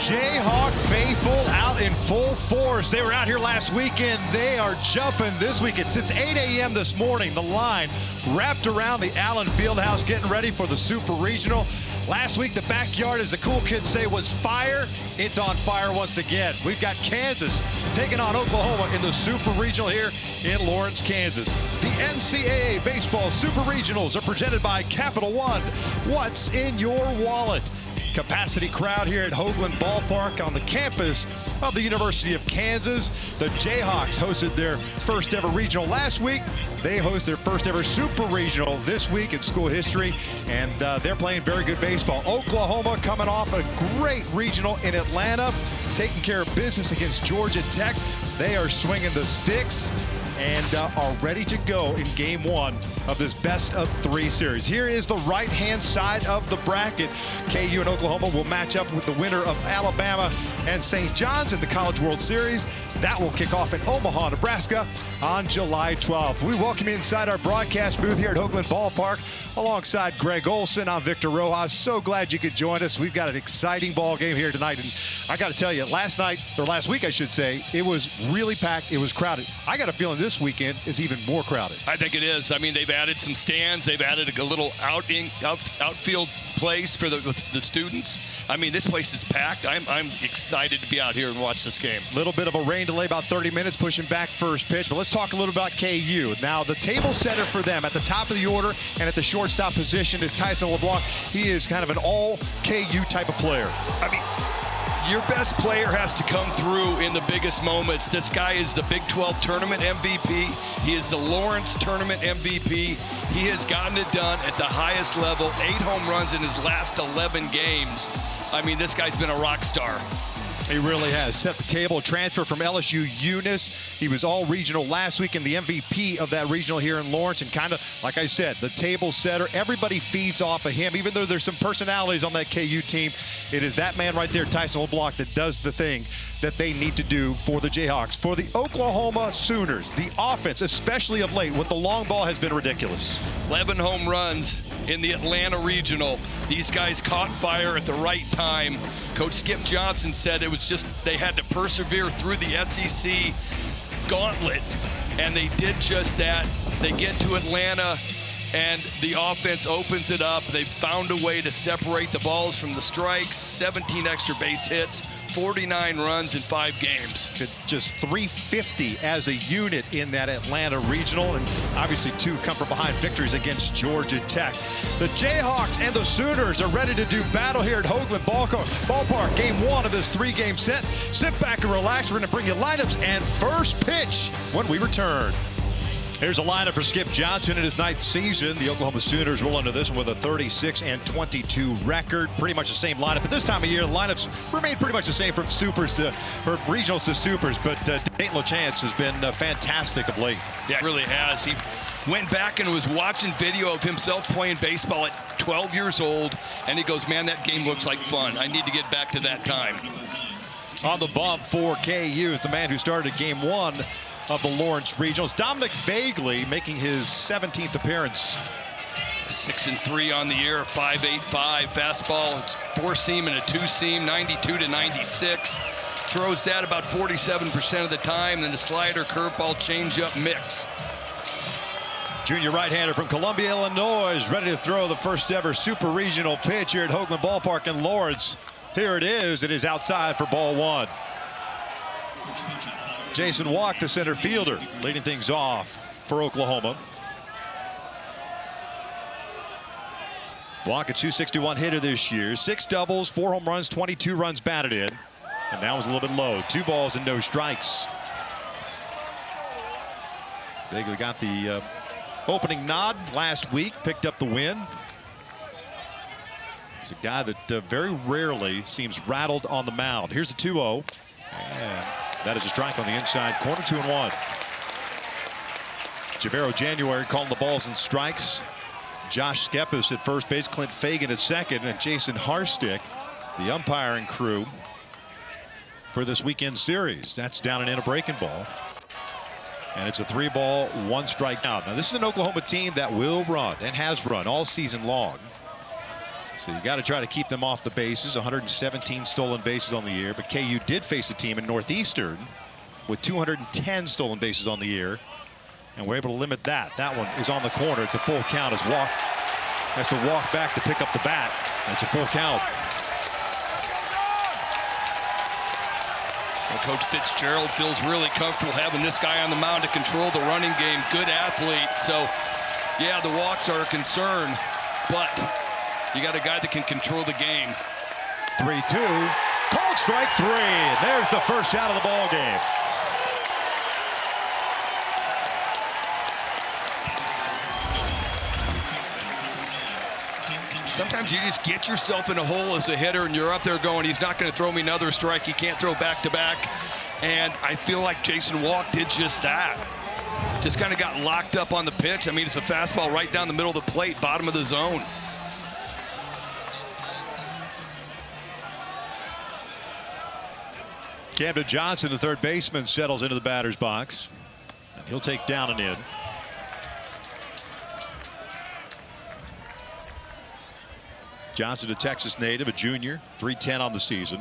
Jayhawk faithful out in full force. They were out here last weekend. They are jumping this weekend. Since 8 a.m. this morning, the line wrapped around the Allen Fieldhouse, getting ready for the Super Regional. Last week, the backyard, as the cool kids say, was fire. It's on fire once again. We've got Kansas taking on Oklahoma in the Super Regional here in Lawrence, Kansas. The NCAA Baseball Super Regionals are presented by Capital One. What's in your wallet? Capacity crowd here at Hoagland Ballpark on the campus of the University of Kansas. The Jayhawks hosted their first ever regional last week. They host their first ever Super Regional this week in school history, and they're playing very good baseball. Oklahoma coming off a great regional in Atlanta, taking care of business against Georgia Tech. They are swinging the sticks and are ready to go in game one of this best-of-3 series. Here is the right-hand side of the bracket. KU and Oklahoma will match up with the winner of Alabama and St. John's in the College World Series. That will kick off in Omaha, Nebraska on July 12th. We welcome you inside our broadcast booth here at Hoagland Ballpark alongside Greg Olson. I'm Victor Rojas. So glad you could join us. We've got an exciting ball game here tonight. And I got to tell you, last week, I should say, it was really packed. It was crowded. I got a feeling this weekend is even more crowded. I think it is. I mean, they've added some stands. They've added a little outfield place for the students. I mean, this place is packed. I'm excited to be out here and watch this game. Little bit of a rain delay, about 30 minutes, pushing back first pitch. But let's talk a little about KU. Now, the table setter for them at the top of the order and at the shortstop position is Tyson LeBlanc. He is kind of an all KU type of player. I mean, your best player has to come through in the biggest moments. This guy is the Big 12 tournament MVP. He is the Lawrence tournament MVP. He has gotten it done at the highest level. 8 home runs in his last 11 games. I mean, this guy's been a rock star. He really has set the table. Transfer from LSU Eunice. He was all regional last week and the MVP of that regional here in Lawrence. And kind of, like I said, the table setter. Everybody feeds off of him. Even though there's some personalities on that KU team, it is that man right there, Tyson LeBlanc, that does the thing that they need to do for the Jayhawks. For the Oklahoma Sooners, the offense, especially of late, with the long ball, has been ridiculous. 11 home runs in the Atlanta Regional. These guys caught fire at the right time. Coach Skip Johnson said it was just they had to persevere through the SEC gauntlet, and they did just that. They get to Atlanta, and the offense opens it up. They've found a way to separate the balls from the strikes, 17 extra base hits, 49 runs in 5 games. Just 350 as a unit in that Atlanta regional, and obviously 2 come from behind victories against Georgia Tech. The Jayhawks and the Sooners are ready to do battle here at Hoagland Ballpark. Game 1 of this 3-game set. Sit back and relax. We're going to bring you lineups and first pitch when we return. Here's a lineup for Skip Johnson in his 9th season. The Oklahoma Sooners roll into this one with a 36-22 record. Pretty much the same lineup. At this time of year, the lineups remain pretty much the same from regionals to supers. But Dayton LaChance has been fantastic of late. Yeah, it really has. He went back and was watching video of himself playing baseball at 12 years old, and he goes, man, that game looks like fun. I need to get back to that time. On the bump for KU is the man who started game 1 of the Lawrence Regionals. Dominic Bagley making his 17th appearance. 6-3 on the year, 5.85 fastball. It's 4-seam and a 2-seam, 92-96. Throws that about 47% of the time. Then the slider, curveball, changeup mix. Junior right-hander from Columbia, Illinois is ready to throw the first ever Super Regional pitch here at Hoagland Ballpark in Lawrence. Here it is. It is outside for ball 1. Jason Walk, the center fielder, leading things off for Oklahoma. Walk, a .261 hitter this year. 6 doubles, 4 home runs, 22 runs batted in. And that was a little bit low. 2 balls and no strikes. Bagley got the opening nod last week, picked up the win. He's a guy that very rarely seems rattled on the mound. Here's the 2-0. And that is a strike on the inside corner, 2-1. Javero January calling the balls and strikes. Josh Skepis at first base, Clint Fagan at second, and Jason Harstick, the umpiring crew for this weekend series. That's down and in a breaking ball. And it's a 3-ball, 1 strikeout. Now, this is an Oklahoma team that will run and has run all season long. So you got to try to keep them off the bases. 117 stolen bases on the year. But KU did face a team in Northeastern with 210 stolen bases on the year. And we're able to limit that. That one is on the corner. It's a full count as Walk has to walk back to pick up the bat. And it's a full count. Well, Coach Fitzgerald feels really comfortable having this guy on the mound to control the running game. Good athlete. So, yeah, the walks are a concern, but you got a guy that can control the game. 3-2. Called strike 3. There's the first out of the ball game. Sometimes you just get yourself in a hole as a hitter and you're up there going, he's not going to throw me another strike. He can't throw back-to-back. And I feel like Jason Walk did just that. Just kind of got locked up on the pitch. I mean, it's a fastball right down the middle of the plate, bottom of the zone. Camden Johnson, the third baseman, settles into the batter's box. And he'll take down and in. Johnson, a Texas native, a junior, 310 on the season,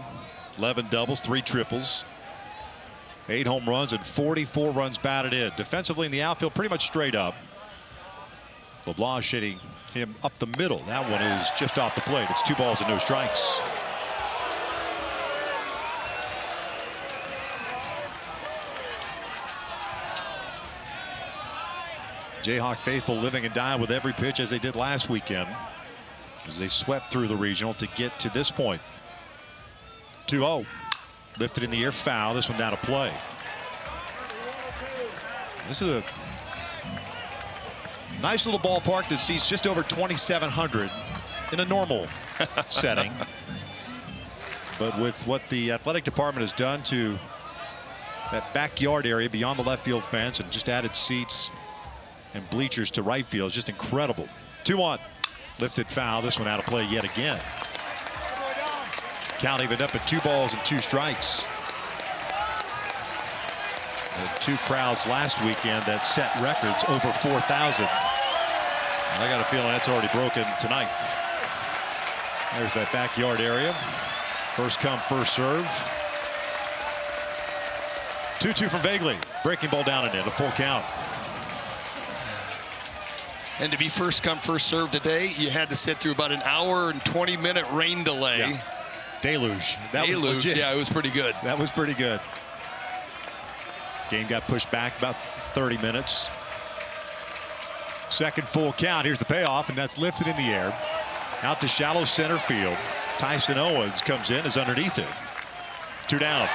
11 doubles, 3 triples, 8 home runs, and 44 runs batted in. Defensively in the outfield, pretty much straight up. LeBlanc hitting him up the middle. That one is just off the plate. It's 2 balls and no strikes. Jayhawk faithful living and dying with every pitch as they did last weekend, as they swept through the regional to get to this point. 2-0. Lifted in the air, foul. This one down to play. This is a nice little ballpark that seats just over 2,700 in a normal setting. But with what the athletic department has done to that backyard area beyond the left field fence and just added seats and bleachers to right field, is just incredible. 2-1. Lifted foul. This one out of play yet again. Count evened up at 2 balls and 2 strikes. And 2 crowds last weekend that set records over 4,000. I got a feeling that's already broken tonight. There's that backyard area. First come, first serve. 2-2 from Bagley. Breaking ball down and in. A full count. And to be first come, first serve today, you had to sit through about an hour and 20-minute rain delay. Yeah. Deluge. That was legit. Yeah, it was pretty good. That was pretty good. Game got pushed back about 30 minutes. Second full count. Here's the payoff, and that's lifted in the air. Out to shallow center field. Tyson Owens comes in, is underneath it. 2 down.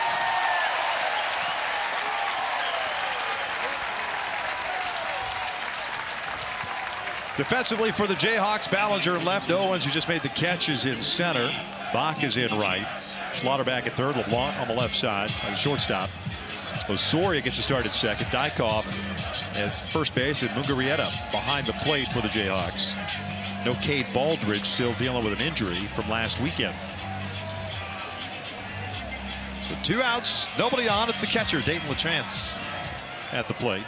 Defensively for the Jayhawks, Ballinger left. Owens, who just made the catches, in center. Bach is in right. Slaughter back at third. LeBlanc on the left side, on the shortstop. Osorio gets a start at second. Dykhoff at first base, and Mungarieta behind the plate for the Jayhawks. No Cade Baldridge, still dealing with an injury from last weekend. So 2 outs, nobody on. It's the catcher, Dayton LaChance, at the plate.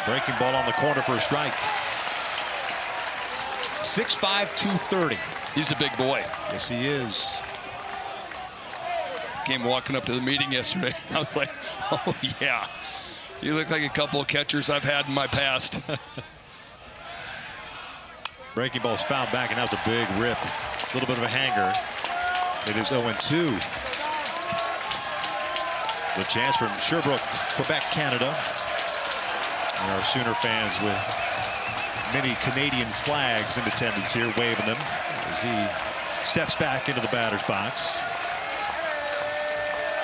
Breaking ball on the corner for a strike. 6'5", 230. He's a big boy. Yes, he is. Came walking up to the meeting yesterday. I was like, oh, yeah. You look like a couple of catchers I've had in my past. Breaking ball's fouled back, and that was a big rip. A little bit of a hanger. It is 0-2. The chance from Sherbrooke, Quebec, Canada. There are Sooner fans with many Canadian flags in attendance here, waving them as he steps back into the batter's box.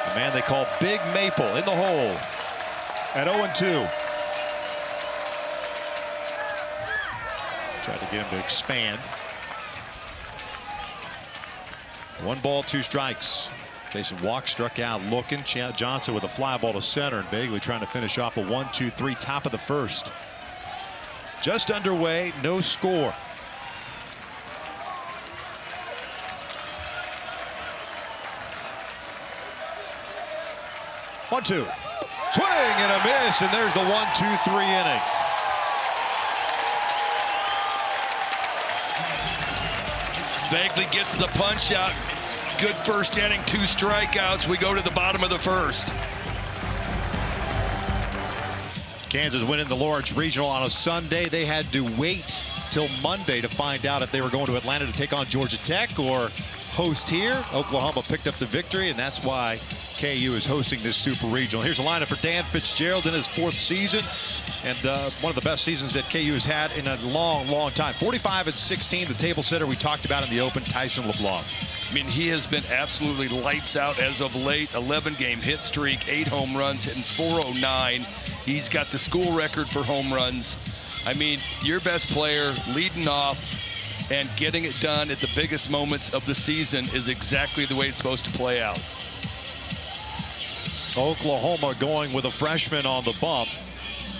The man they call Big Maple in the hole at 0-2. Tried to get him to expand. 1 ball, 2 strikes. Jason Walk struck out looking. Johnson with a fly ball to center, and Bagley trying to finish off a 1-2-3 top of the first. Just underway, no score. One, two. Swing and a miss, and there's the 1-2-3 inning. Bagley gets the punch out. Good first inning, 2 strikeouts. We go to the bottom of the first. Kansas winning the Lawrence Regional on a Sunday. They had to wait till Monday to find out if they were going to Atlanta to take on Georgia Tech or host here. Oklahoma picked up the victory, and that's why KU is hosting this Super Regional. Here's a lineup for Dan Fitzgerald in his 4th season, and one of the best seasons that KU has had in a long, long time. 45-16, the table setter we talked about in the open, Tyson LeBlanc. I mean, he has been absolutely lights out as of late. 11-game hit streak, 8 home runs, hitting .409. He's got the school record for home runs. I mean, your best player leading off and getting it done at the biggest moments of the season is exactly the way it's supposed to play out. Oklahoma going with a freshman on the bump.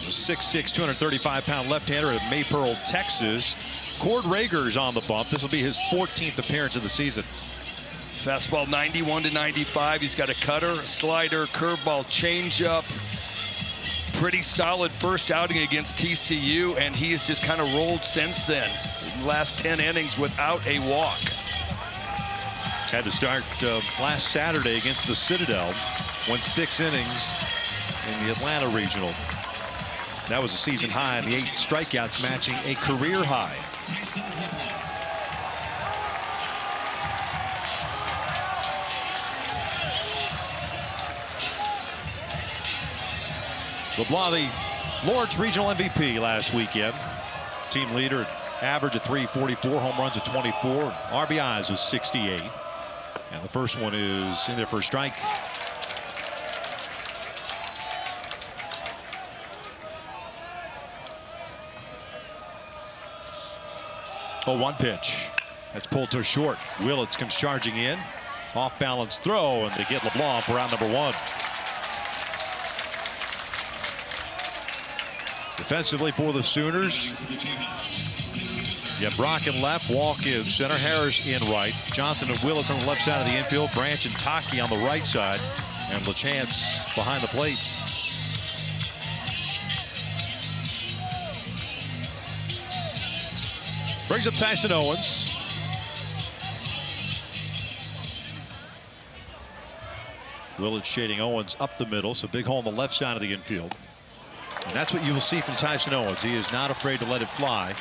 A 6'6", 235-pound left-hander at Maypearl, Texas. Cord Rager's on the bump. This will be his 14th appearance of the season. Fastball 91-95. He's got a cutter, a slider, curveball, changeup. Pretty solid first outing against TCU, and he has just kind of rolled since then. Last 10 innings without a walk. Had to start last Saturday against the Citadel. Went 6 innings in the Atlanta Regional. That was a season high, and the 8 strikeouts matching a career high. LeBlanc, the Lawrence Regional MVP last weekend. Team leader, average of 344, home runs of 24, RBIs of 68. And the first one is in there for a strike. Oh, 1 pitch. That's pulled to short. Willits comes charging in. Off balance throw, and they get LeBlanc for out number 1. Defensively for the Sooners, you have Brock in left, Walk in center, Harris in right, Johnson and Willis on the left side of the infield, Branch and Taki on the right side, and LaChance behind the plate. Brings up Tyson Owens. Willits shading Owens up the middle, so big hole on the left side of the infield. And that's what you will see from Tyson Owens. He is not afraid to let it fly.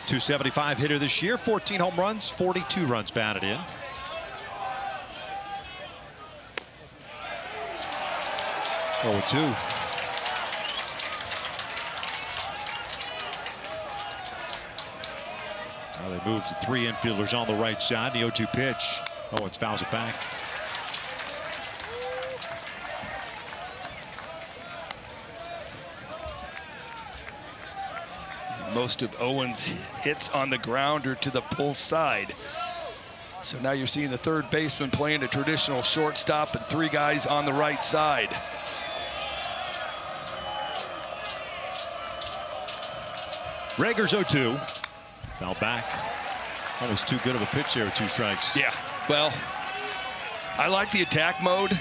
275 hitter this year, 14 home runs, 42 runs batted in. Oh, 2. Now they move to 3 infielders on the right side. The 0-2 pitch. Owens fouls it back. Most of Owens' hits on the ground or to the pull side. So now you're seeing the third baseman playing a traditional shortstop and 3 guys on the right side. Rager's 0-2. Foul back. Almost too good of a pitch there with 2 strikes. Yeah, well, I like the attack mode.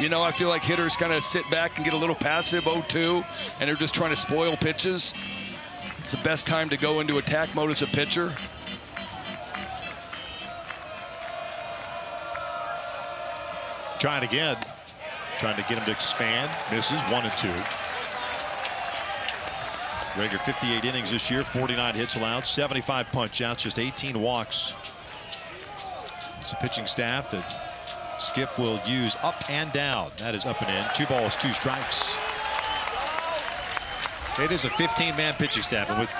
You know, I feel like hitters kind of sit back and get a little passive 0-2, and they're just trying to spoil pitches. It's the best time to go into attack mode as a pitcher. Trying again. Trying to get him to expand. Misses. 1-2. Rager 58 innings this year, 49 hits allowed, 75 punch outs, just 18 walks. It's a pitching staff that Skip will use up and down. That is up and in. 2 balls, 2 strikes. It is a 15-man pitching staff, and with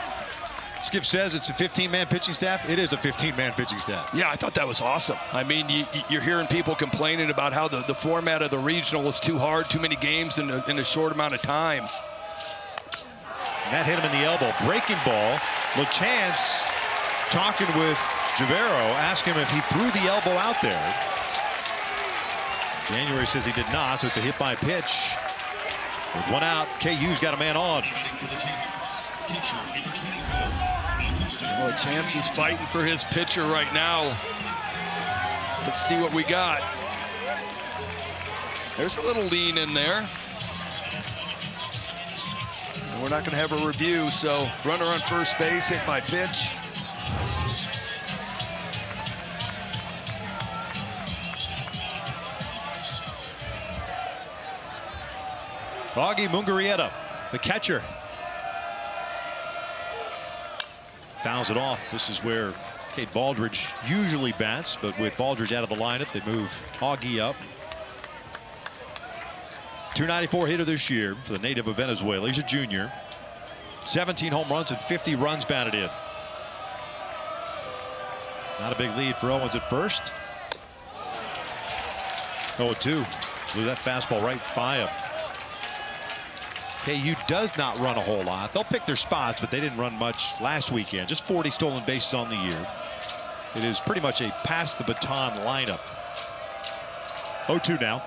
Skip says it's a 15-man pitching staff, it is a 15-man pitching staff. Yeah, I thought that was awesome. I mean, you're hearing people complaining about how the format of the regional was too hard, too many games in a short amount of time. And that hit him in the elbow. Breaking ball. LaChance talking with Javero, asking him if he threw the elbow out there. January says he did not, so it's a hit by pitch. With 1 out, KU's got a man on. Well, LaChance, he's fighting for his pitcher right now. Let's see what we got. There's a little lean in there. And we're not going to have a review, so runner on first base, hit by pitch. Augie Mungarieta, the catcher. Fouls it off. This is where Kate Baldridge usually bats, but with Baldridge out of the lineup, they move Augie up. 294 hitter this year for the native of Venezuela. He's a junior. 17 home runs and 50 runs batted in. Not a big lead for Owens at first. 0-2. Blew that fastball right by him. KU does not run a whole lot. They'll pick their spots, but they didn't run much last weekend. Just 40 stolen bases on the year. It is pretty much a pass the baton lineup. 0-2 now.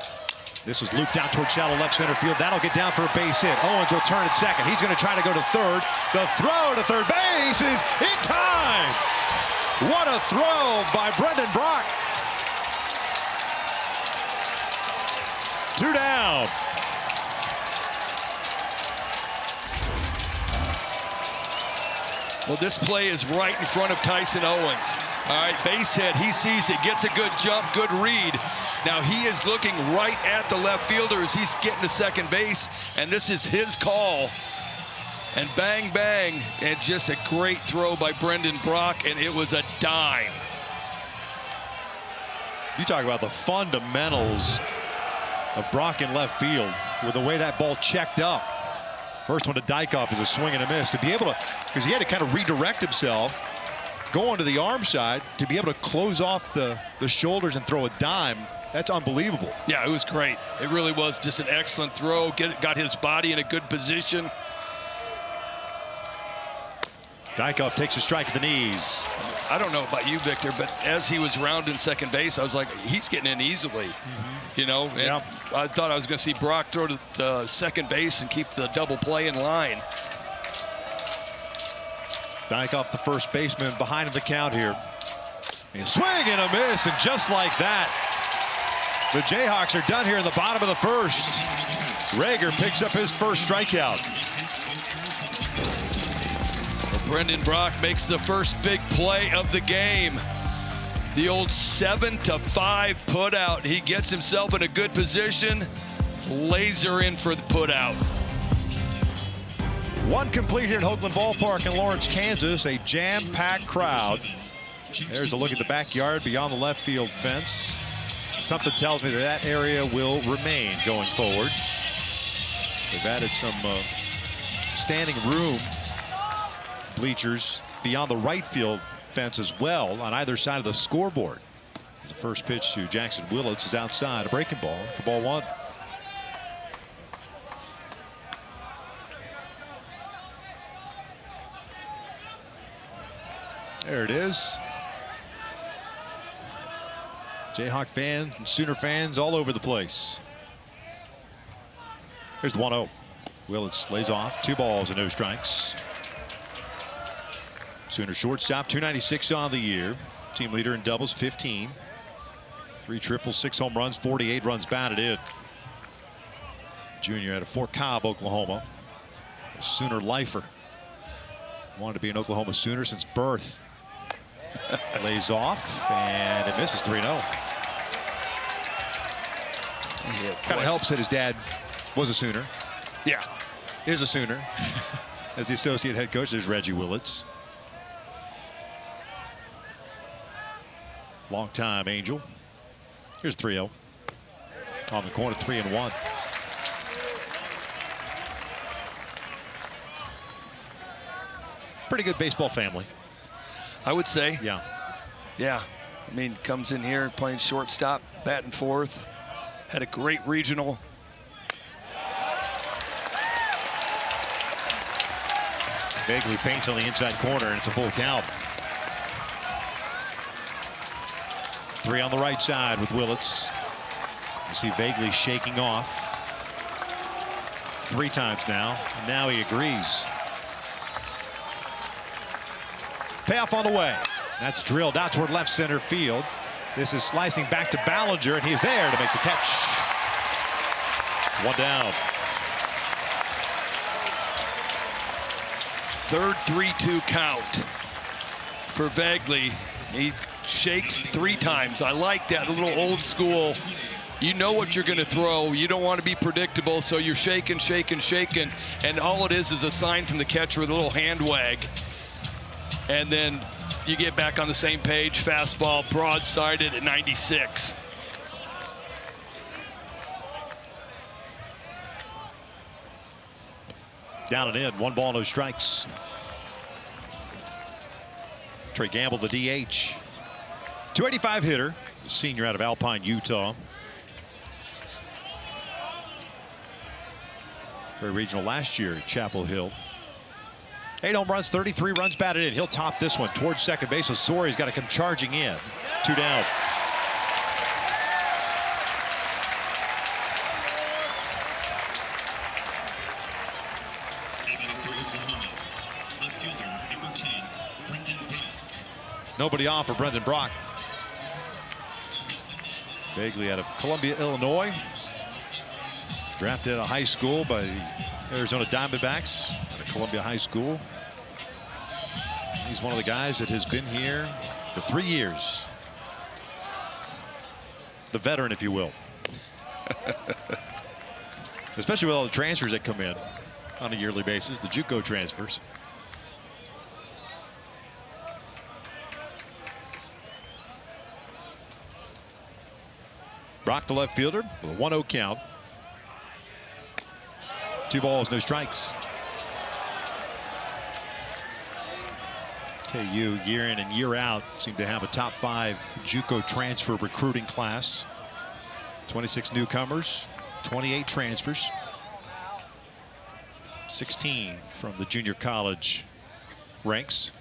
This is looped out towards shallow left center field. That'll get down for a base hit. Owens will turn at second. He's going to try to go to third. The throw to third base is in time. What a throw by Brendan Brock. 2 down. Well, this play is right in front of Tyson Owens. All right, base hit. He sees it, gets a good jump, good read. Now he is looking right at the left fielder as he's getting to second base, and this is his call. And bang, bang, and just a great throw by Brendan Brock, and it was a dime. You talk about the fundamentals of Brock in left field with the way that ball checked up. First one to Dykoff is a swing and a miss. To be able to, because he had to kind of redirect himself, go onto the arm side, to be able to close off the shoulders and throw a dime, that's unbelievable. Yeah, it was great. It really was just an excellent throw. Got his body in a good position. Dykoff takes a strike at the knees. I don't know about you, Victor, but as he was rounding second base, I was like, he's getting in easily. You know, and yeah. I thought I was going to see Brock throw to second base and keep the double play in line. Dykoff, the first baseman, behind him the count here. A swing and a miss, and just like that, the Jayhawks are done here in the bottom of the first. Rager picks up his first strikeout. Brendan Brock makes the first big play of the game. The old 7-5 putout. He gets himself in a good position. Laser in for the putout. One complete here at Hoagland Ballpark in Lawrence, Kansas. A jam-packed crowd. There's a look at the backyard beyond the left field fence. Something tells me that area will remain going forward. They've added some standing room bleachers beyond the right field fence as well on either side of the scoreboard. The first pitch to Jackson Willits is outside, a breaking ball for ball one. There it is. Jayhawk fans and Sooner fans all over the place. Here's the 1-0. Willits lays off. 2 balls and no strikes. Sooner shortstop, 296 on the year. Team leader in doubles, 15. 3 triples, 6 home runs, 48 runs batted in. Junior out of Fort Cobb, Oklahoma. A Sooner lifer. Wanted to be an Oklahoma Sooner since birth. Lays off, and it misses 3-0. Kind of helps that his dad was a Sooner. Yeah. Is a Sooner. As the associate head coach, there's Reggie Willits. Long-time Angel. Here's 3-0. On the corner, 3-1. Pretty good baseball family, I would say. Yeah. Yeah. I mean, comes in here playing shortstop, batting fourth. Had a great regional. Vaguely paints on the inside corner, and it's a full count. 3 on the right side with Willits. You see Vaguely shaking off 3 times now, and now he agrees. Payoff on the way. That's drilled out toward left center field. This is slicing back to Ballinger, and he's there to make the catch. 1 down. Third 3-2 count for Vaguely. He shakes 3 times. I like that little old school You know what you're going to throw. You don't want to be predictable, so you're shaking, and all it is a sign from the catcher with a little hand wag. And then you get back on the same page. Fastball broadsided at 96. Down and in, 1 ball, no strikes. Trey Gamble, the DH. 285 hitter, senior out of Alpine, Utah. Very regional last year at Chapel Hill. 8 home runs, 33 runs batted in. He'll top this one towards second base. Osori's got to come charging in. 2 down. Nobody off for Brendan Brock. Vaguely out of Columbia, Illinois. Drafted out of high school by the Arizona Diamondbacks out of Columbia High School. He's one of the guys that has been here for 3 years. The veteran, if you will. Especially with all the transfers that come in on a yearly basis, the JUCO transfers. Brock, the left fielder, with a 1-0 count. 2 balls, no strikes. KU, year in and year out, seem to have a top 5 JUCO transfer recruiting class. 26 newcomers, 28 transfers, 16 from the junior college ranks.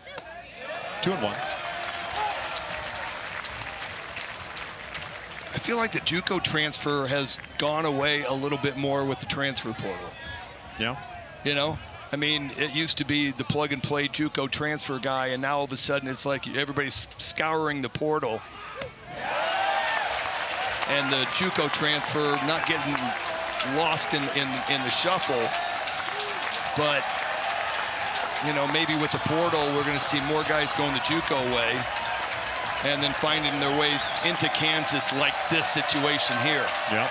2-1. I feel like the JUCO transfer has gone away a little bit more with the transfer portal. Yeah. You know, I mean, it used to be the plug-and-play JUCO transfer guy, and now all of a sudden it's like everybody's scouring the portal. And the JUCO transfer not getting lost in the shuffle. But, you know, maybe with the portal, we're going to see more guys going the JUCO way and then finding their ways into Kansas like this situation here. Yep.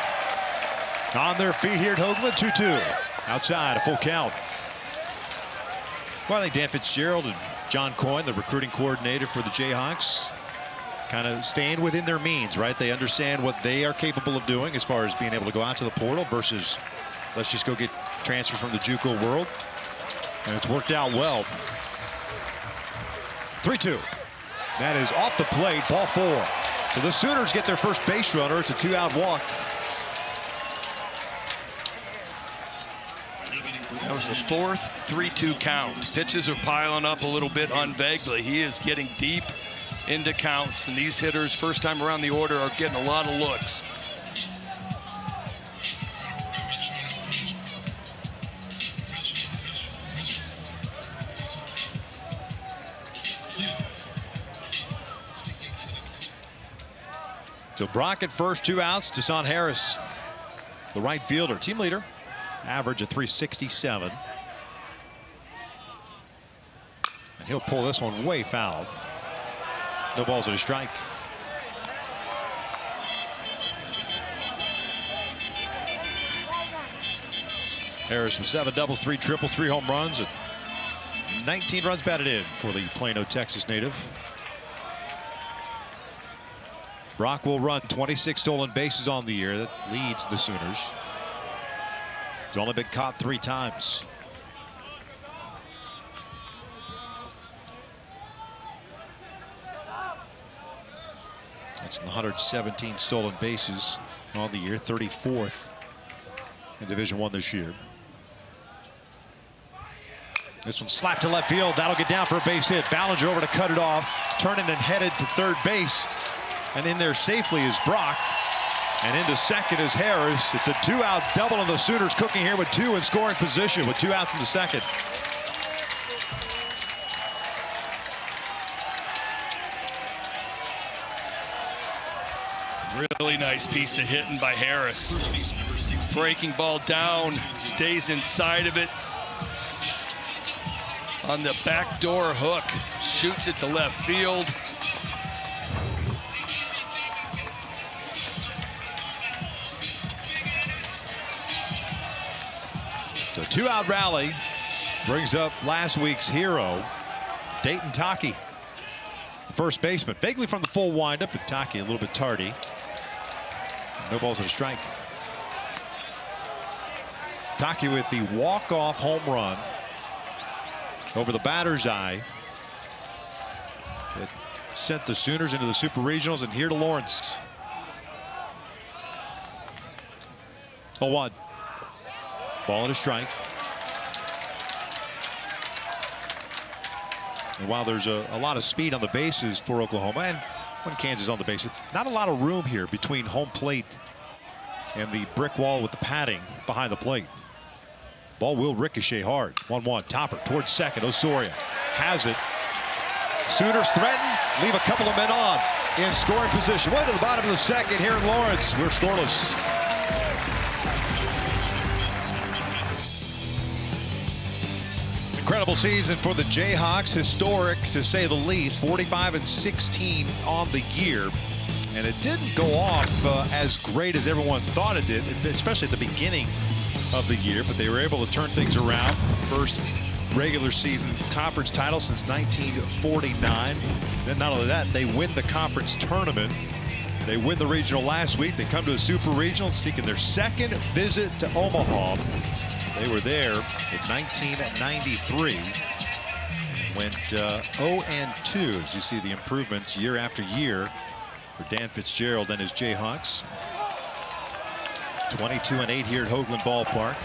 On their feet here at Hoagland, 2-2. Outside, a full count. Well, I think Dan Fitzgerald and John Coyne, the recruiting coordinator for the Jayhawks, kind of staying within their means, right? They understand what they are capable of doing as far as being able to go out to the portal versus let's just go get transfers from the JUCO world. And it's worked out well. 3-2. That is off the plate, ball 4. So the Sooners get their first base runner. It's a 2-out walk. That was the 4th 3-2 count. Pitches are piling up a little bit on Vegley. He is getting deep into counts, and these hitters, first time around the order, are getting a lot of looks. So Brock at first, 2 outs. Desan Harris, the right fielder, team leader, average of 367. And he'll pull this one way foul. No balls and a strike. Harris with 7 doubles, 3 triples, 3 home runs, and 19 runs batted in for the Plano, Texas native. Brock will run 26 stolen bases on the year. That leads the Sooners. He's only been caught 3 times. That's 117 stolen bases on the year, 34th in Division I this year. This one slapped to left field. That'll get down for a base hit. Ballinger over to cut it off. Turning and headed to third base. And in there safely is Brock. And into second is Harris. It's a 2-out double, and the Sooners cooking here with 2 in scoring position with 2 outs in the second. Really nice piece of hitting by Harris. Breaking ball down, stays inside of it. On the backdoor hook, shoots it to left field. 2-out rally brings up last week's hero, Dayton Taki, first baseman, vaguely from the full windup, but Taki a little bit tardy. No balls and a strike. Taki with the walk-off home run over the batter's eye. It sent the Sooners into the Super Regionals, and here to Lawrence. 0-1. Ball and a strike. And while there's a lot of speed on the bases for Oklahoma, and when Kansas on the bases, not a lot of room here between home plate and the brick wall with the padding behind the plate. Ball will ricochet hard. 1-1. Topper towards second. Osorio has it. Sooners threaten. Leave a couple of men on in scoring position. Way to the bottom of the second here in Lawrence. We're scoreless. Incredible season for the Jayhawks. Historic, to say the least. 45-16 on the year. And it didn't go off as great as everyone thought it did, especially at the beginning of the year, but they were able to turn things around. First regular season conference title since 1949. Then not only that, they win the conference tournament. They win the regional last week. They come to a super regional, seeking their second visit to Omaha. They were there in 1993. Went 0-2, as you see the improvements year after year for Dan Fitzgerald and his Jayhawks. 22-8 here at Hoagland Ballpark.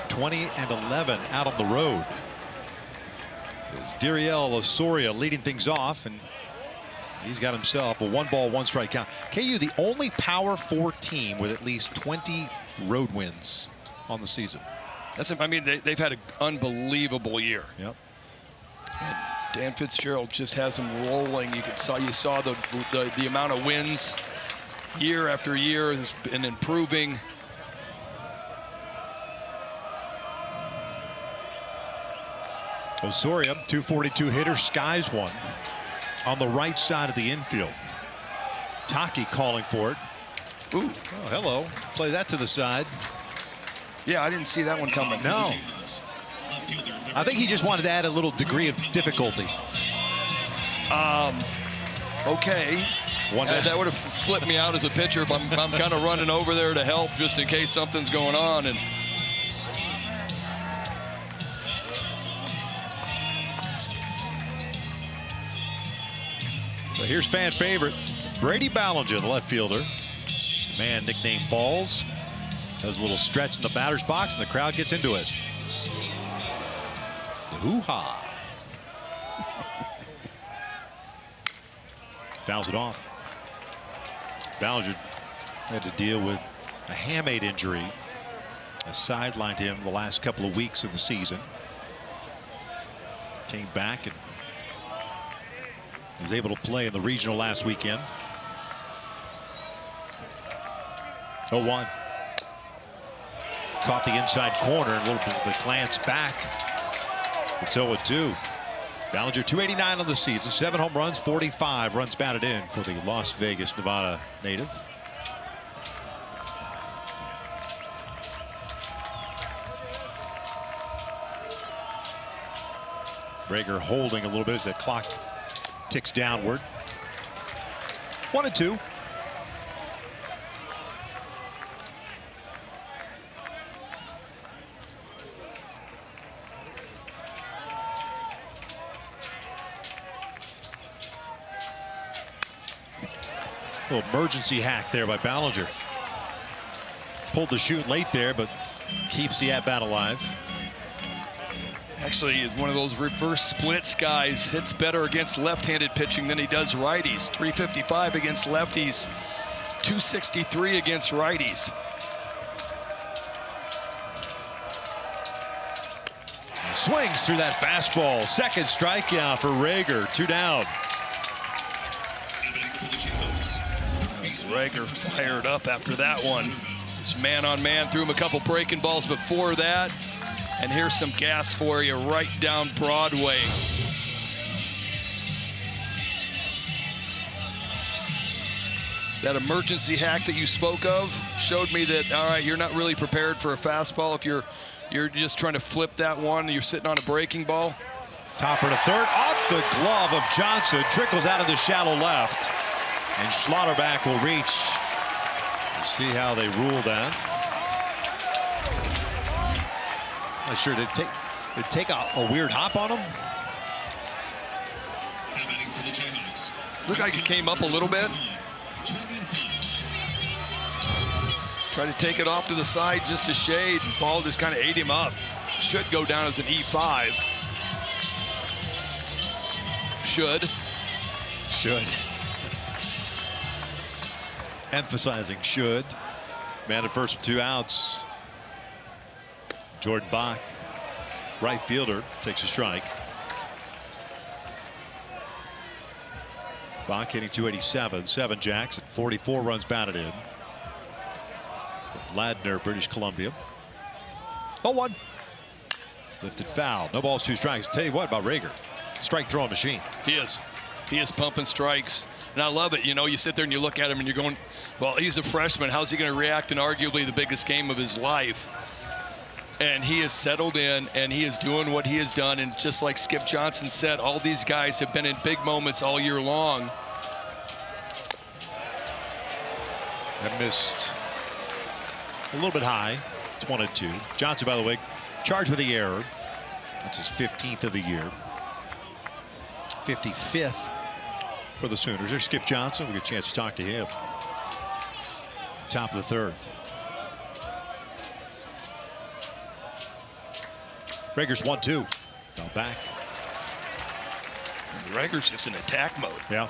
20-11 out on the road. It's Dariel Osorio leading things off, and he's got himself a 1-ball, 1-strike count. KU, the only Power 4 team with at least 20 road wins on the season. I mean, they've had an unbelievable year. Yep. And Dan Fitzgerald just has them rolling. You saw the amount of wins. Year after year has been improving. Osorio, 242 hitter, skies one on the right side of the infield. Taki calling for it. Ooh. Oh, hello. Play that to the side. Yeah, I didn't see that one coming. No. I think he just wanted to add a little degree of difficulty. Okay. That would have flipped me out as a pitcher if I'm kind of running over there to help just in case something's going on. And so here's fan favorite Brady Ballinger, the left fielder. The man nicknamed Balls. Does a little stretch in the batter's box, and the crowd gets into it. The hoo-ha. Fouls it off. Ballinger had to deal with a hamate injury. Has sidelined him the last couple of weeks of the season. Came back and was able to play in the regional last weekend. 0-1. Caught the inside corner, and a little bit of a glance back. It's 0-2. Ballinger 289 on the season, 7 home runs, 45 runs batted in for the Las Vegas, Nevada native. Rager holding a little bit as the clock ticks downward. 1-2. Little emergency hack there by Ballinger. Pulled the shoot late there, but keeps the at-bat alive. Actually, one of those reverse splits guys. Hits better against left-handed pitching than he does righties. 355 against lefties, 263 against righties. Swings through that fastball. Second strikeout for Rager. 2 down. Rager fired up after that one. Just man on man, threw him a couple breaking balls before that. And here's some gas for you right down Broadway. That emergency hack that you spoke of showed me that, all right, you're not really prepared for a fastball if you're You're just trying to flip that one. You're sitting on a breaking ball. Topper to third, off the glove of Johnson, trickles out of the shallow left, and Schlotterback will reach. We'll see how they rule that. Not sure, did it take a weird hop on him? Looked like it came up a little bit. Tried to take it off to the side just to shade, and ball just kind of ate him up. Should go down as an E5. Should. Emphasizing should. Man at first with 2 outs. Jordan Bach, right fielder, takes a strike. Bach hitting .287, 7 jacks, and 44 runs batted in. Ladner, British Columbia. 0-1. Lifted foul. No balls, 2 strikes. Tell you what about Rager. Strike throwing machine. He is pumping strikes. And I love it. You know, you sit there and you look at him and you're going, well, he's a freshman. How's he going to react in arguably the biggest game of his life? And he has settled in, and he is doing what he has done. And just like Skip Johnson said, all these guys have been in big moments all year long. That missed a little bit high. It's 1-2. Johnson, by the way, charged with the error. That's his 15th of the year. 55th for the Sooners. There's Skip Johnson. We get a chance to talk to him. Top of the 3rd. Rager's 1-2. Now back. Rager's just in attack mode. Yeah.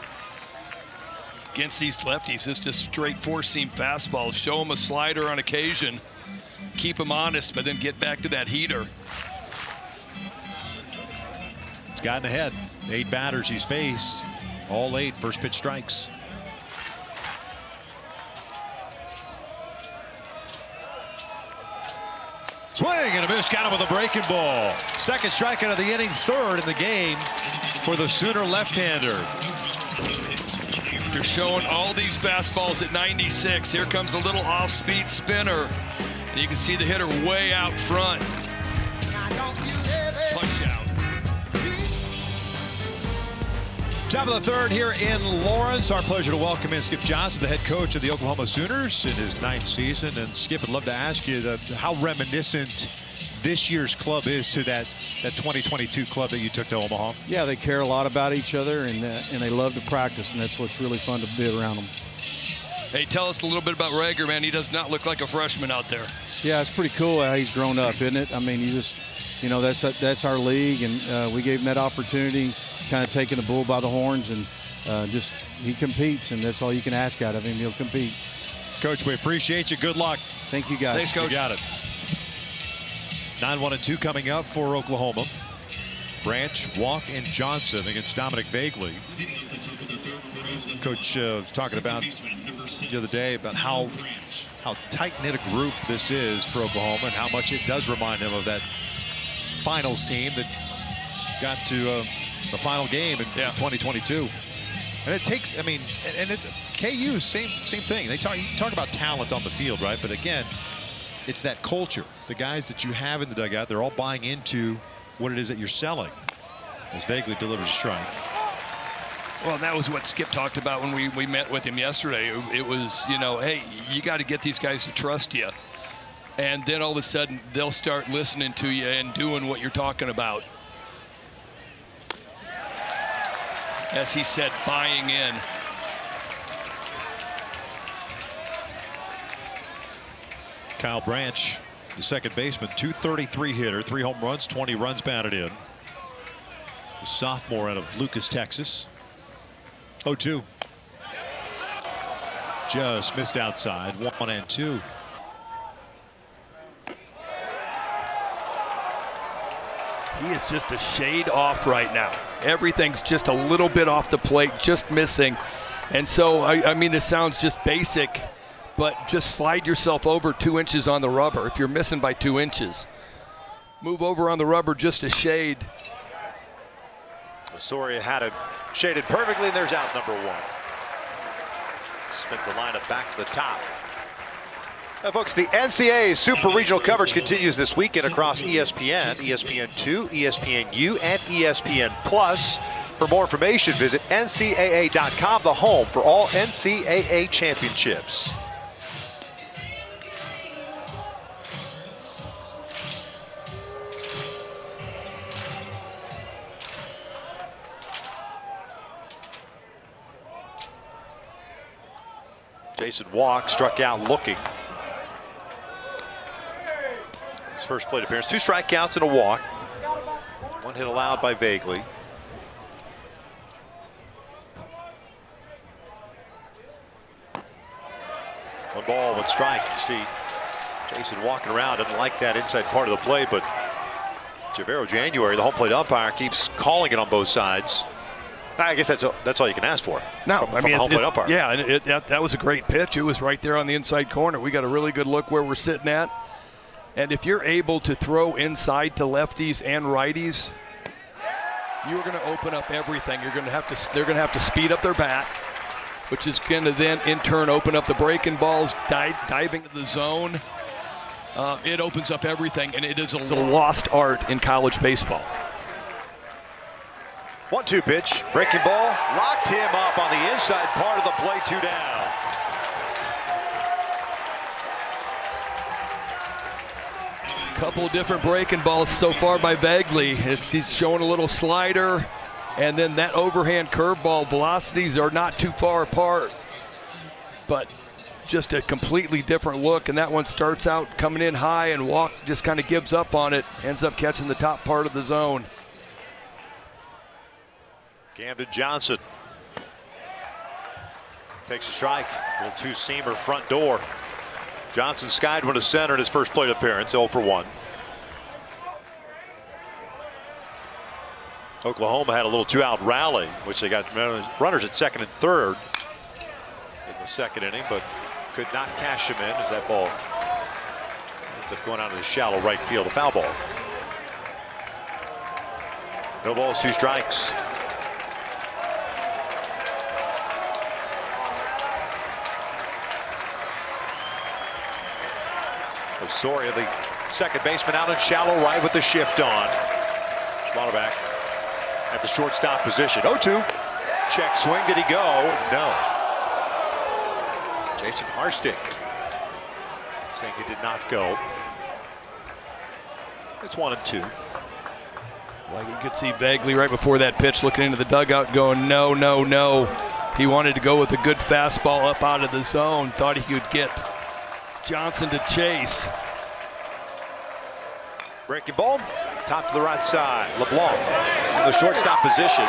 Against these lefties, it's just straight 4-seam fastball. Show him a slider on occasion. Keep him honest, but then get back to that heater. He's gotten ahead. 8 batters he's faced. All 8 first pitch strikes. Swing and a miss. Got him with a breaking ball. 2nd strikeout of the inning, 3rd in the game for the Sooner left-hander. They're showing all these fastballs at 96. Here comes a little off-speed spinner. And you can see the hitter way out front. Punch out. Top of the 3rd here in Lawrence. Our pleasure to welcome in Skip Johnson, the head coach of the Oklahoma Sooners in his 9th season. And Skip, I'd love to ask you how reminiscent this year's club is to that 2022 club that you took to Omaha. Yeah, they care a lot about each other, and they love to practice, and that's what's really fun to be around them. Hey, tell us a little bit about Rager, man. He does not look like a freshman out there. Yeah, it's pretty cool how he's grown up, isn't it? I mean, that's our league, and we gave him that opportunity, kind of taking the bull by the horns, and he competes, and that's all you can ask out of him. He'll compete. Coach, we appreciate you. Good luck. Thank you, guys. Thanks, Coach. You got it. 9-1-2 coming up for Oklahoma. Branch, Walk, and Johnson against Dominic Vagley. Coach was talking about the other day about how tight-knit a group this is for Oklahoma and how much it does remind him of that finals team that got to the final game in 2022. And it takes, I mean, KU, same thing. They talk about talent on the field, right? But again, it's that culture. The guys that you have in the dugout, they're all buying into what it is that you're selling. As Vagley delivers a strike. Well, that was what Skip talked about when we met with him yesterday. It was, you know, hey, you got to get these guys to trust you. And then all of a sudden, they'll start listening to you and doing what you're talking about. As he said, buying in. Kyle Branch, the second baseman, .233 hitter, 3 home runs, 20 runs batted in. The sophomore out of Lucas, Texas. 0-2. Just missed outside. 1-2. He is just a shade off right now. Everything's just a little bit off the plate, just missing. And so, I mean, this sounds just basic, but just slide yourself over 2 inches on the rubber. If you're missing by 2 inches, move over on the rubber just a shade. Soria had it shaded perfectly, and there's out number 1. Spins the lineup back to the top. Folks, the NCAA Super Regional coverage continues this weekend across ESPN, ESPN2, ESPNU, and ESPN+. For more information, visit ncaa.com, the home for all NCAA championships. Jason Walk struck out looking. His first plate appearance, 2 strikeouts and a walk. 1 hit allowed by Vaguely. One ball, 1 strike. You see Jason walking around, doesn't like that inside part of the plate, but Javero January, the home plate umpire, keeps calling it on both sides. I guess that's all you can ask for. No, from a home plate umpire. Yeah, and that was a great pitch. It was right there on the inside corner. We got a really good look where we're sitting at. And if you're able to throw inside to lefties and righties, you're going to open up everything. They're going to have to speed up their bat, which is going to then in turn open up the breaking balls, diving into the zone. It opens up everything, and it is a lost art in college baseball. 1-2 pitch, breaking ball, locked him up on the inside part of the plate, 2 down. Couple different breaking balls so far by Vaguely. He's showing a little slider, and then that overhand curveball. Velocities are not too far apart, but just a completely different look. And that one starts out coming in high, and Walk just kind of gives up on it, ends up catching the top part of the zone. Camden Johnson takes a strike. A little 2-seamer front door. Johnson skied one to center in his first plate appearance, 0 for 1. Oklahoma had a little 2-out rally, which they got runners at second and third in the second inning, but could not cash him in as that ball ends up going out of the shallow right field, a foul ball. No balls, 2 strikes. Soria, the second baseman, out in shallow right with the shift on. Schlotterbeck at the shortstop position. 0-2. Check swing. Did he go? No. Jason Harstick saying he did not go. It's 1-2. Well, you could see Vaguely right before that pitch looking into the dugout going, no, no, no. He wanted to go with a good fastball up out of the zone. Thought he could get Johnson to chase. Breaking ball, top to the right side. LeBlanc in the shortstop position,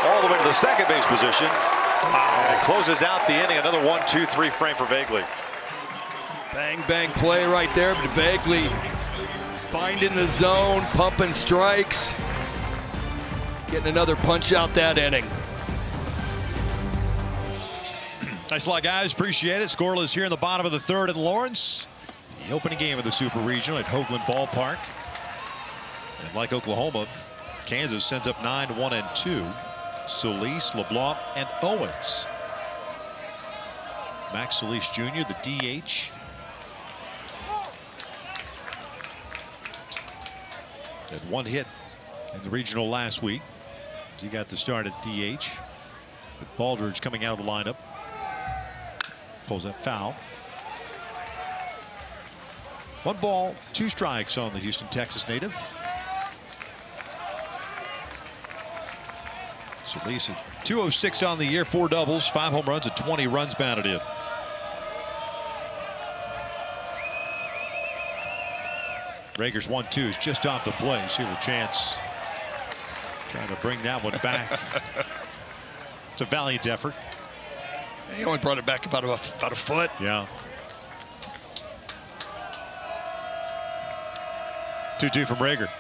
all the way to the second base position. And it closes out the inning. Another 1-2-3 frame for Vaguely. Bang, bang play right there, but Vaguely finding the zone, pumping strikes, getting another punch out that inning. Nice a lot, guys. Appreciate it. Scoreless here in the bottom of the third in Lawrence. The opening game of the Super Regional at Hoagland Ballpark. And like Oklahoma, Kansas sends up 9-1-2. Solis, LeBlanc, and Owens. Max Solis Jr., the DH. Had 1 hit in the regional last week. He got the start at DH. With Baldridge coming out of the lineup. Pulls that foul. 1 ball, 2 strikes on the Houston, Texas native. Solis at 206 on the year, 4 doubles, 5 home runs, and 20 runs batted in. Rager's 1-2 is just off the play. See the chance. Trying to bring that one back. It's a valiant effort. He only brought it back about a foot. Yeah. 2-2 from Rager.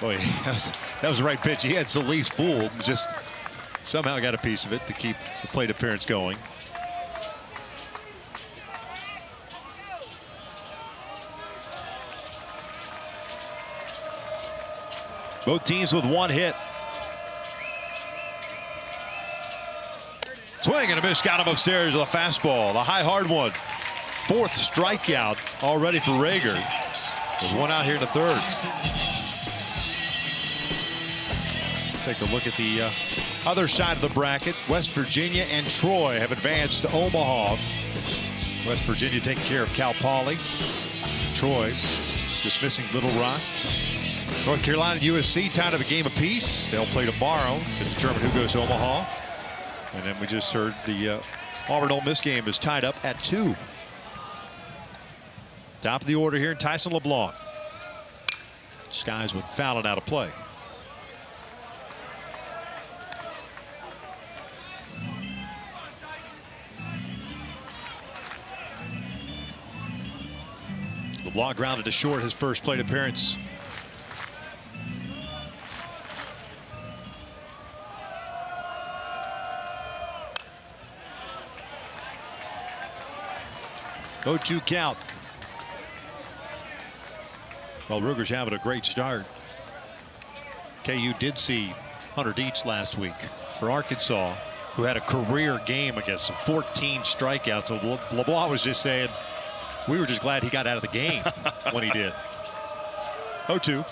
Boy, that was the right pitch. He had Solis fooled and just somehow got a piece of it to keep the plate appearance going. Both teams with 1 hit. Swing and a miss, got him upstairs with a fastball, the high hard one. fourth strikeout already for Rager. There's one out here in the third. Take a look at the other side of the bracket. West Virginia and Troy have advanced to Omaha. West Virginia taking care of Cal Poly. Troy dismissing Little Rock. North Carolina and USC tied up a game apiece. They'll play tomorrow to determine who goes to Omaha. And then we just heard the Auburn Ole Miss game is tied up at 2. Top of the order here, Tyson LeBlanc. Skies would foul it out of play. LeBlanc grounded to short his first plate appearance. Go to count. Well, Ruger's having a great start. KU did see Hunter Dietz last week for Arkansas, who had a career game against some 14 strikeouts. So LeBlanc was just saying, we were just glad he got out of the game when he did. 0-2.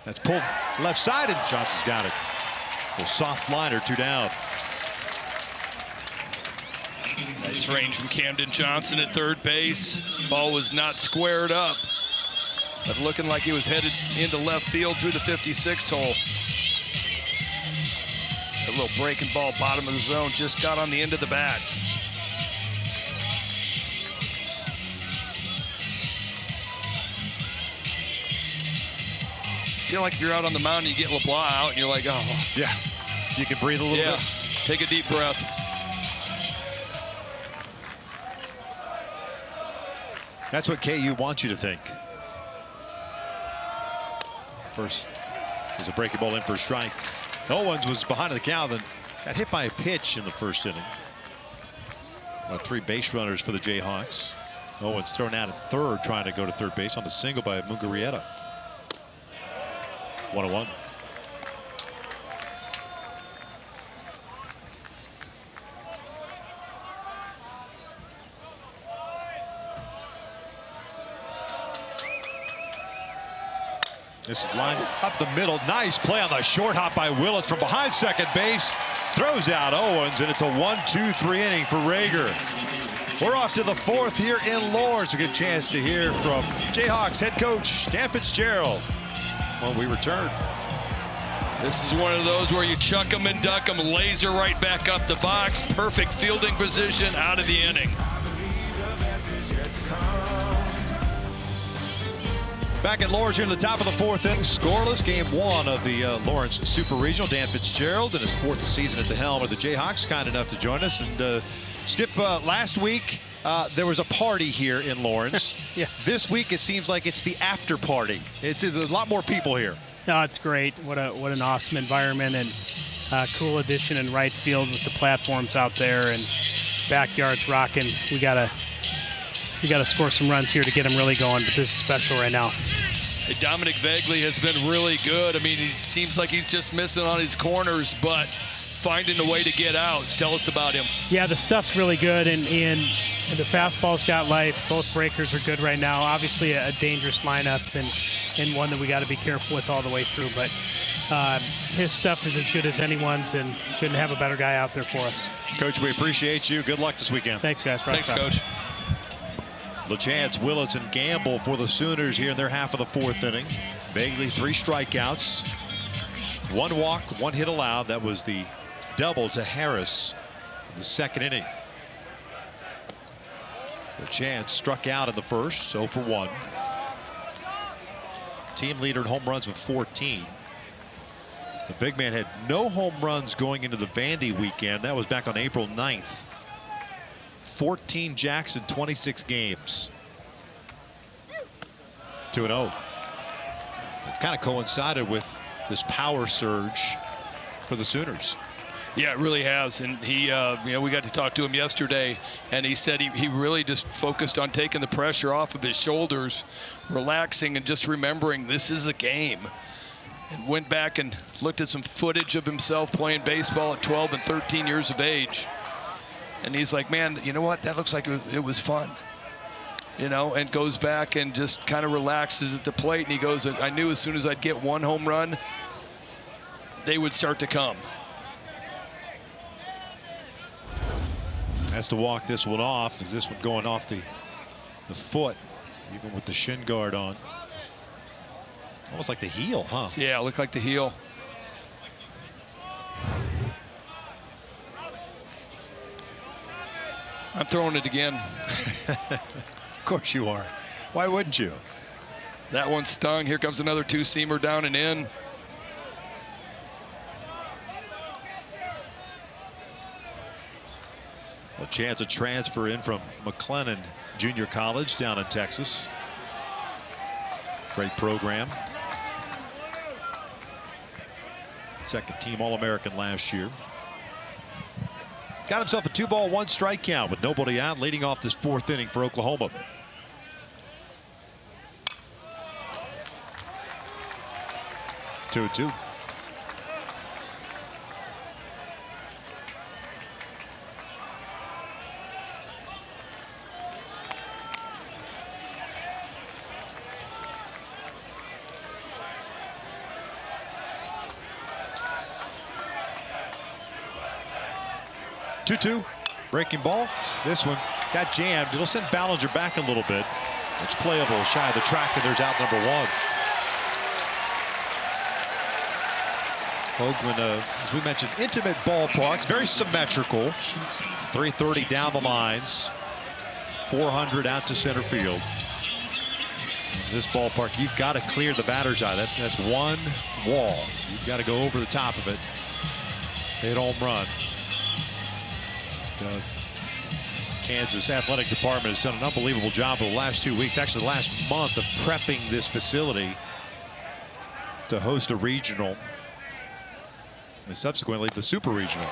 That's pulled left side, and Johnson's got it. A little soft liner, 2 down. Nice range from Camden Johnson at third base. Ball was not squared up, but looking like he was headed into left field through the 56 hole. A little breaking ball, bottom of the zone, just got on the end of the bat. I feel like if you're out on the mound and you get LeBlanc out and you're like, oh. Yeah, you can breathe a little bit. Take a deep breath. That's what KU wants you to think. First is a breaking ball in for a strike. Owens was behind the count and got hit by a pitch in the first inning. 3 base runners for the Jayhawks. Owens thrown out at third, trying to go to third base on the single by Mugarieta. 1-1. This is lined up the middle. Nice play on the short hop by Willits from behind second base. Throws out Owens, and it's a 1-2-3 inning for Rager. We're off to the 4th here in Lawrence. A good chance to hear from Jayhawks head coach Dan Fitzgerald when we return. This is one of those where you chuck them and duck them, laser right back up the box. Perfect fielding position out of the inning. Back at Lawrence here in the top of the 4th inning. Scoreless game 1 of the Lawrence Super Regional. Dan Fitzgerald in his 4th season at the helm of the Jayhawks, kind enough to join us. And Skip, last week there was a party here in Lawrence. Yeah. This week it seems like it's the after party. There's a lot more people here. No, it's great. What an awesome environment, and cool addition in right field with the platforms out there and backyards rocking. We gotta score some runs here to get them really going, but this is special right now. Hey, Dominic Vegley has been really good. I mean, he seems like he's just missing on his corners, but finding a way to get out. Tell us about him. Yeah, the stuff's really good, and the fastball's got life. Both breakers are good right now. Obviously a dangerous lineup and one that we got to be careful with all the way through, but his stuff is as good as anyone's, and couldn't have a better guy out there for us. Coach, we appreciate you. Good luck this weekend. Thanks, guys. Thanks, Coach. LeChance, Willits, and Gamble for the Sooners here in their half of the 4th inning. Bagley, 3 strikeouts, 1 walk, 1 hit allowed. That was the double to Harris in the 2nd inning. LeChance struck out in the first, 0 for 1. Team leader in home runs with 14. The big man had no home runs going into the Vandy weekend. That was back on April 9th. 14 jacks in 26 games. 2-0. It kind of coincided with this power surge for the Sooners. Yeah, it really has. And he, we got to talk to him yesterday, and he said he really just focused on taking the pressure off of his shoulders, relaxing, and just remembering this is a game. And went back and looked at some footage of himself playing baseball at 12 and 13 years of age. And he's like, man, you know what? That looks like it was fun. you know, and goes back and just kind of relaxes at the plate. And he goes, I knew as soon as I'd get one home run, they would start to come. Has to walk this one off. Is this one going off the foot, even with the shin guard on? Almost like the heel, huh? Yeah, it looked like the heel. I'm throwing it again. Of course you are. Why wouldn't you? That one stung. Here comes another two-seamer down and in. A chance to transfer in from McLennan Junior College down in Texas. Great program. Second team All-American last year. Got himself a 2-ball, 1-strike count with nobody out, leading off this fourth inning for Oklahoma. Two. 2-2. Breaking ball. This one got jammed. It'll send Ballinger back a little bit. It's playable shy of the track, and there's out number one. Hoagland, as we mentioned, intimate ballparks, very symmetrical. 330 down the lines, 400 out to center field. In this ballpark, you've got to clear the batter's eye. That's one wall. You've got to go over the top of it. Hit home run. The Kansas Athletic Department has done an unbelievable job over the last 2 weeks, actually the last month, of prepping this facility to host a regional and subsequently the Super Regional.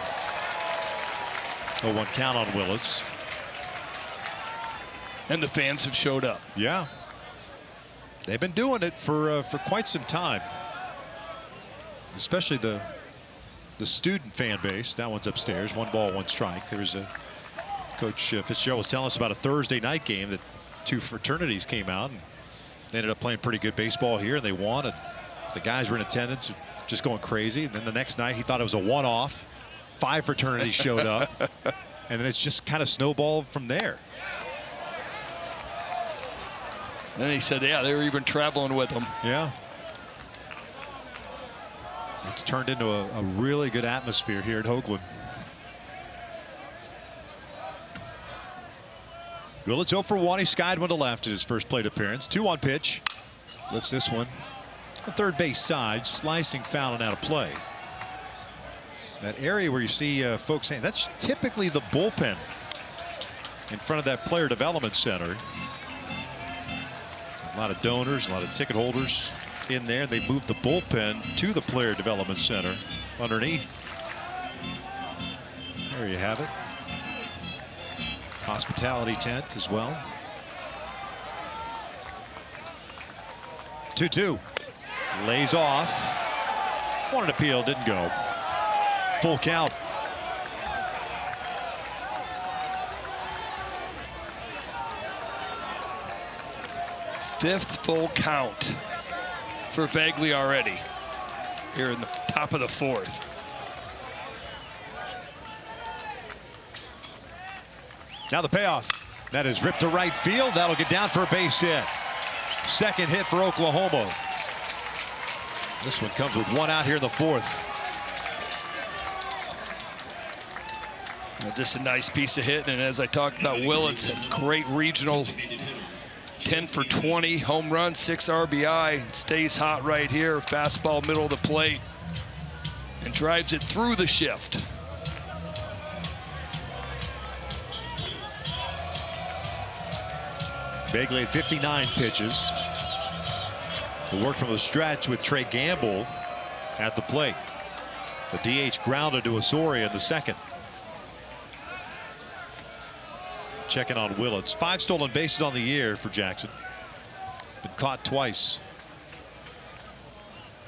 0-1 count on Willits. And the fans have showed up. Yeah. They've been doing it for quite some time. Especially the student fan base. That one's upstairs. 1 ball, 1 strike. There's a Coach Fitzgerald was telling us about a Thursday night game that 2 fraternities came out and they ended up playing pretty good baseball here, and they won. And the guys were in attendance, just going crazy. And then the next night, he thought it was a one-off. 5 fraternities showed up, and then it's just kind of snowballed from there. Then he said, yeah, they were even traveling with him. Yeah. It's turned into a really good atmosphere here at Hoagland. Willits 0 for 1. He skied one to left in his first plate appearance. 2-1 pitch. Lifts this one. The third base side, slicing foul and out of play. That area where you see folks saying that's typically the bullpen in front of that player development center. A lot of donors, a lot of ticket holders in there. They moved the bullpen to the player development center underneath. There you have it. Hospitality tent as well. 2-2. Lays off. Wanted to appeal, didn't go. Full count. Fifth full count for Vagley already here in the top of the fourth. Now the payoff. That is ripped to right field. That'll get down for a base hit. Second hit for Oklahoma. This one comes with 1 out here in the fourth. Just a nice piece of hitting, and as I talked about, Willits had great regional. 10 for 20, home run, 6 RBI. Stays hot right here. Fastball middle of the plate and drives it through the shift. Vagley had 59 pitches. The work from the stretch with Trey Gamble at the plate. The DH grounded to Osorio in the second. Checking on Willits. 5 stolen bases on the year for Jackson. Been caught twice.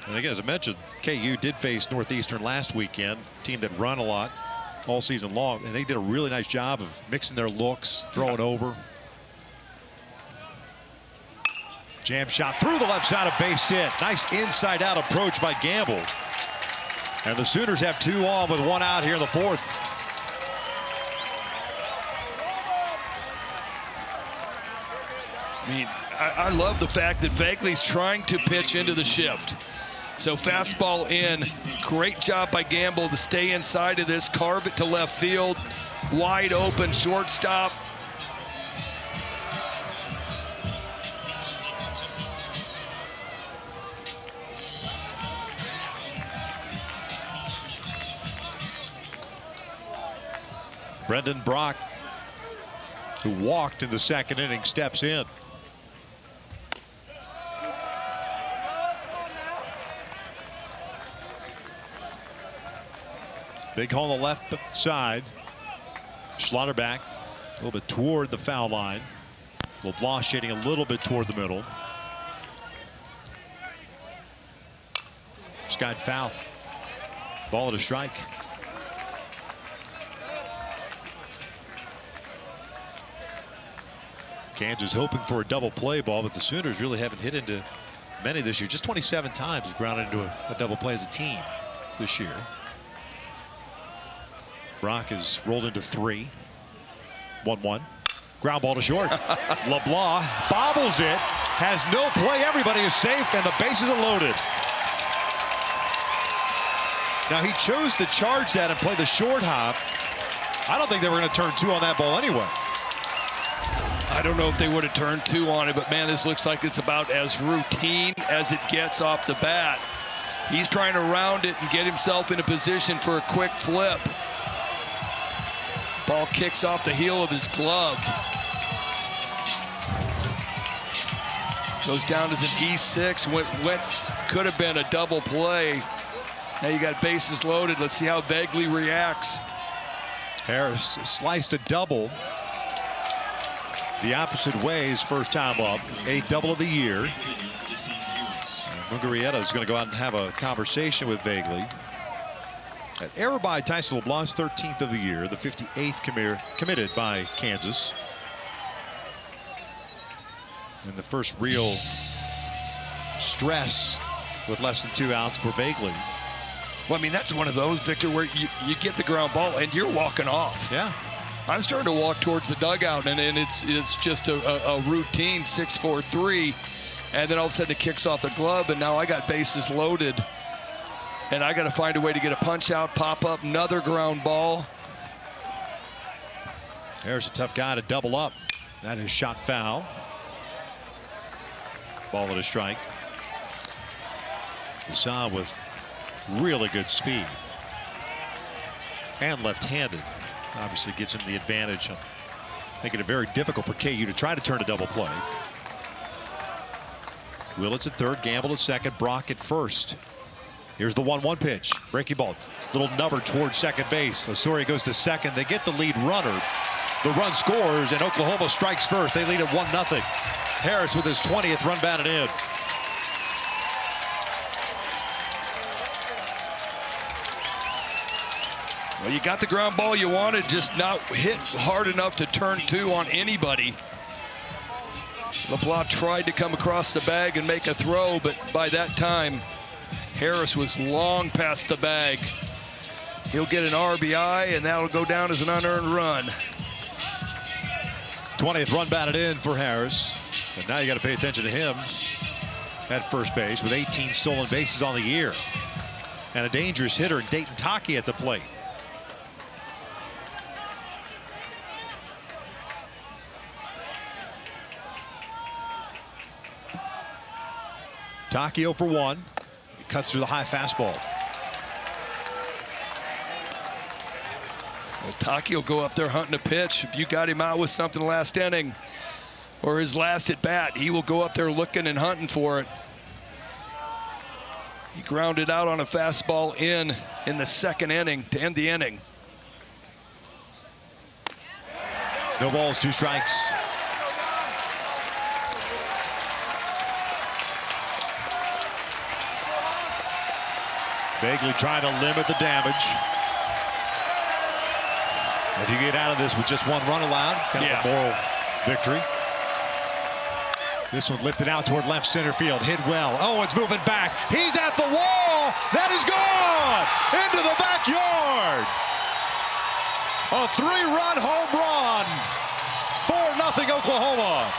And again, as I mentioned, KU did face Northeastern last weekend. Team that run a lot all season long. And they did a really nice job of mixing their looks, throwing over. Jam shot through the left side of base hit. Nice inside-out approach by Gamble. And the Sooners have 2 on with 1 out here in the 4th. I mean, I love the fact that Vagley's trying to pitch into the shift. So fastball in. Great job by Gamble to stay inside of this, carve it to left field. Wide open shortstop. Brendan Brock, who walked in the 2nd inning, steps in. Big hole on the left side. Schlotterback a little bit toward the foul line. LeBlanc shading a little bit toward the middle. Skied foul. Ball at a strike. Kansas hoping for a double play ball, but the Sooners really haven't hit into many this year. Just 27 times grounded into a double play as a team this year. Brock has rolled into 3. 1-1. Ground ball to short. LeBlanc bobbles it. Has no play. Everybody is safe, and the bases are loaded. Now, he chose to charge that and play the short hop. I don't think they were going to turn 2 on that ball anyway. I don't know if they would have turned 2 on it, but man, this looks like it's about as routine as it gets off the bat. He's trying to round it and get himself in a position for a quick flip. Ball kicks off the heel of his glove. Goes down as an E6. Could have been a double play. Now you got bases loaded. Let's see how Vagley reacts. Harris sliced a double the opposite way his first time up. 8th double of the year. Mugarieta is going to go out and have a conversation with Vagley. An error by Tyson LeBlanc's 13th of the year, the 58th committed by Kansas. And the first real stress with less than 2 outs for Vagley. Well, I mean, that's one of those, Victor, where you get the ground ball and you're walking off. Yeah. I'm starting to walk towards the dugout, and it's just a routine 6-4-3, and then all of a sudden it kicks off the glove, and now I got bases loaded, and I got to find a way to get a punch out, pop up, another ground ball. Harris a tough guy to double up. That is shot foul. Ball at a strike. Desai with really good speed and left-handed. Obviously gives him the advantage, making it very difficult for KU to try to turn a double play. Willits at 3rd, Gamble at 2nd, Brock at 1st. Here's the 1-1 pitch. Breaking ball. Little number towards second base. Osorio goes to 2nd. They get the lead runner. The run scores, and Oklahoma strikes first. They lead at 1-0. Harris with his 20th run batted in. Well, you got the ground ball you wanted, just not hit hard enough to turn 2 on anybody. LeBlanc tried to come across the bag and make a throw, but by that time, Harris was long past the bag. He'll get an RBI, and that'll go down as an unearned run. 20th run batted in for Harris. And now you got to pay attention to him at first base with 18 stolen bases on the year. And a dangerous hitter, Dayton Taki, at the plate. Taki 0 for 1. He cuts through the high fastball. Well, Taki will go up there hunting a pitch. If you got him out with something last inning or his last at bat, he will go up there looking and hunting for it. He grounded out on a fastball in the 2nd inning to end the inning. No balls, 2 strikes. Vaguely trying to limit the damage. If you get out of this with just 1 run allowed, kind of a moral victory. This one lifted out toward left center field. Hit well. Owens moving back. He's at the wall. That is gone into the backyard. A 3-run home run. 4-0 Oklahoma.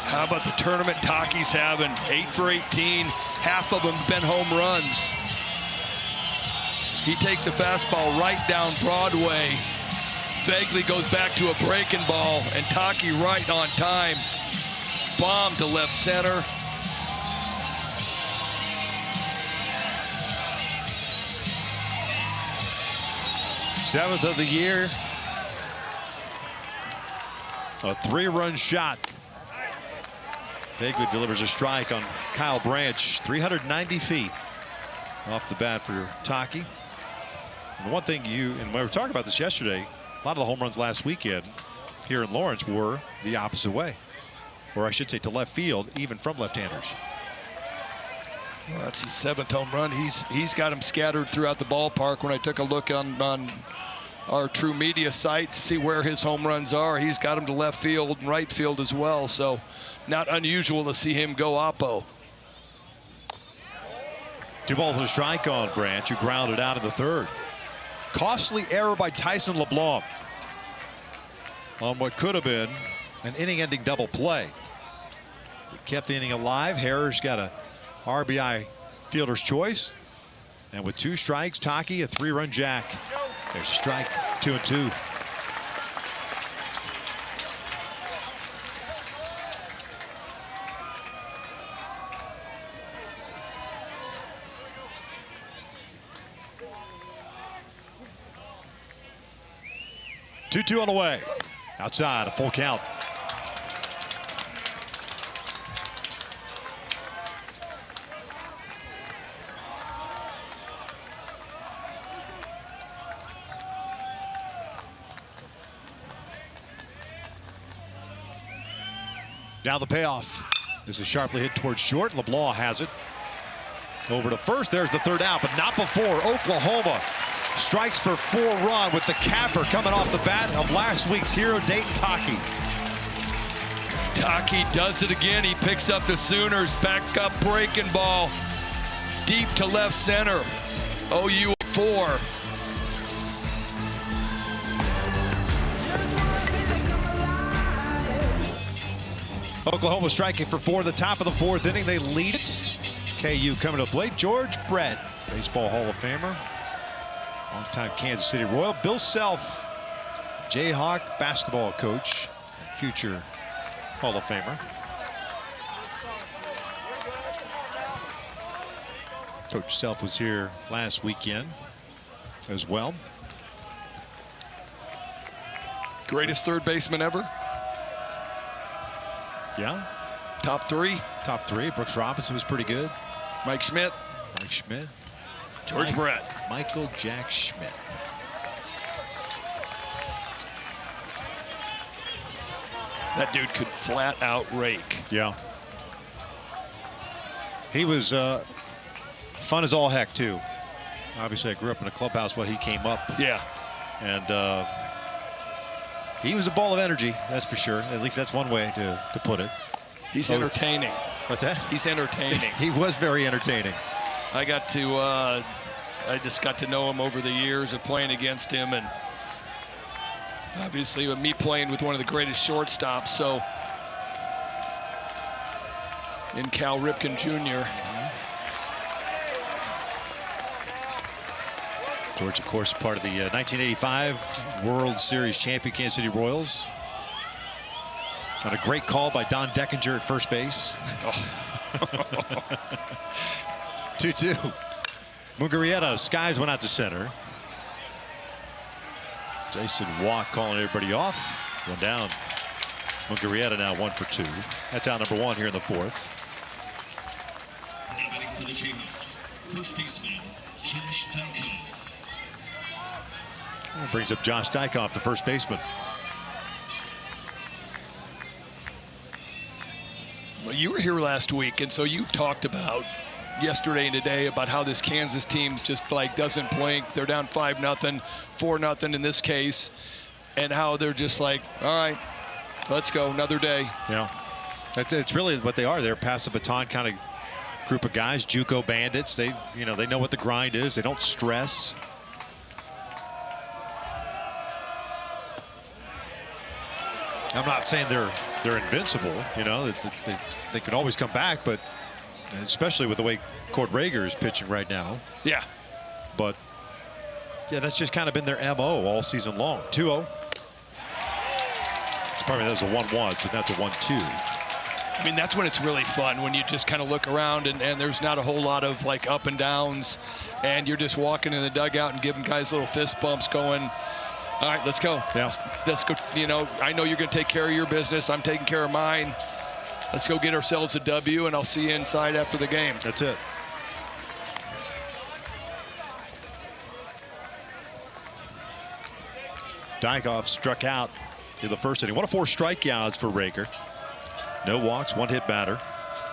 How about the tournament Taki's having? 8 for 18. Half of them have been home runs. He takes a fastball right down Broadway. Vaguely goes back to a breaking ball, and Taki right on time. Bomb to left center. Seventh of the year. A 3-run shot. Vaguely delivers a strike on Kyle Branch. 390 feet off the bat for Taki. And the one thing and we were talking about this yesterday, a lot of the home runs last weekend here in Lawrence were the opposite way. Or I should say to left field, even from left-handers. Well, that's his 7th home run. He's got them scattered throughout the ballpark. When I took a look on our True Media site to see where his home runs are, he's got them to left field and right field as well. So not unusual to see him go oppo. 2 balls and a strike on Branch, who grounded out in the 3rd. Costly error by Tyson LeBlanc on what could have been an inning-ending double play. It kept the inning alive. Harris got a RBI fielder's choice. And with 2 strikes, Taki a 3-run jack. There's a strike, 2-2. Two on the way. Outside, a full count. Now the payoff. This is sharply hit towards short. LeBlanc has it. Over to first. There's the 3rd out, but not before Oklahoma strikes for 4-run with the capper coming off the bat of last week's hero, Dayton Taki. Taki does it again. He picks up the Sooners. Back up breaking ball. Deep to left center. OU 4. Oklahoma striking for 4 at the top of the 4th inning. They lead it. KU coming to the plate. George Brett, Baseball Hall of Famer. Longtime Kansas City Royal. Bill Self, Jayhawk basketball coach, future Hall of Famer. Coach Self was here last weekend as well. Greatest 3rd baseman ever. Yeah. Top 3. Top 3. Brooks Robinson was pretty good. Mike Schmidt. George Brett. Michael Jack Schmidt. That dude could flat out rake. Yeah. He was fun as all heck, too. Obviously, I grew up in a clubhouse while he came up. Yeah. And he was a ball of energy, that's for sure. At least that's one way to put it. He's entertaining. What's that? He's entertaining. He was very entertaining. I just got to know him over the years of playing against him, and obviously with me playing with one of the greatest shortstops, so in Cal Ripken Jr. George, of course, part of the 1985 World Series champion Kansas City Royals. On a great call by Don Deckinger at first base. 2-2. Mugarieta, skies went out to center. Jason Walk calling everybody off. One down. Mugarieta now 1 for 2. That's out number 1 here in the 4th. Batting for the Jayhawks, first baseman Josh Tyko. That brings up Josh Dykoff, the first baseman. Well, you were here last week, and so you've talked about yesterday and today about how this Kansas team just like doesn't blink. They're down 5-0, 4-0 in this case, and how they're just like, all right, let's go, another day. Yeah, it's really what they are. They're pass the baton kind of group of guys, JUCO bandits. They know what the grind is. They don't stress. I'm not saying they're invincible. They could always come back, but especially with the way Cord Rager is pitching right now. Yeah. But yeah, that's just kind of been their MO all season long. 2-0. Probably that was a 1-1, so that's a 1-2. I mean, that's when it's really fun, when you just kind of look around and there's not a whole lot of like up and downs, and you're just walking in the dugout and giving guys little fist bumps going, all right, let's go. Yeah. Let's go. I know you're going to take care of your business. I'm taking care of mine. Let's go get ourselves a W, and I'll see you inside after the game. That's it. Dykoff struck out in the first inning. 1 of 4 strikeouts for Rager. No walks, 1 hit batter,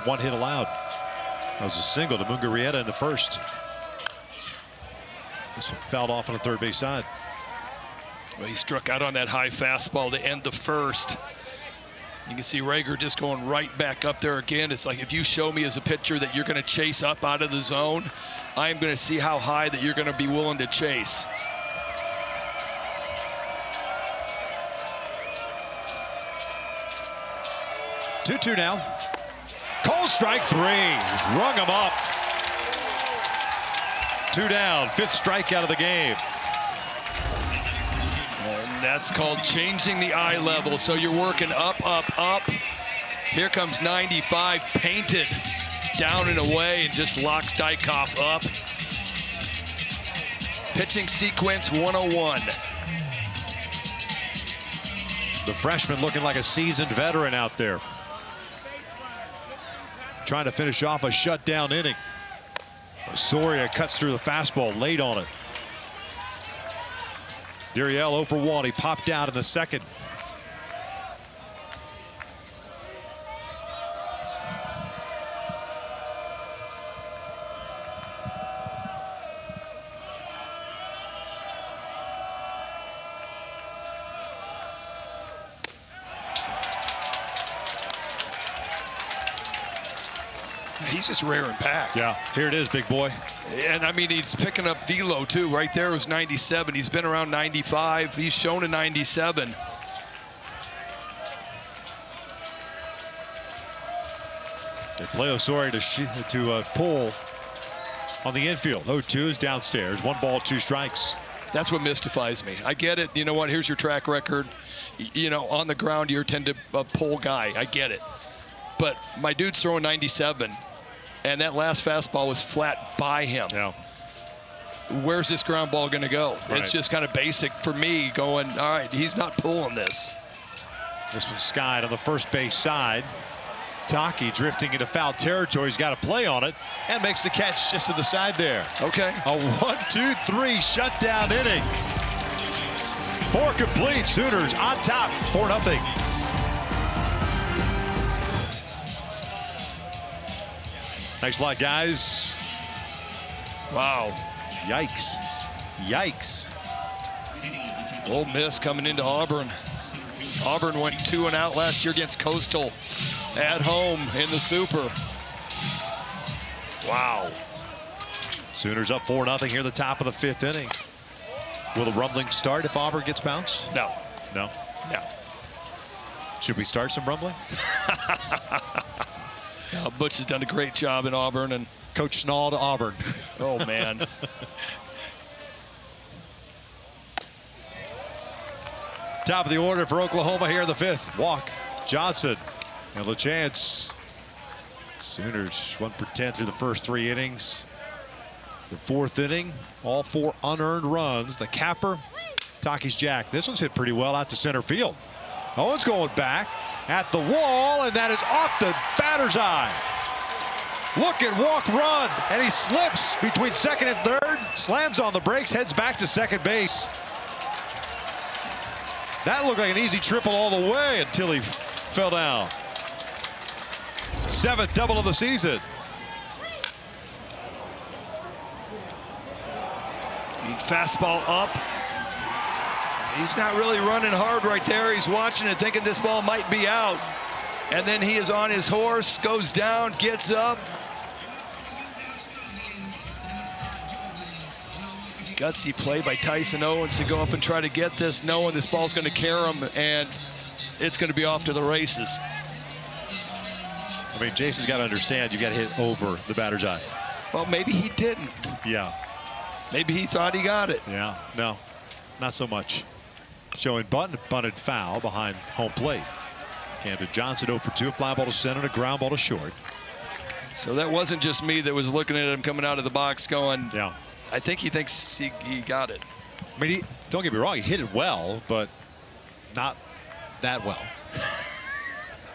1 hit allowed. That was a single to Mungarieta in the first. This one fouled off on the third base side. Well, he struck out on that high fastball to end the first. You can see Rager just going right back up there again. It's like, if you show me as a pitcher that you're going to chase up out of the zone, I am going to see how high that you're going to be willing to chase. Two now. Cold strike 3. Rung him up. 2 down. 5th strikeout of the game. And that's called changing the eye level. So you're working up, up, up. Here comes 95, painted down and away, and just locks Dykoff up. Pitching sequence 101. The freshman looking like a seasoned veteran out there. Trying to finish off a shutdown inning. Soria cuts through the fastball late on it. Duriel 0 for 1. He popped out in the second. He's just rare and packed. Yeah, here it is, big boy. And I mean, he's picking up velo too. Right there was 97. He's been around 95. He's shown a 97. They play Osorio to pull on the infield. 0-2 is downstairs. 1 ball, 2 strikes. That's what mystifies me. I get it. You know what? Here's your track record. On the ground, you're tend to pull guy. I get it. But my dude's throwing 97. And that last fastball was flat by him. Yeah. Where's this ground ball going to go? Right. It's just kind of basic for me going, all right, he's not pulling this. This one's skied on the first base side. Taki drifting into foul territory. He's got a play on it and makes the catch just to the side there. Okay. A 1-2-3 shutdown inning. 4 complete. Sooners on top, 4-0. Thanks a lot, guys. Wow. Yikes. Yikes. Ole Miss coming into Auburn. Auburn went 2 and out last year against Coastal at home in the Super. Wow. Sooners up 4-0 here at the top of the 5th inning. Will the rumbling start if Auburn gets bounced? No. No? No. Should we start some rumbling? Butch has done a great job in Auburn. And Coach Snall to Auburn. oh, man. Top of the order for Oklahoma here in the 5th. Walk. Johnson. And LaChance. Sooners 1 for 10 through the first 3 innings. The 4th inning, all 4 unearned runs. The capper, Taki's jack. This one's hit pretty well out to center field. Owens going back at the wall, and that is off the batter's eye. Look at walk, run, and he slips between second and third, slams on the brakes, heads back to second base. That looked like an easy triple all the way until he fell down. 7th double of the season. Fastball up. He's not really running hard right there. He's watching it, thinking this ball might be out. And then he is on his horse, goes down, gets up. Gutsy play by Tyson Owens to go up and try to get this, knowing this ball's going to carry him, and it's going to be off to the races. I mean, Jason's got to understand you got to hit over the batter's eye. Well, maybe he didn't. Yeah. Maybe he thought he got it. Yeah, no, not so much. Showing bunted foul behind home plate. Camden Johnson 0 for 2, fly ball to center, and a ground ball to short. So that wasn't just me that was looking at him coming out of the box going, yeah, I think he thinks he got it. I mean, don't get me wrong, he hit it well, but not that well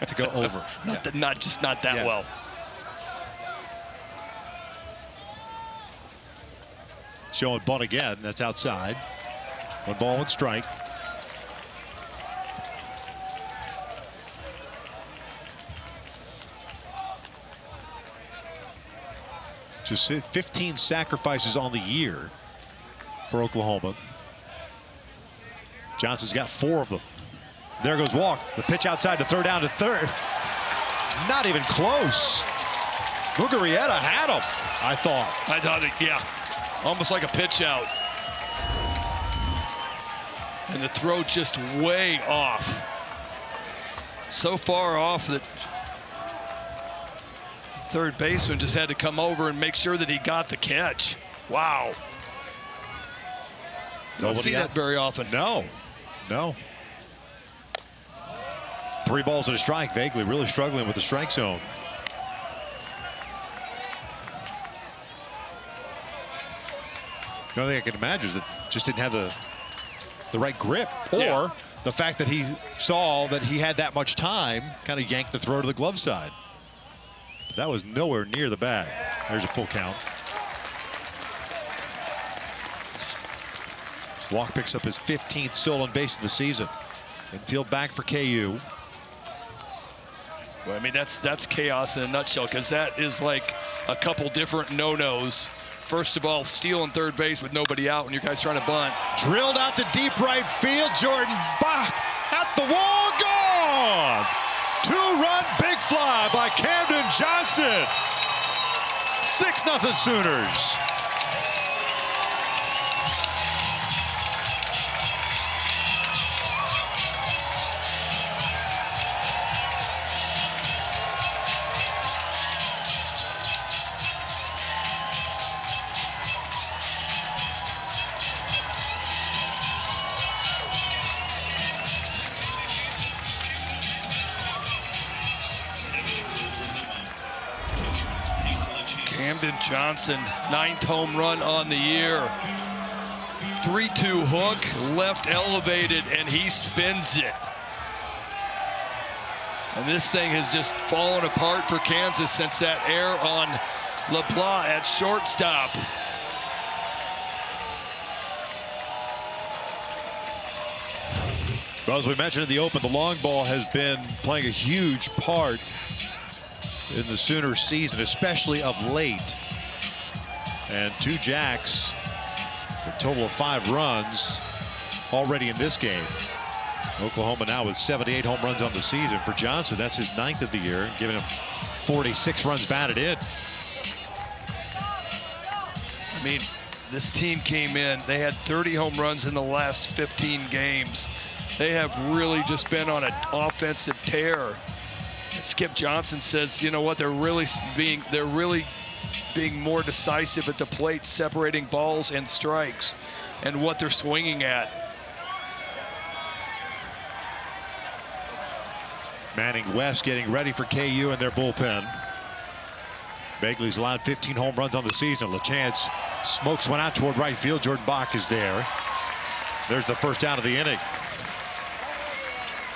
to go over. Not that well. Showing bunt again. That's outside. 1 ball, 1 strike. Just 15 sacrifices on the year for Oklahoma. Johnson's got 4 of them. There goes walk. The pitch outside to throw down to third. Not even close. Mugarieta had him, I thought. Yeah. Almost like a pitch out. And the throw just way off. So far off that third baseman just had to come over and make sure that he got the catch. Wow. Don't see that very often. No. 3 balls and a strike. Vaguely really struggling with the strike zone. The only thing I can imagine is that just didn't have the right grip, or the fact that he saw that he had that much time kind of yanked the throw to the glove side. But that was nowhere near the bag. There's a full count. Walk picks up his 15th stolen base of the season. Infield back for KU. Well, I mean, that's chaos in a nutshell, because that is like a couple different no-nos. First of all, stealing third base with nobody out when your guy's trying to bunt. Drilled out to deep right field. Jordan Bach at the wall, gone. 2-run big fly by Camden Johnson. 6-0 Sooners. Camden Johnson, 9th home run on the year. 3-2 hook, left elevated, and he spins it. And this thing has just fallen apart for Kansas since that error on LeBlanc at shortstop. Well, as we mentioned in the open, the long ball has been playing a huge part in the Sooners season, especially of late. And 2 jacks for a total of 5 runs already in this game. Oklahoma now with 78 home runs on the season. For Johnson, that's his 9th of the year, giving him 46 runs batted in. I mean, this team came in, they had 30 home runs in the last 15 games. They have really just been on an offensive tear. And Skip Johnson says, you know what, they're really being more decisive at the plate, separating balls and strikes and what they're swinging at. Manning West getting ready for KU in their bullpen. Begley's allowed 15 home runs on the season. LeChance smokes one out toward right field. Jordan Bach is there. There's the first out of the inning.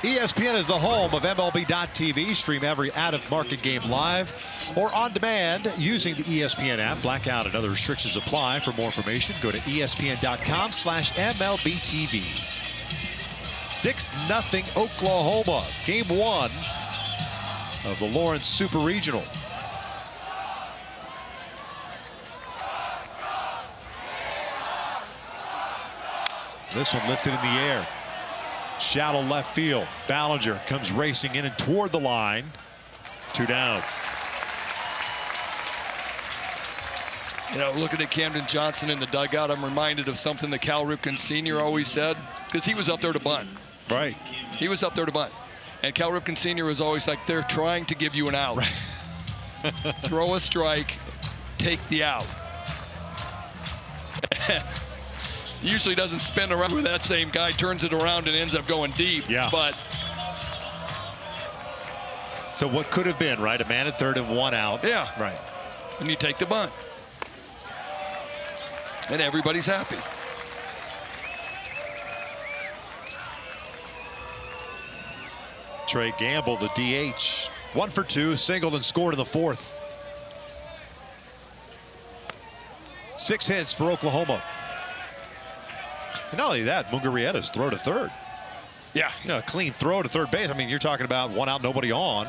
ESPN is the home of MLB.TV. Stream every out-of-market game live or on demand using the ESPN app. Blackout and other restrictions apply. For more information, go to ESPN.com/MLBTV. 6-0 Oklahoma. Game 1 of the Lawrence Super Regional. This one lifted in the air. Shallow left field. Ballinger comes racing in and toward the line. 2 down. You know, looking at Camden Johnson in the dugout, I'm reminded of something that Cal Ripken Sr. always said, because he was up there to bunt. Right. He was up there to bunt. And Cal Ripken Sr. was always like, they're trying to give you an out. Right. Throw a strike, take the out. Usually doesn't spin around with that same guy, turns it around and ends up going deep. Yeah. But so what could have been, right? A man at third and 1 out. yeah. Right. And you take the bunt. And everybody's happy. Trey Gamble, the DH. 1 for 2, singled and scored in the 4th. 6 hits for Oklahoma. And not only that, Mungarietta's throw to third. Yeah. You know, a clean throw to third base. I mean, you're talking about 1 out, nobody on.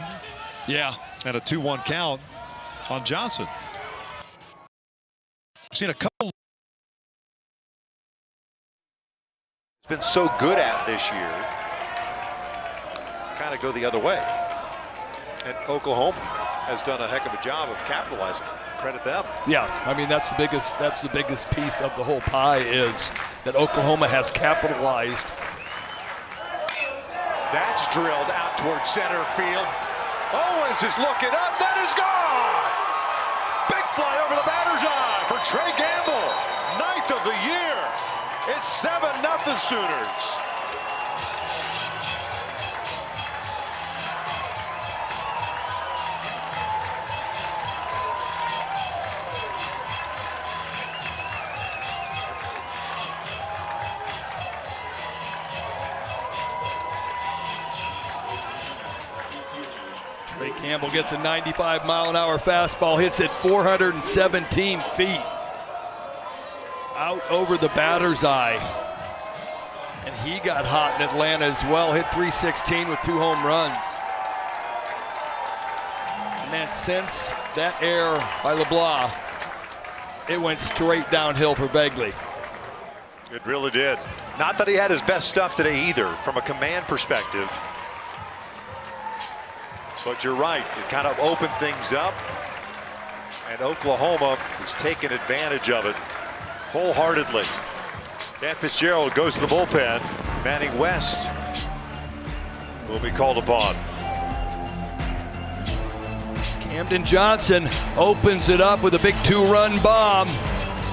Yeah. And a 2-1 count on Johnson. I've seen a couple. Been so good at this year, kind of go the other way, and Oklahoma has done a heck of a job of capitalizing. Credit them. Yeah, I mean that's the biggest piece of the whole pie is that Oklahoma has capitalized. That's drilled out towards center field. Owens is looking up, that is gone. Big fly over the batter's eye for Trey Gamble, 9th of the year. It's 7-0 Sooners. Trey Campbell gets a 95-mile-an-hour fastball, hits it 417 feet. Out over the batter's eye. And he got hot in Atlanta as well, hit 316 with 2 home runs. And then since that error by LeBlanc, it went straight downhill for Begley. It really did. Not that he had his best stuff today either, from a command perspective. But you're right, it kind of opened things up. And Oklahoma is taking advantage of it wholeheartedly. Dan Fitzgerald goes to the bullpen. Manning West will be called upon. Camden Johnson opens it up with a big 2-run bomb.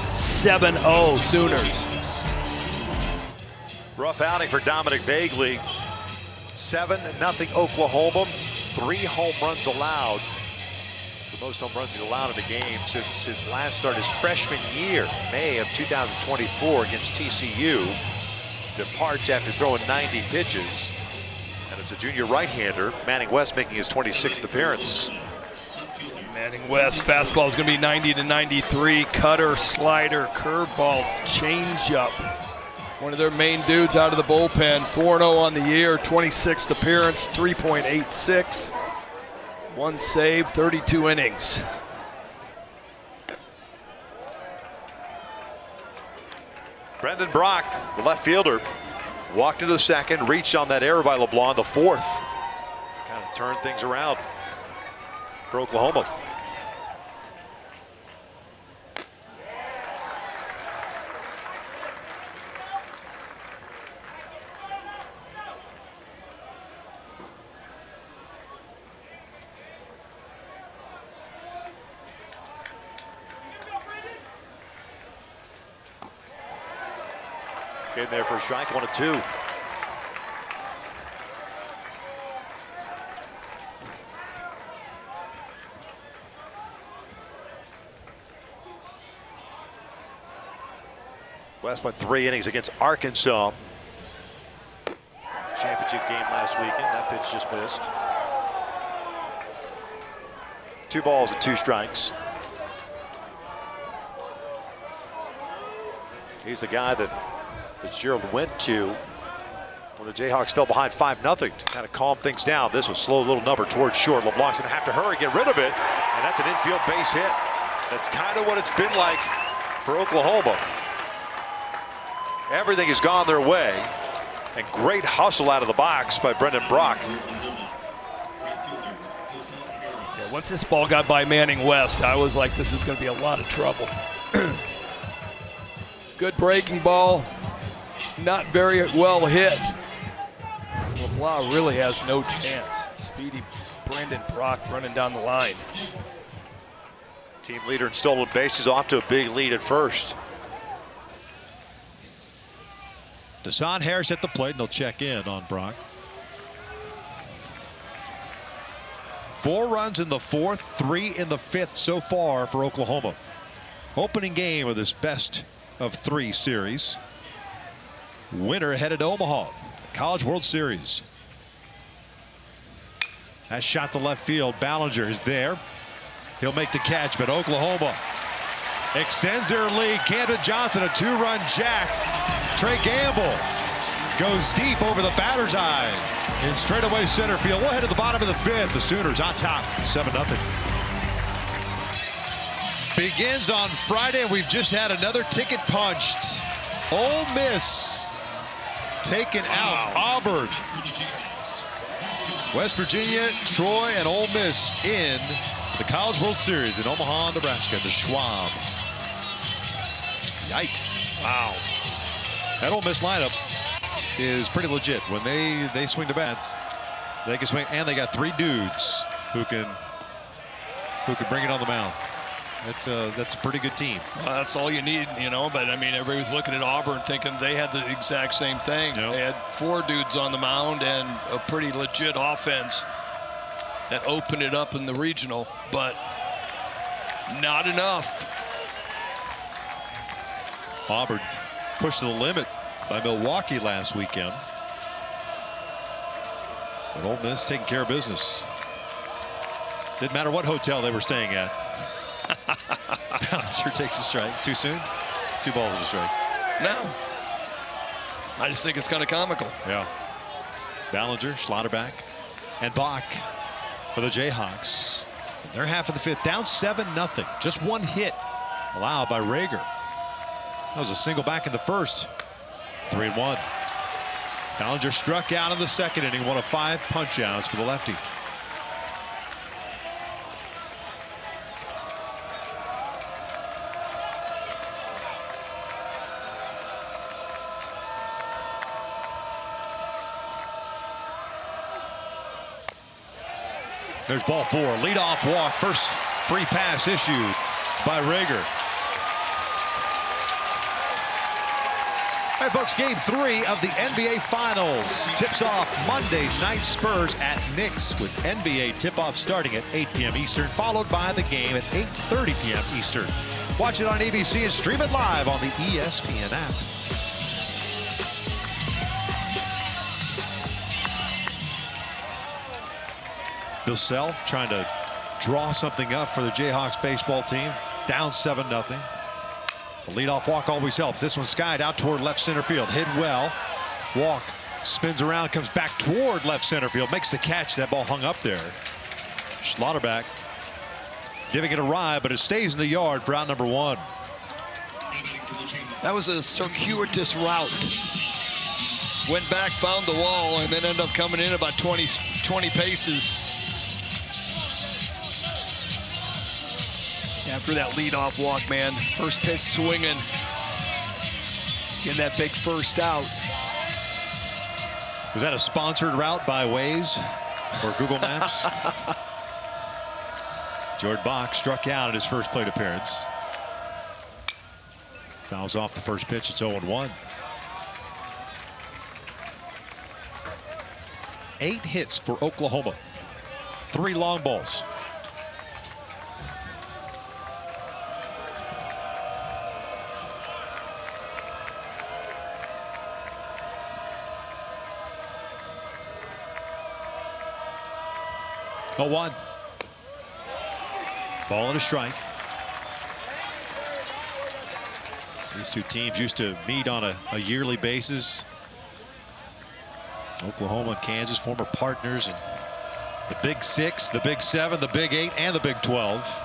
7-0 Sooners. Rough outing for Dominic Begley. 7-0 Oklahoma. 3 home runs allowed. The most home runs he's allowed in a game since his last start his freshman year, May of 2024 against TCU. Departs after throwing 90 pitches. And it's a junior right-hander, Manning West, making his 26th appearance. Manning West, fastball is going to be 90 to 93. Cutter, slider, curveball, changeup. One of their main dudes out of the bullpen. 4-0 on the year, 26th appearance, 3.86. 1 save, 32 innings. Brendan Brock, the left fielder, walked into the second, reached on that error by LeBlanc, the 4th. Kind of turned things around for Oklahoma. In there for a strike, 1-2. West went 3 innings against Arkansas. Championship game last weekend. That pitch just missed. 2 balls and 2 strikes. He's the guy that Fitzgerald went to When the Jayhawks fell behind 5-0 to kind of calm things down. This was slow little number towards short. LeBlanc's going to have to hurry, get rid of it. And that's an infield base hit. That's kind of what it's been like for Oklahoma. Everything has gone their way. And great hustle out of the box by Brendan Brock. Yeah, once this ball got by Manning West, I was like, this is going to be a lot of trouble. Good breaking ball, not very well hit. LeBlanc really has no chance. Speedy Brendan Brock running down the line. Team leader in stolen bases, off to a big lead at first. Deshaun Harris at the plate, and they'll check in on Brock. 4 runs in the 4th, 3 in the 5th so far for Oklahoma. Opening game of this best of 3 series. Winner headed to Omaha, the College World Series. That shot to left field. Ballinger is there. He'll make the catch, but Oklahoma extends their lead. Camden Johnson, a 2-run jack. Trey Gamble goes deep over the batter's eye in straightaway center field. We'll head to the bottom of the 5th. The Sooners on top, 7-0. Begins on Friday, and we've just had another ticket punched. Ole Miss taken out. Auburn, West Virginia, Troy, and Ole Miss in the College World Series in Omaha, Nebraska, the Schwab. Yikes. Wow. That Ole Miss lineup is pretty legit. When they swing the bat, they can swing, and they got 3 dudes who can bring it on the mound. That's a pretty good team. Well, that's all you need, you know. But I mean, everybody was looking at Auburn thinking they had the exact same thing. Yep. They had 4 dudes on the mound and a pretty legit offense that opened it up in the regional, but not enough. Auburn pushed to the limit by Milwaukee last weekend. But Ole Miss taking care of business. Didn't matter what hotel they were staying at. Ballinger takes a strike. Too soon? 2 balls and a strike. No. I just think it's kind of comical. Yeah. Ballinger, Schlotterback, and Bach for the Jayhawks. They're half of the 5th, down 7-0. Just 1 hit allowed by Rager. That was a single back in the 1st. 3-1. Ballinger struck out in the 2nd inning, 1 of 5 punch outs for the lefty. There's ball 4. Leadoff walk. First free pass issued by Rager. All right, folks, game 3 of the NBA Finals tips off Monday night. Spurs at Knicks, with NBA tip-off starting at 8 p.m. Eastern, followed by the game at 8:30 p.m. Eastern. Watch it on ABC and stream it live on the ESPN app. Bill Self trying to draw something up for the Jayhawks baseball team. Down 7-0. The leadoff walk always helps. This one skied out toward left center field. Hit well. Walk spins around, comes back toward left center field. Makes the catch. That ball hung up there. Schlotterback giving it a ride, but it stays in the yard for out number 1. That was a circuitous route. Went back, found the wall, and then ended up coming in about 20 paces. After that leadoff walk, man, first pitch swinging, getting that big first out. Was that a sponsored route by Waze or Google Maps? Jordan Bach struck out at his first plate appearance. Fouls off the first pitch. It's 0-1. 8 hits for Oklahoma. 3 long balls. A 1. Ball and a strike. These 2 teams used to meet on a yearly basis. Oklahoma and Kansas, former partners in the Big 6, the Big 7, the Big 8, and the Big 12.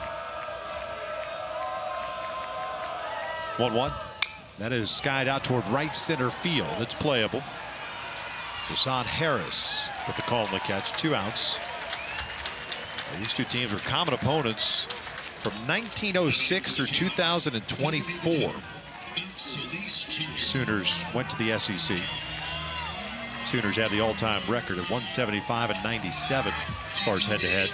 1-1. That is skied out toward right center field. It's playable. Deshaun Harris with the call and the catch. 2 outs. And these two teams were common opponents from 1906 through 2024. Sooners went to the SEC. Sooners have the all-time record at 175 and 97 as far as head-to-head.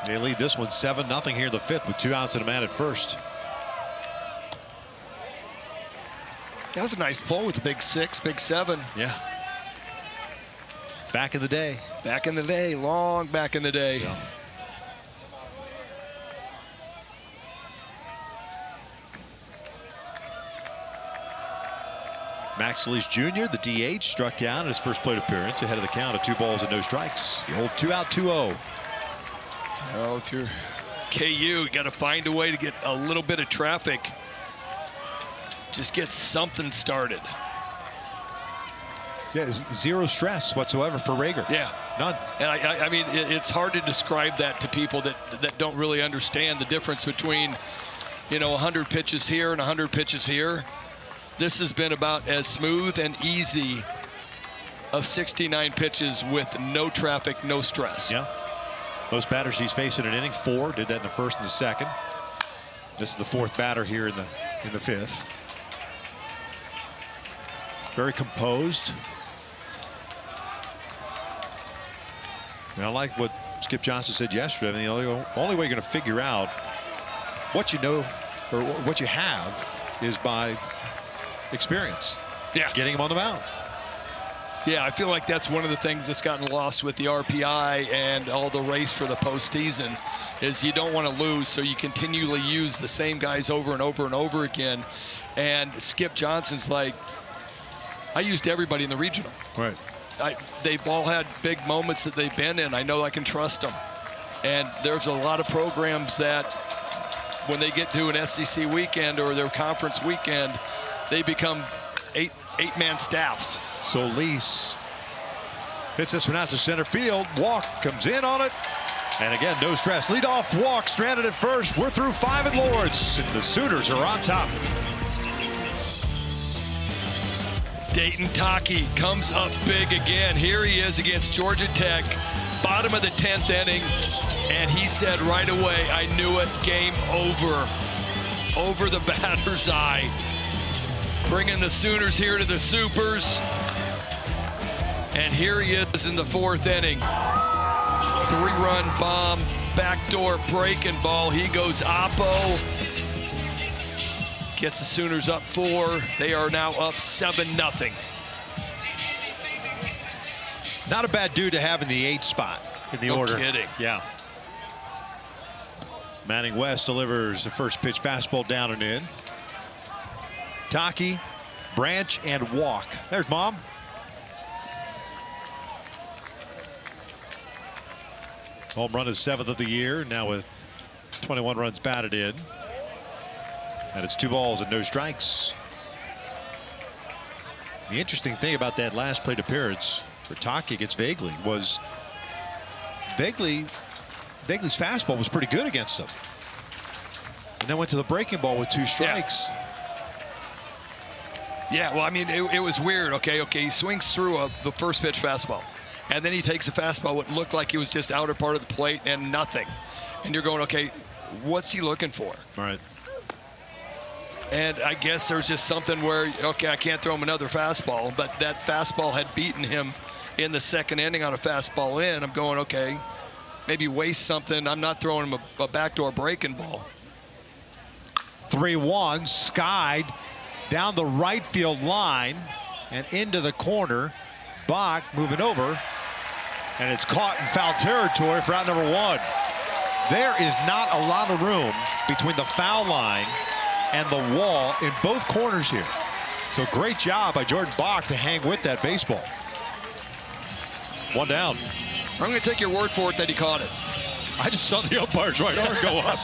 They lead this one 7-0 here in the 5th with 2 outs and a man at first. That was a nice pull with the Big 6, Big 7. Yeah. Back in the day. Back in the day, long back in the day. Yeah. Max Leach Jr., the DH, struck out in his first plate appearance ahead of the count of 2 balls and no strikes. The old 2-out, 2-0. Oh, if you're KU, you got to find a way to get a little bit of traffic. Just get something started. Yeah, zero stress whatsoever for Rager. Yeah. None. And I mean, it's hard to describe that to people that don't really understand the difference between, 100 pitches here and 100 pitches here. This has been about as smooth and easy of 69 pitches with no traffic, no stress. Yeah. Most batters he's faced in an inning, 4. Did that in the first and the second. This is the 4th batter here in the 5th. Very composed. And I like what Skip Johnson said yesterday. I mean, the only way you're going to figure out what you know or what you have is by experience. Yeah. Getting him on the mound. Yeah, I feel like that's one of the things that's gotten lost with the RPI and all the race for the postseason is you don't want to lose, so you continually use the same guys over and over and over again. And Skip Johnson's like, I used everybody in the regional. Right. They've all had big moments that they've been in. I know I can trust them. And there's a lot of programs that when they get to an SEC weekend or their conference weekend, they become eight-man staffs. Solis hits this one out to center field. Walk comes in on it. And again, no stress. Leadoff walk stranded at first. We're through 5 at Lords. And the Sooners are on top. Dayton Taki comes up big again. Here he is against Georgia Tech. Bottom of the 10th inning. And he said right away, I knew it, game over. Over the batter's eye. Bringing the Sooners here to the Supers. And here he is in the 4th inning. 3-run bomb, backdoor breaking ball. He goes oppo. Gets the Sooners up 4. They are now up 7-0. Not a bad dude to have in the 8th spot in the order. No kidding. Yeah. Manning West delivers the first pitch fastball down and in. Taki, Branch, and walk. There's Mom. Home run is 7th of the year, now with 21 runs batted in. And it's 2 balls and no strikes. The interesting thing about that last plate appearance for Taki against Vagley was Vagley's fastball was pretty good against him. And then went to the breaking ball with 2 strikes. Yeah, well, I mean, it was weird. Okay, he swings through the first pitch fastball. And then he takes a fastball, what looked like it was just outer part of the plate and nothing. And you're going, okay, what's he looking for? Right. And I guess there's just something where, okay, I can't throw him another fastball, but that fastball had beaten him in the 2nd inning on a fastball in. I'm going, okay, maybe waste something. I'm not throwing him a backdoor breaking ball. 3-1, skied down the right field line and into the corner. Bach moving over, and it's caught in foul territory for out number 1. There is not a lot of room between the foul line and the wall in both corners here. So great job by Jordan Bach to hang with that baseball. 1 down. I'm going to take your word for it that he caught it. I just saw the umpire's right arm go up.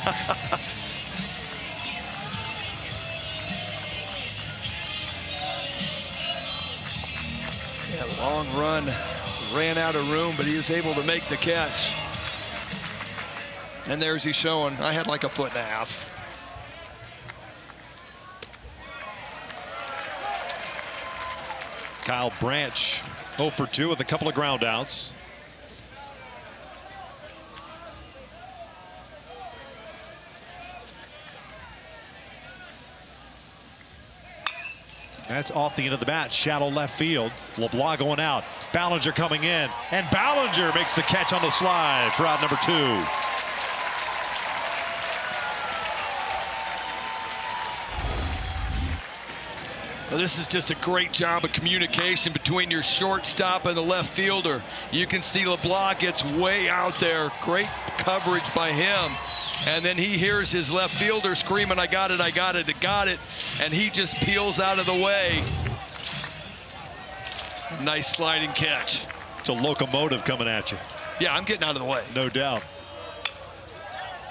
Yeah, long run, ran out of room, but he was able to make the catch. And there's he showing. I had like a foot and a half. Kyle Branch 0 for 2 with a couple of ground outs. That's off the end of the bat, shallow left field. LeBlanc going out. Ballinger coming in, and Ballinger makes the catch on the slide for out number 2. Well, this is just a great job of communication between your shortstop and the left fielder. You can see LeBlanc gets way out there. Great coverage by him. And then he hears his left fielder screaming, I got it, I got it, I got it. And he just peels out of the way. Nice sliding catch. It's a locomotive coming at you. Yeah, I'm getting out of the way. No doubt.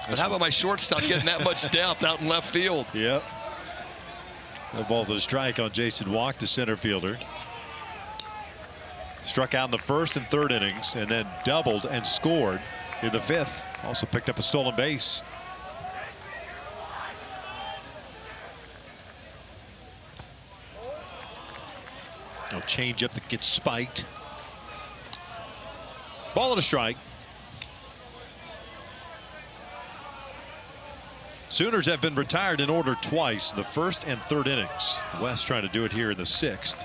But how about my shortstop getting that much depth out in left field? Yep. No balls at a strike on Jason Walk, the center fielder. Struck out in the first and third innings and then doubled and scored in the fifth. Also picked up a stolen base. No changeup that gets spiked. Ball and a strike. Sooners have been retired in order twice in the first and third innings. West trying to do it here in the sixth.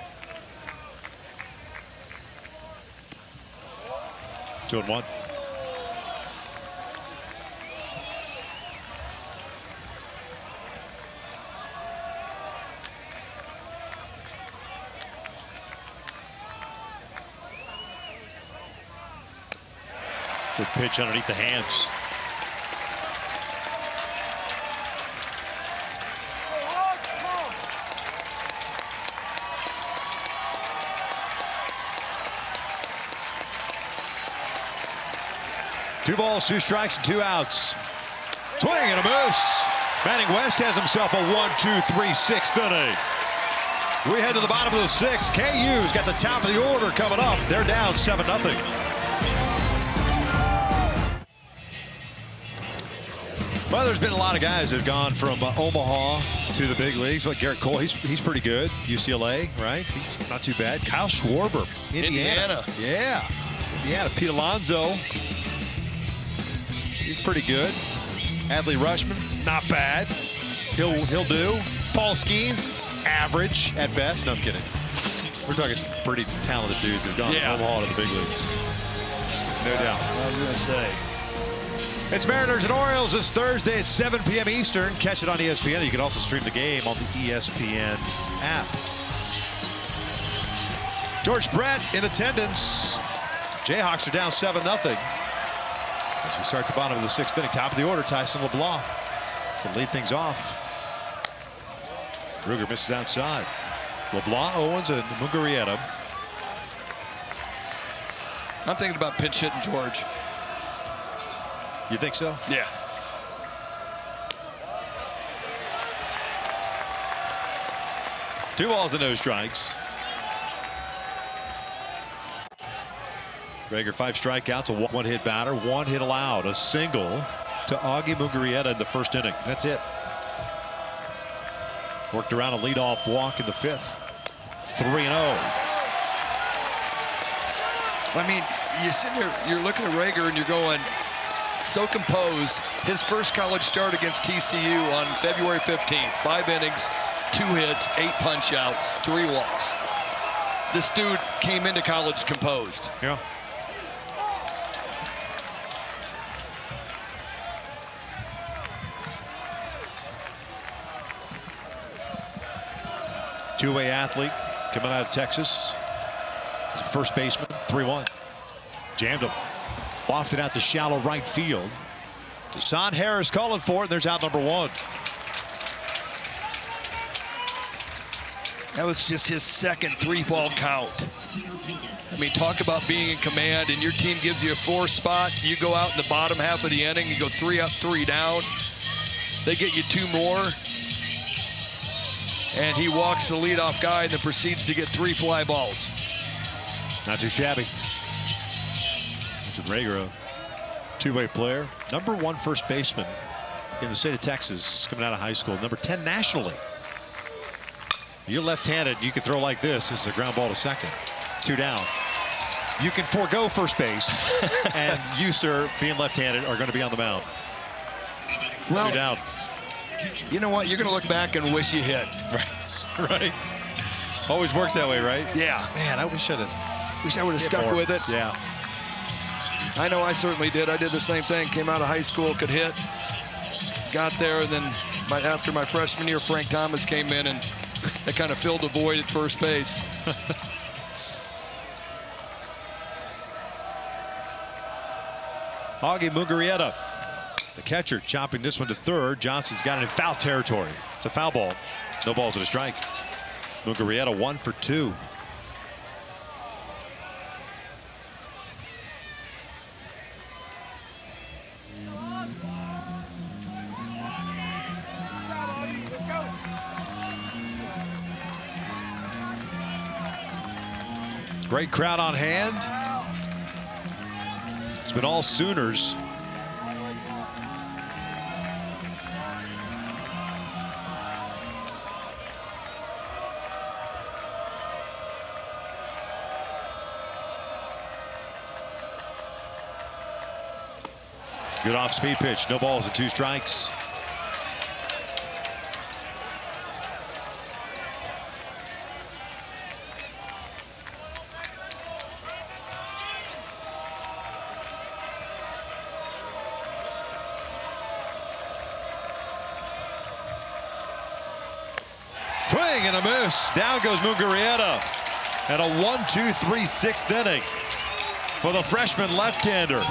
2-1. Good pitch underneath the hands. Two balls, 2 strikes, and 2 outs. Swing and a miss. Manning West has himself a 1-2-3-6th inning. We head to the bottom of the 6th. KU's got the top of the order coming up. They're down 7-0. Well, there's been a lot of guys that have gone from Omaha to the big leagues. Like Garrett Cole, he's pretty good. UCLA, right? He's not too bad. Kyle Schwarber, Indiana. Yeah, Indiana. Pete Alonso, he's pretty good. Adley Rushman, not bad. He'll do. Paul Skeens, average at best. No, I'm kidding. We're talking some pretty talented dudes that have gone from Omaha to the big leagues. No doubt. I was going to say. It's Mariners and Orioles this Thursday at 7 p.m. Eastern. Catch it on ESPN. You can also stream the game on the ESPN app. George Brett in attendance. Jayhawks are down 7-0. As we start the bottom of the 6th inning, top of the order, Tyson LeBlanc can lead things off. Ruger misses outside. LeBlanc, Owens, and Mugarieta. I'm thinking about pinch hitting George. You think so? Yeah. Two balls and no strikes. Rager 5 strikeouts, a 1-hit batter, 1 hit allowed, a single to Augie Mugarieta in the first inning. That's it. Worked around a leadoff walk in the 5th. 3-0. I mean, you sit here, you're looking at Rager and you're going, so composed. His first college start against TCU on February 15th. 5 innings, 2 hits, 8 punch outs, 3 walks. This dude came into college composed. Yeah. Two-way athlete coming out of Texas. He's a first baseman, 3-1. Jammed him. Lofted out to shallow right field. Deshaun Harris calling for it. There's out number 1. That was just his second 3-ball count. I mean, talk about being in command, and your team gives you a 4 spot. You go out in the bottom half of the inning, you go 3 up, 3 down. They get you 2 more. And he walks the leadoff guy and then proceeds to get 3 fly balls. Not too shabby. Rager, a two-way player. Number 1 first baseman in the state of Texas coming out of high school. Number 10 nationally. You're left-handed, you can throw like this. This is a ground ball to second. 2 down. You can forego first base, and you, sir, being left-handed, are going to be on the mound. Well, 2 down. You know what? You're going to look back and wish you hit. Right. Always works that way, right? Yeah. Man, I wish I would have stuck with it. Yeah. I know I certainly did. I did the same thing. Came out of high school, could hit. Got there, and then after my freshman year, Frank Thomas came in, and that kind of filled the void at first base. Augie Mugarieta, the catcher, chopping this one to third. Johnson's got it in foul territory. It's a foul ball. No balls and a strike. Mugarieta 1 for 2. Great crowd on hand. It's been all Sooners. Good off-speed pitch. No balls and 2 strikes. Swing and a miss. Down goes Mugarieta. And a 1-2-3 6th inning for the freshman left-hander.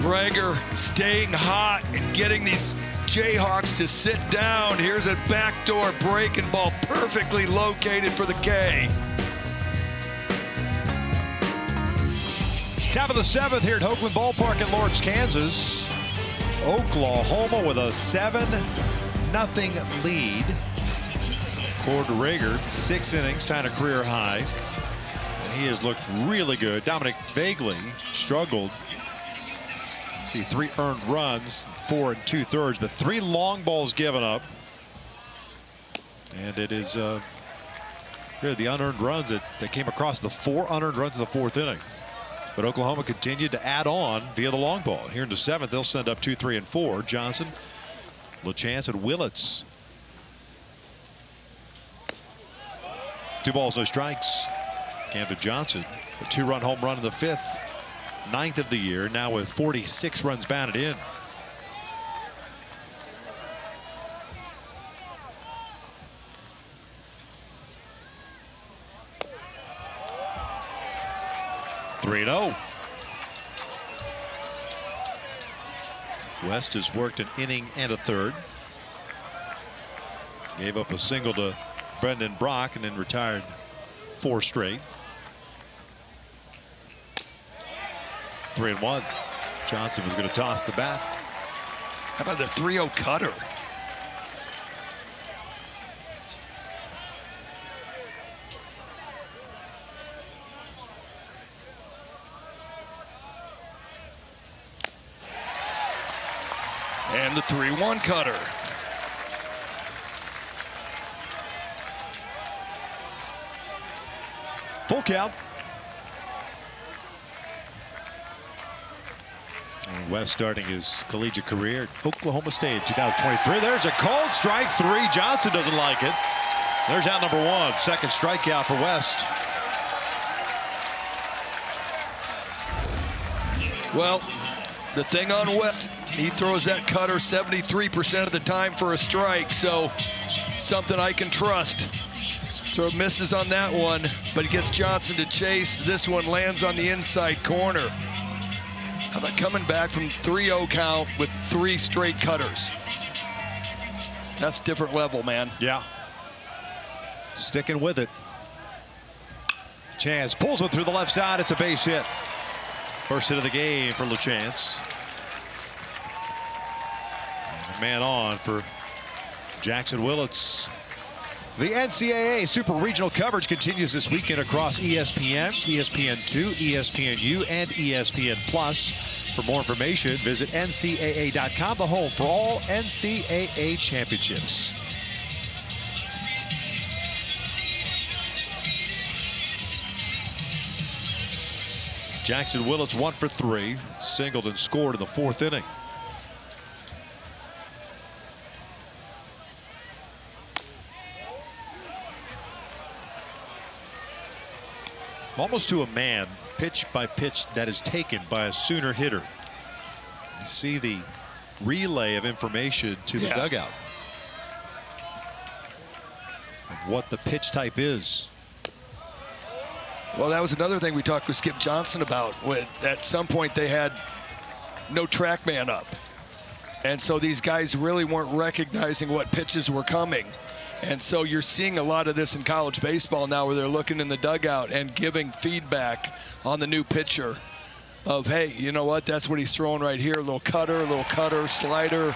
Rager staying hot and getting these Jayhawks to sit down. Here's a backdoor breaking ball, perfectly located for the K. Top of the 7th here at Hoagland Ballpark in Lawrence, Kansas. Oklahoma with a 7-0 lead. Cord Rager, 6 innings, tying a career high. And he has looked really good. Dominic Vagley struggled. Let's see, 3 earned runs, 4 2/3, but 3 long balls given up. And it is really the unearned runs that came across, the 4 unearned runs in the 4th inning. But Oklahoma continued to add on via the long ball. Here in the 7th, they'll send up 2, 3, and 4. Johnson, LaChance, and Willits. 2 balls, no strikes. Camden Johnson, a 2-run home run in the 5th, 9th of the year, now with 46 runs batted in. (3-0). West has worked an inning and a third. Gave up a single to Brendan Brock and then retired 4 straight. 3-1. Johnson was going to toss the bat. How about the 3-0 cutter? And the 3-1 cutter. Full count. And West starting his collegiate career at Oklahoma State in 2023. There's a cold strike 3. Johnson doesn't like it. There's out number 1. Second strikeout for West. Well, the thing on West, he throws that cutter 73% of the time for a strike, so something I can trust. So it misses on that one, but he gets Johnson to chase. This one lands on the inside corner. How about coming back from 3-0 count with 3 straight cutters? That's different level, man. Yeah. Sticking with it. Chance pulls one through the left side. It's a base hit. First hit of the game for LaChance. And a man on for Jackson Willits. The NCAA Super Regional coverage continues this weekend across ESPN, ESPN2, ESPNU, and ESPN Plus. For more information, visit NCAA.com, the home for all NCAA championships. Jackson Willits 1 for 3, singled and scored in the 4th inning. Almost to a man, pitch by pitch, that is taken by a Sooner hitter. You see the relay of information to the dugout of what the pitch type is. Well, that was another thing we talked with Skip Johnson about. When at some point they had no track man up. And so these guys really weren't recognizing what pitches were coming. And so you're seeing a lot of this in college baseball now, where they're looking in the dugout and giving feedback on the new pitcher of, hey, you know what, that's what he's throwing right here. A little cutter, slider.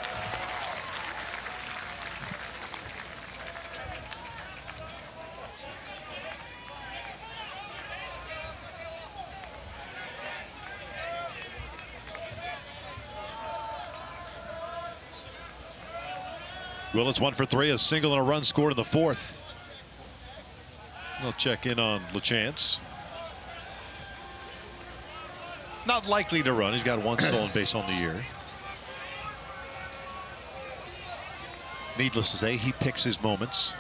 Willits 1 for 3, a single and a run scored in the 4th. We'll check in on LaChance. Not likely to run. He's got 1 stolen base on the year. Needless to say, he picks his moments.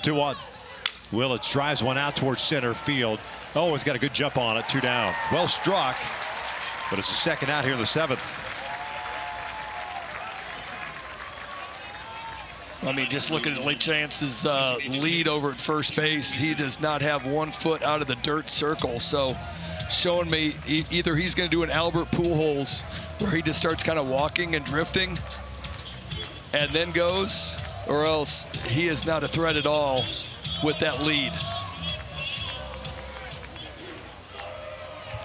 2-1. Willits drives one out towards center field. Oh, he's got a good jump on it. 2 down. Well struck. But it's a second out here in the 7th. I mean, just looking at LaChance's lead over at first base, he does not have 1 foot out of the dirt circle. So showing me either he's going to do an Albert Pujols where he just starts kind of walking and drifting and then goes, or else he is not a threat at all with that lead.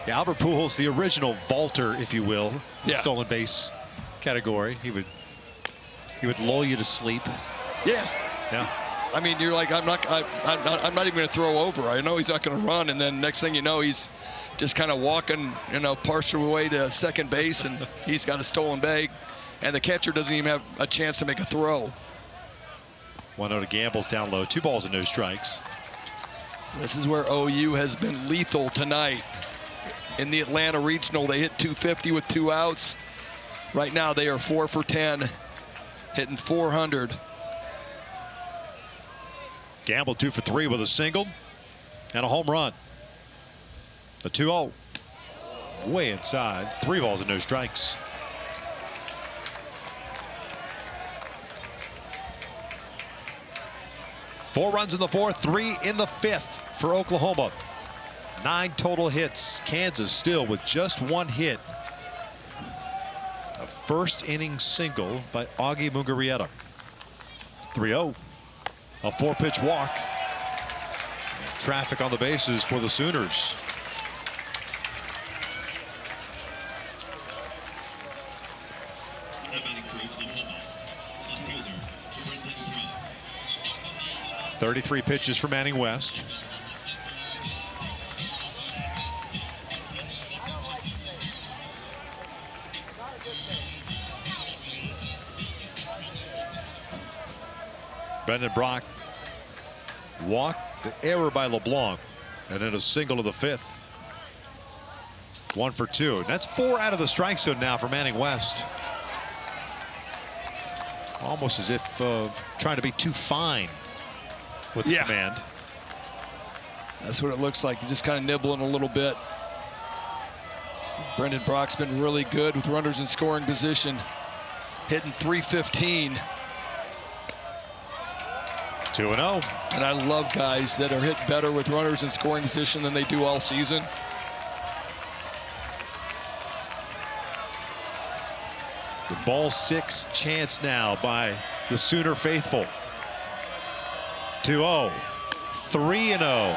Yeah, Albert Pujols, the original vaulter, if you will, stolen base category. He would lull you to sleep. Yeah. Yeah. I mean, you're like, I'm not even going to throw over. I know he's not going to run, and then next thing you know, he's just kind of walking, partial way to second base, and he's got a stolen bag, and the catcher doesn't even have a chance to make a throw. 1-0 to Gamble's down low. 2 balls and no strikes. This is where OU has been lethal tonight. In the Atlanta Regional, they hit 250 with 2 outs. Right now, they are 4 for 10, hitting 400. Gamble 2 for 3 with a single and a home run. The 2-0. Way inside. 3 balls and no strikes. Four runs in the 4th, 3 in the 5th for Oklahoma. 9 total hits. Kansas still with just 1 hit. A first inning single by Augie Mugarieta. 3-0. A 4-pitch walk. Traffic on the bases for the Sooners. .33 pitches for Manning West. Brendan Brock walked, the error by LeBlanc, and then a single to the 5th. 1 for 2. And that's 4 out of the strike zone now for Manning West. Almost as if trying to be too fine with the command. That's what it looks like. He's just kind of nibbling a little bit. Brendan Brock's been really good with runners in scoring position, hitting .315. 2-0. And I love guys that are hit better with runners in scoring position than they do all season. The ball 6 chance now by the Sooner faithful. 2-0, 3-0.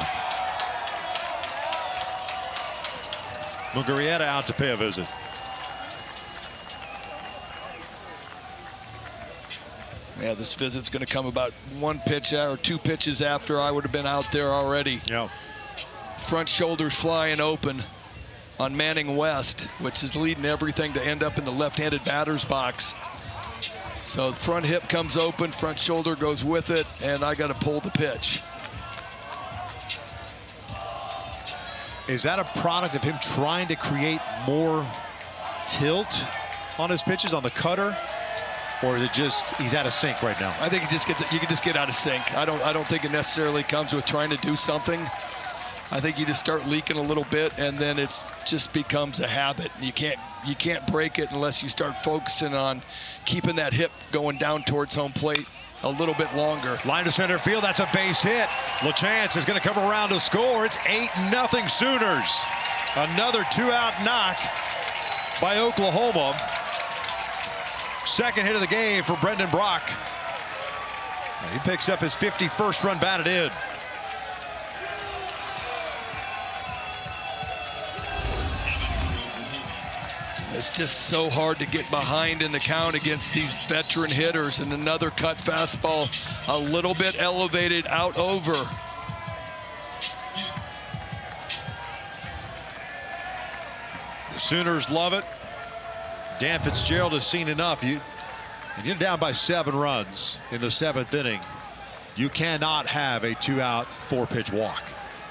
Mugarieta out to pay a visit. Yeah, this visit's going to come about 1 pitch or 2 pitches after I would have been out there already. Yeah. Front shoulders flying open on Manning West, which is leading everything to end up in the left-handed batter's box. So the front hip comes open, front shoulder goes with it, and I got to pull the pitch. Is that a product of him trying to create more tilt on his pitches on the cutter? Or is it just he's out of sync right now? I think you can just get out of sync. I don't think it necessarily comes with trying to do something. I think you just start leaking a little bit, and then it just becomes a habit. You can't break it unless you start focusing on keeping that hip going down towards home plate a little bit longer. Line to center field. That's a base hit. LaChance is going to come around to score. It's 8-0 Sooners. Another 2-out knock by Oklahoma. Second hit of the game for Brendan Brock. He picks up his 51st run batted in. It's just so hard to get behind in the count against these veteran hitters. And another cut fastball, a little bit elevated out over. The Sooners love it. Dan Fitzgerald has seen enough. And you're down by 7 runs in the 7th inning. You cannot have a 2-out, 4-pitch walk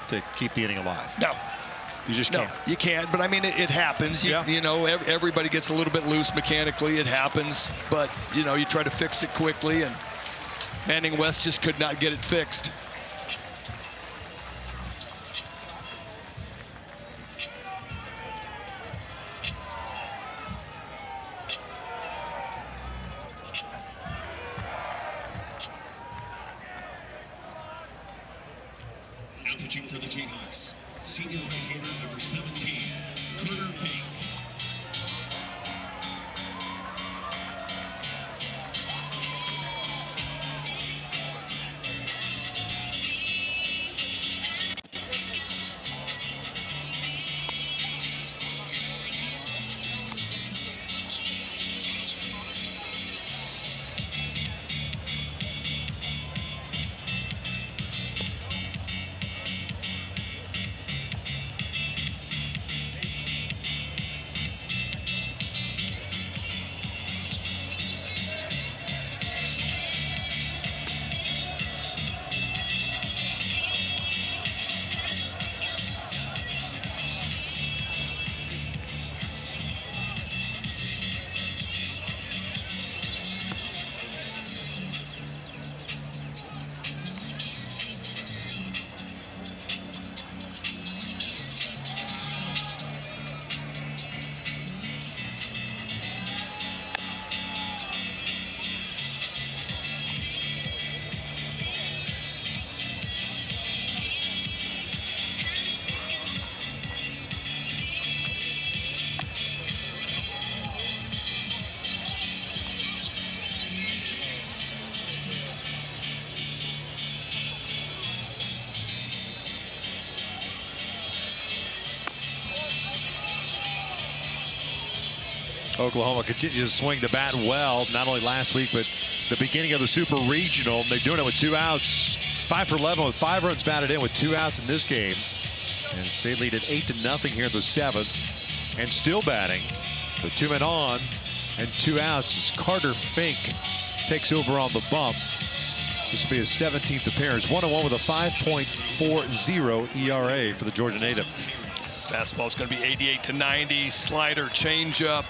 to keep the inning alive. No. You just can't. No, you can't, but I mean, it happens. You know, everybody gets a little bit loose mechanically. It happens, but, you know, you try to fix it quickly, and Manning West just could not get it fixed. Now pitching for the Jayhawks, senior right-hander number 17, Carter Fink. Oklahoma continues to swing the bat well, not only last week, but the beginning of the Super Regional. They're doing it with 2 outs, 5 for 11 with 5 runs batted in with 2 outs in this game. And they lead at 8-0 here in the 7th. And still batting, the 2 men on and 2 outs as Carter Fink takes over on the bump. This will be his 17th appearance. 1-1 with a 5.40 ERA for the Georgia native. Fastball is going to be 88-90. Slider, changeup.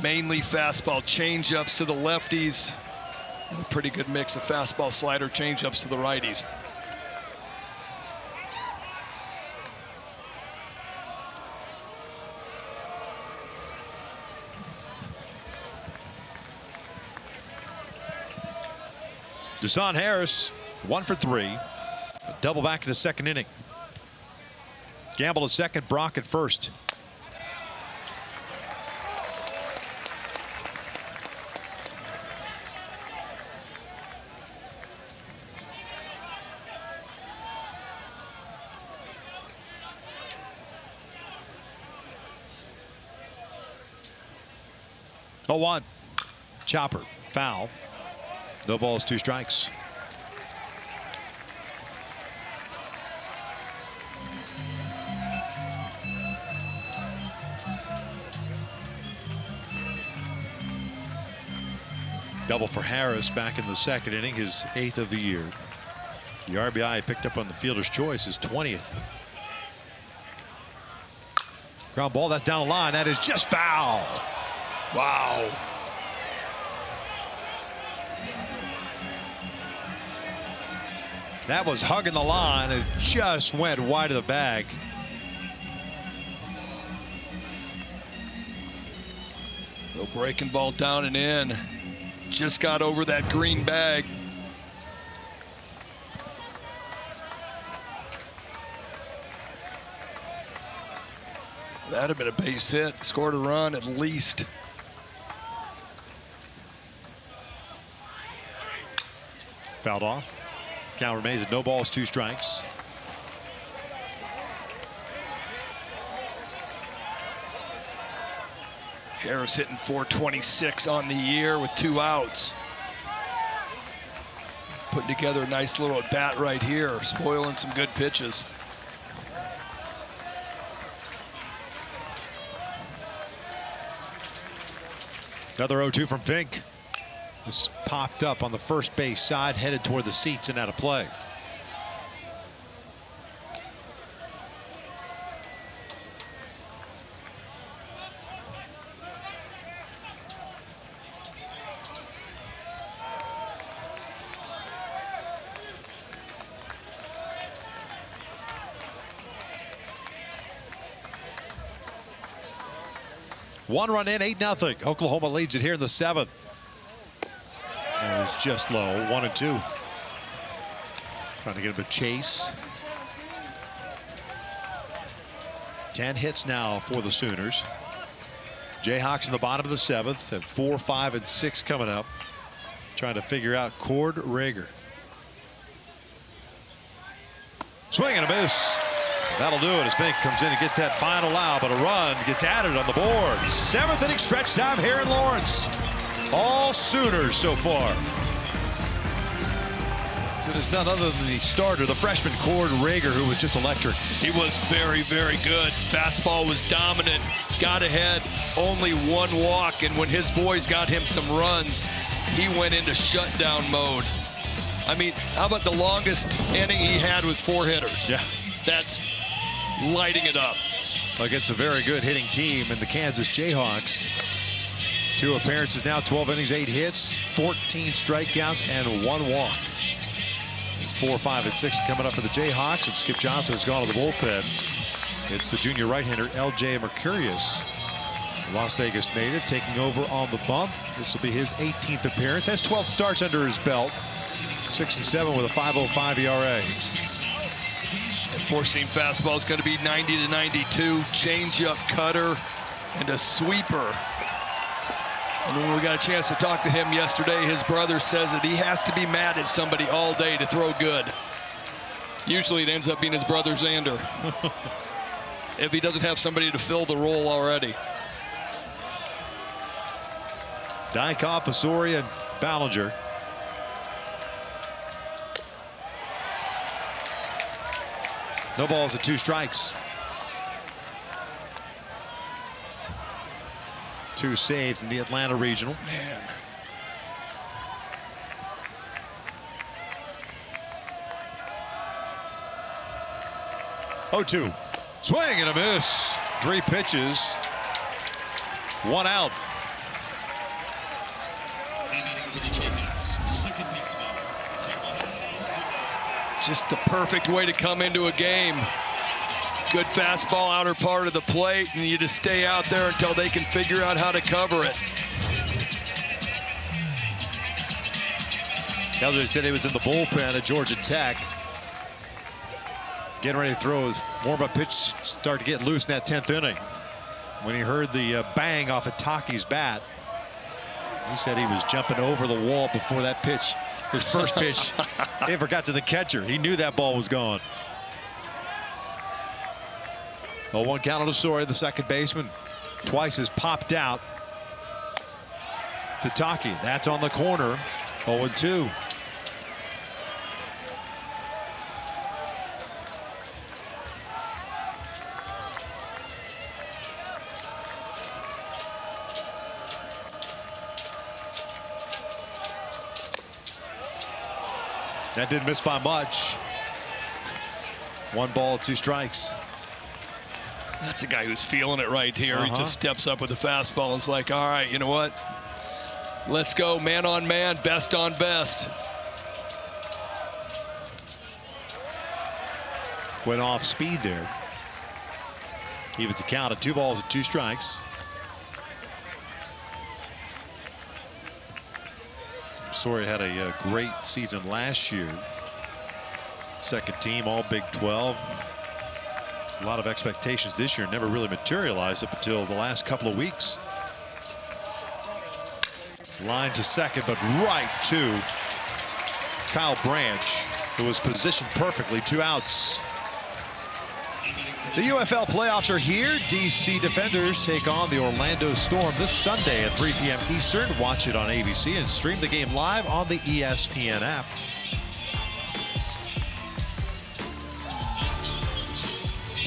Mainly fastball, changeups to the lefties. And a pretty good mix of fastball, slider, changeups to the righties. Desan Harris, 1 for 3. A double back in the 2nd inning. Gamble at second, Brock at first. 0-1. Chopper, foul. No balls, 2 strikes. Double for Harris back in the 2nd inning, his 8th of the year. The RBI picked up on the fielder's choice, his 20th. Ground ball, that's down the line. That is just foul. Wow. That was hugging the line. It just went wide of the bag. No breaking ball down and in. Just got over that green bag. That'd have been a base hit. Scored a run at least. Fouled off. Count remains at no balls, 2 strikes. Harris hitting .426 on the year with 2 outs. Putting together a nice little at bat right here, spoiling some good pitches. Another 0-2 from Fink. This popped up on the first base side, headed toward the seats and out of play. One run in, 8-0. Oklahoma leads it here in the 7th. That was just low, 1-2. Trying to get him to chase. 10 hits now for the Sooners. Jayhawks in the bottom of the 7th at 4, 5, and 6 coming up. Trying to figure out Cord Rager. Swing and a miss. That'll do it as Fink comes in and gets that final out, but a run gets added on the board. 7th inning stretch time here in Lawrence. All Sooners so far. So there's none other than the starter, the freshman Cord Rager, who was just electric. He was very, very good. Fastball was dominant. Got ahead, only 1 walk, and when his boys got him some runs, he went into shutdown mode. I mean, how about the longest inning he had was 4 hitters? Yeah. That's lighting it up. Against a very good hitting team in the Kansas Jayhawks. 2 appearances now, 12 innings, 8 hits, 14 strikeouts, and 1 walk. It's 4, 5, and 6 coming up for the Jayhawks, and Skip Johnson has gone to the bullpen. It's the junior right-hander L.J. Mercurius, Las Vegas native, taking over on the bump. This will be his 18th appearance. Has 12 starts under his belt. 6-7 with a 5.05 ERA. Four-seam fastball is going to be 90 to 92. Changeup, cutter, and a sweeper. And when we got a chance to talk to him yesterday, his brother says that he has to be mad at somebody all day to throw good. Usually it ends up being his brother Xander. If he doesn't have somebody to fill the role already. Dykhoff, Asori, and Ballinger. No balls at 2 strikes. 2 saves in the Atlanta Regional. Man. Oh, 2. Swing and a miss. 3 pitches. 1 out. For the Jayhawks, second baseman. Just the perfect way to come into a game. Good fastball, outer part of the plate, and you just stay out there until they can figure out how to cover it. Elder said he was in the bullpen at Georgia Tech. Getting ready to throw his warm-up pitch, start to get loose in that 10th inning. When he heard the bang off of Taki's bat, he said he was jumping over the wall before that pitch. His first pitch ever got to the catcher. He knew that ball was gone. 0-1 count on Asori, the second baseman. Twice has popped out. to Taki. That's on the corner. 0-2. That didn't miss by much. 1 ball, 2 strikes. That's a guy who's feeling it right here. He just steps up with the fastball and is like, all right, you know what? Let's go man on man, best on best. Went off speed there. Evens the count at 2 balls and 2 strikes. Sawyer had a great season last year. Second team, all Big 12. A lot of expectations this year. Never really materialized up until the last couple of weeks. Line to second, but right to Kyle Branch, who was positioned perfectly. 2 outs. The UFL playoffs are here. DC Defenders take on the Orlando Storm this Sunday at 3 p.m. Eastern. Watch it on ABC and stream the game live on the ESPN app.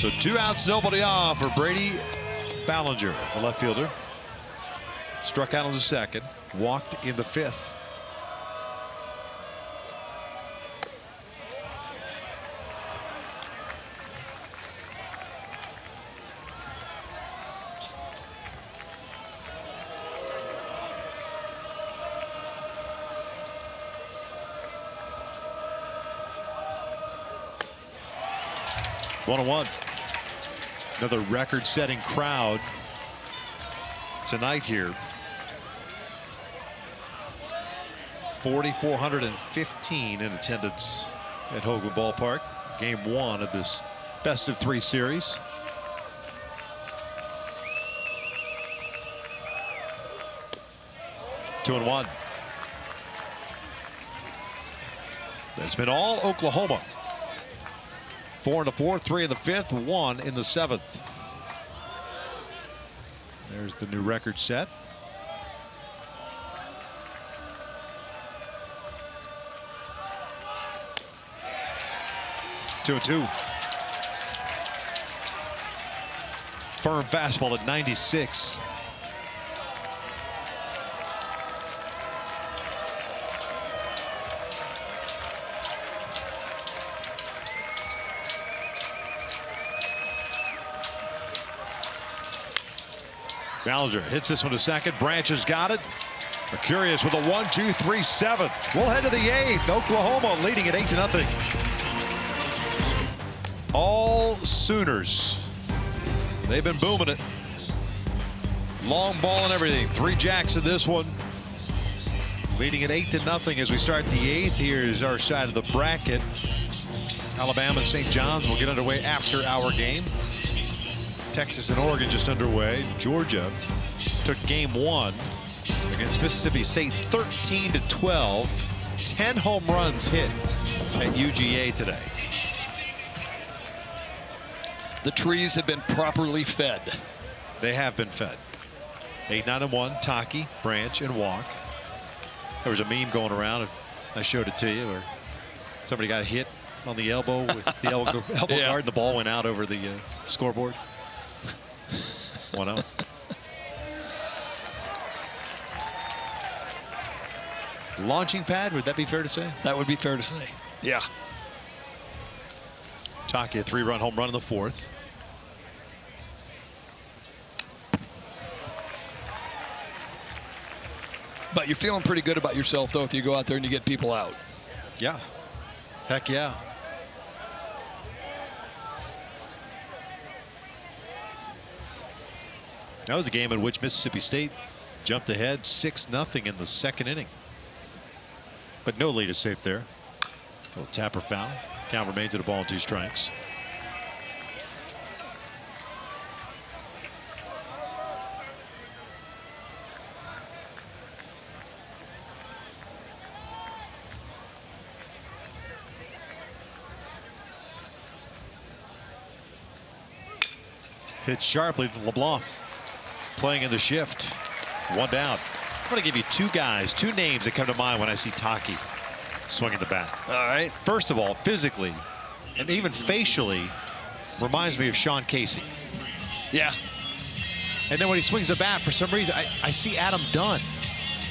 So 2 outs, nobody on for Brady Ballinger, the left fielder. Struck out on the second, walked in the 5th. One on one. Another record-setting crowd tonight here. 4,415 in attendance at Hoagland Ballpark. Game 1 of this best-of-3 series. Two and one. That's been all Oklahoma. 4 in the 4th, 3 in the 5th, 1 in the 7th. There's the new record set. Two and 2. Firm fastball at 96. Ballinger hits this one to second. Branch has got it. Mercurius with a 1-2-3 7th. We'll head to the 8th. Oklahoma leading at 8-0. All Sooners. They've been booming it. Long ball and everything. 3 jacks in this one. Leading at 8-0 as we start the 8th. Here's our side of the bracket. Alabama and St. John's will get underway after our game. Texas and Oregon just underway. Georgia took game 1 against Mississippi State 13-12. 10 home runs hit at UGA today. The trees have been properly fed. They have been fed. 8-9-1, Taki, Branch, and Walk. There was a meme going around. I showed it to you where somebody got hit on the elbow with the elbow Yeah. guard. The ball went out over the scoreboard. 1-0. Launching pad, would that be fair to say? That would be fair to say. Yeah. Taki, a 3-run home run in the 4th. But you're feeling pretty good about yourself, though, if you go out there and you get people out. Yeah. Heck yeah. That was a game in which Mississippi State jumped ahead 6-0 in the 2nd inning. But no lead is safe there. A little tapper foul. Count remains at 1-2 strikes. Hit sharply to LeBlanc. Playing in the shift. 1 down. going to give you two names that come to mind when I see Taki swinging the bat. All right. First of all, physically and even facially reminds me of Sean Casey. Yeah. And then when he swings the bat, for some reason, I see Adam Dunn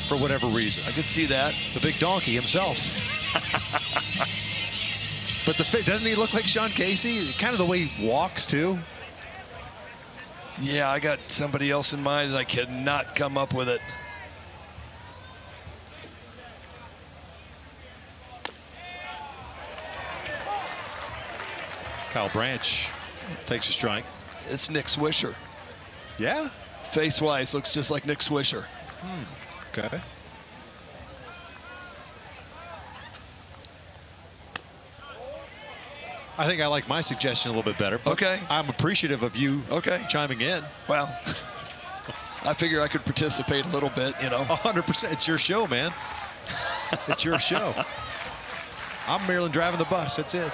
for whatever reason. I could see that. The big donkey himself. But doesn't he look like Sean Casey? Kind of the way he walks, too. Yeah, I got somebody else in mind, and I cannot come up with it. Kyle Branch takes a strike. It's Nick Swisher. Yeah? Face-wise, looks just like Nick Swisher. Okay. I think I like my suggestion a little bit better. But okay. I'm appreciative of you chiming in. Well, I figure I could participate a little bit, you know. 100%. It's your show, man. It's your show. I'm Maryland driving the bus. That's it.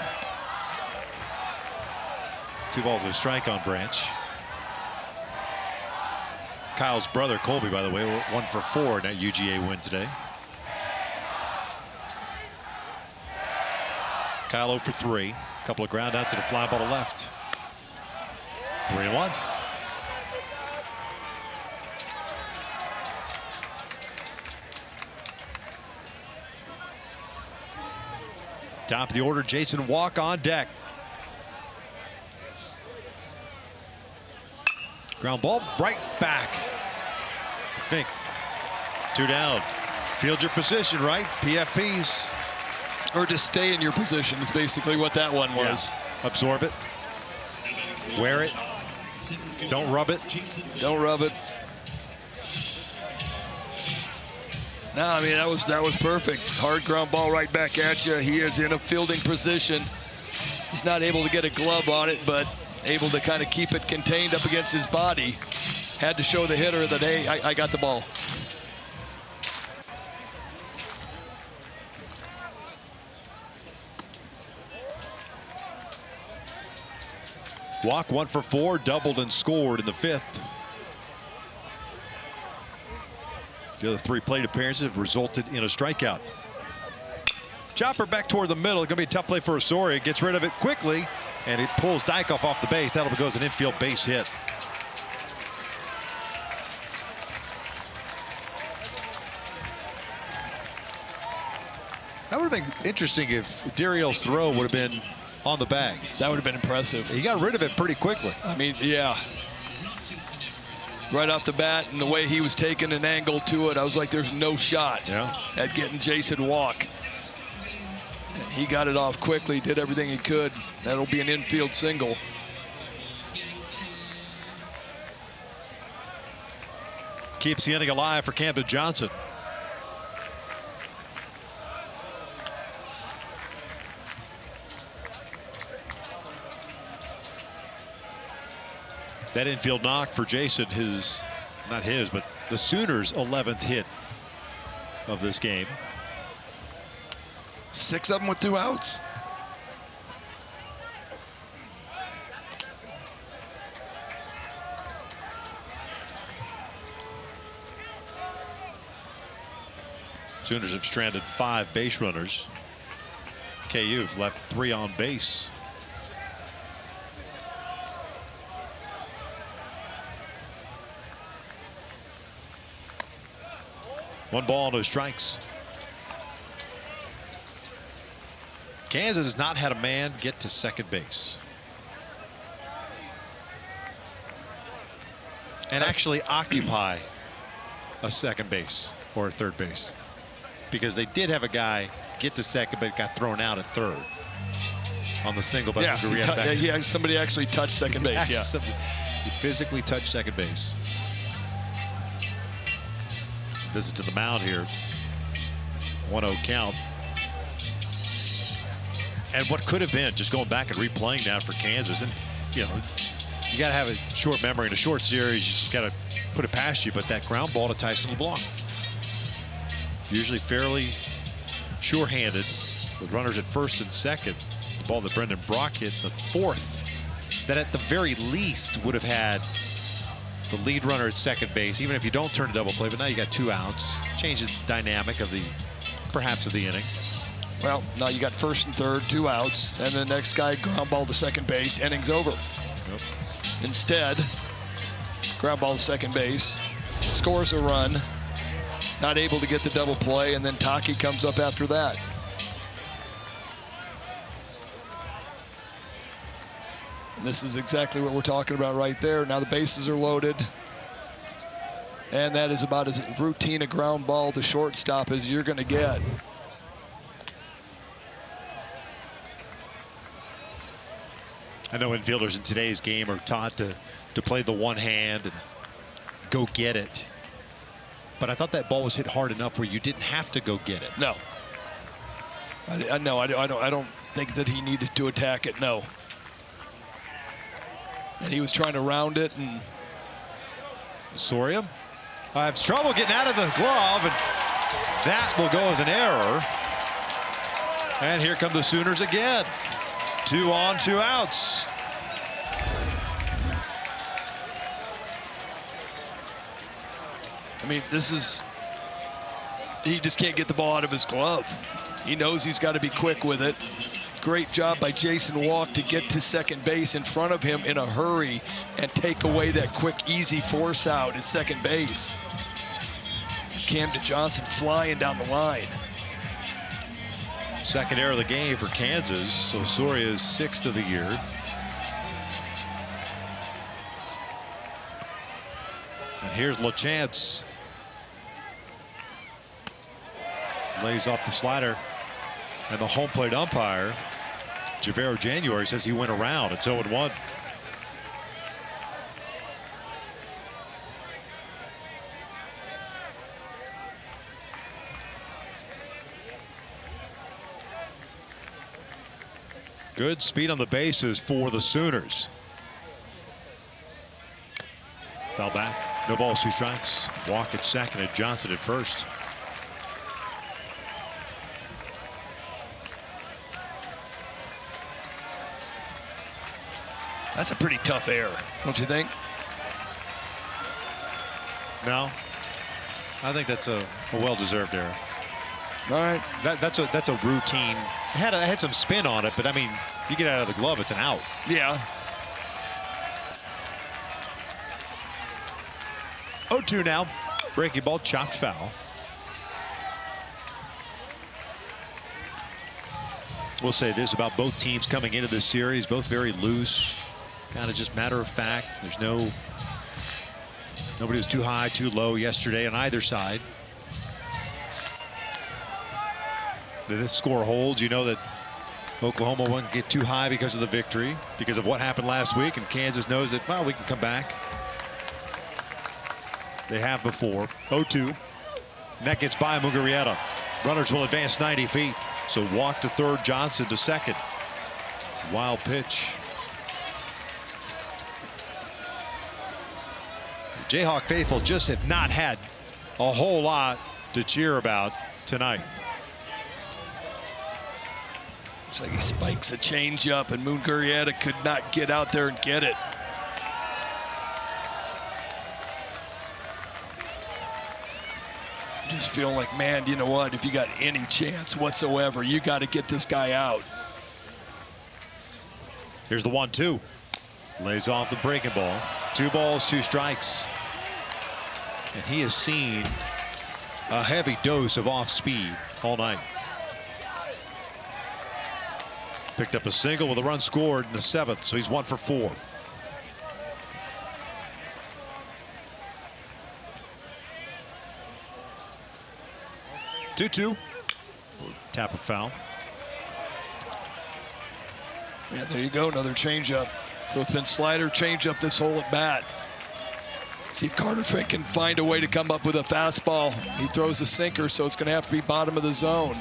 2 balls and a strike on Branch. Kyle's brother, Colby, by the way, 1 for 4 in that UGA win today. Kyle 0 for 3. A couple of ground outs and a fly ball to left. 3-1. Top of the order, Jason Walk on deck. Ground ball right back. Fink. 2 down. Field your position, right? PFPs. Or just stay in your position is basically what that one was. Yeah. Absorb it. Wear it. Don't rub it. Don't rub it. No, I mean, that was perfect. Hard ground ball right back at you. He is in a fielding position. He's not able to get a glove on it, but able to kind of keep it contained up against his body. Had to show the hitter that, hey, I got the ball. Walk 1 for 4, doubled and scored in the 5th. The other 3 plate appearances have resulted in a strikeout. Chopper back toward the middle. Going to be a tough play for Osorio. Gets rid of it quickly, and it pulls Dykoff off the base. That'll go as an infield base hit. That would have been interesting if Dariel's throw would have been on the bag. That would have been impressive. He got rid of it pretty quickly. I mean, yeah. Right off the bat, and the way he was taking an angle to it, I was like, there's no shot at getting Jason Walk. And he got it off quickly, did everything he could. That'll be an infield single. Keeps the inning alive for Camden Johnson. That infield knock for Jason, not his, but the Sooners' 11th hit of this game. 6 of them with 2 outs. Sooners have stranded 5 base runners. KU have left 3 on base. One ball, no strikes. Kansas has not had a man get to second base. And actually occupy a second base or a third base. Because they did have a guy get to second, but got thrown out at third on the single. But yeah, somebody actually touched second base. Yeah, he physically touched second base. Visit to the mound here. 1-0 count. And what could have been, just going back and replaying now for Kansas, and you know, you got to have a short memory in a short series. You just got to put it past you. But that ground ball to Tyson LeBlanc, usually fairly sure-handed, with runners at first and second. The ball that Brendan Brock hit, the 4th, that at the very least would have had the lead runner at second base, even if you don't turn a double play, but now you got 2 outs. Changes the dynamic of the, perhaps of the inning. Well, now you got first and third, 2 outs, and the next guy ground ball to second base, inning's over. Yep. Instead, ground ball to second base, scores a run, not able to get the double play, and then Taki comes up after that. And this is exactly what we're talking about right there. Now the bases are loaded, and that is about as routine a ground ball to shortstop as you're going to get. I know infielders in today's game are taught to play the one hand and go get it. But I thought that ball was hit hard enough where you didn't have to go get it. No. I don't think that he needed to attack it, no. And he was trying to round it, and Soria has trouble getting out of the glove, and that will go as an error. And here come the Sooners again. 2 on, 2 outs. I mean, he just can't get the ball out of his glove. He knows he's got to be quick with it. Great job by Jason Walk to get to second base in front of him in a hurry and take away that quick, easy force out at second base. Camden Johnson flying down the line. Second error of the game for Kansas. So Soria is 6th of the year. And here's LaChance. Lays off the slider. And the home plate umpire, Javero January, says he went around. It's 0-1. Good speed on the bases for the Sooners. Foul back. No balls, 2 strikes. Walk at second and Johnson at first. That's a pretty tough error, don't you think? No. I think that's a well-deserved error. All right. That's a routine. It had some spin on it, but I mean, you get out of the glove, it's an out. Yeah. 0-2 now. Breaking ball, chopped foul. We'll say this about both teams coming into this series, both very loose, kind of just matter of fact. There's nobody was too high, too low yesterday on either side. If this score holds, you know that Oklahoma won't get too high because of the victory, because of what happened last week, and Kansas knows that, well, we can come back. They have before. 0-2. And that gets by Mugarieta. Runners will advance 90 feet. So Walk to third, Johnson to second. Wild pitch. The Jayhawk faithful just have not had a whole lot to cheer about tonight. Looks like he spikes a changeup, and Mugarieta could not get out there and get it. Just feel like, man, you know what? If you got any chance whatsoever, you got to get this guy out. Here's the 1-2. Lays off the breaking ball. 2 balls, 2 strikes. And he has seen a heavy dose of off speed all night. Picked up a single with a run scored in the 7th, so he's 1 for 4. Two. Tap a foul. Yeah, there you go, another changeup. So it's been slider, changeup this whole at bat. See if Carter Frick can find a way to come up with a fastball. He throws a sinker, so it's going to have to be bottom of the zone.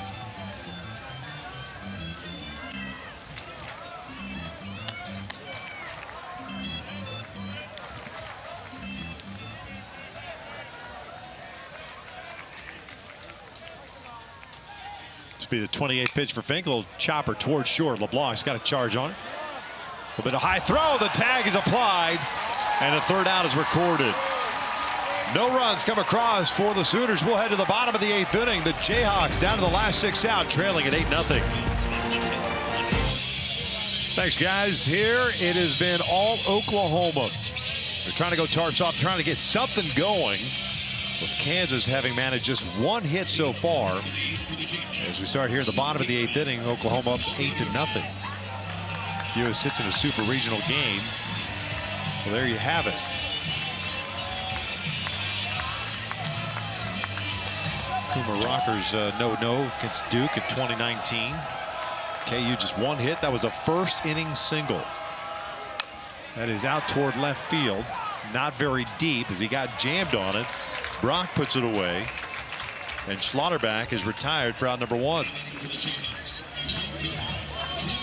Be the 28th pitch for Finkel. Chopper towards short. LeBlanc's got a charge on it. A little bit of high throw. The tag is applied. And a third out is recorded. No runs come across for the Sooners. We'll head to the bottom of the 8th inning. The Jayhawks down to the last 6 out, trailing at 8-0. Thanks, guys. Here it has been all Oklahoma. They're trying to go tarps off, trying to get something going, with Kansas having managed just 1 hit so far. As we start here at the bottom of the 8th inning, Oklahoma up 8-0. US sits in a super regional game. Well, there you have it. Kuma Rockers no against Duke in 2019. KU just 1 hit. That was a first inning single. That is out toward left field. Not very deep as he got jammed on it. Brock puts it away. And Schlotterback is retired for out number 1.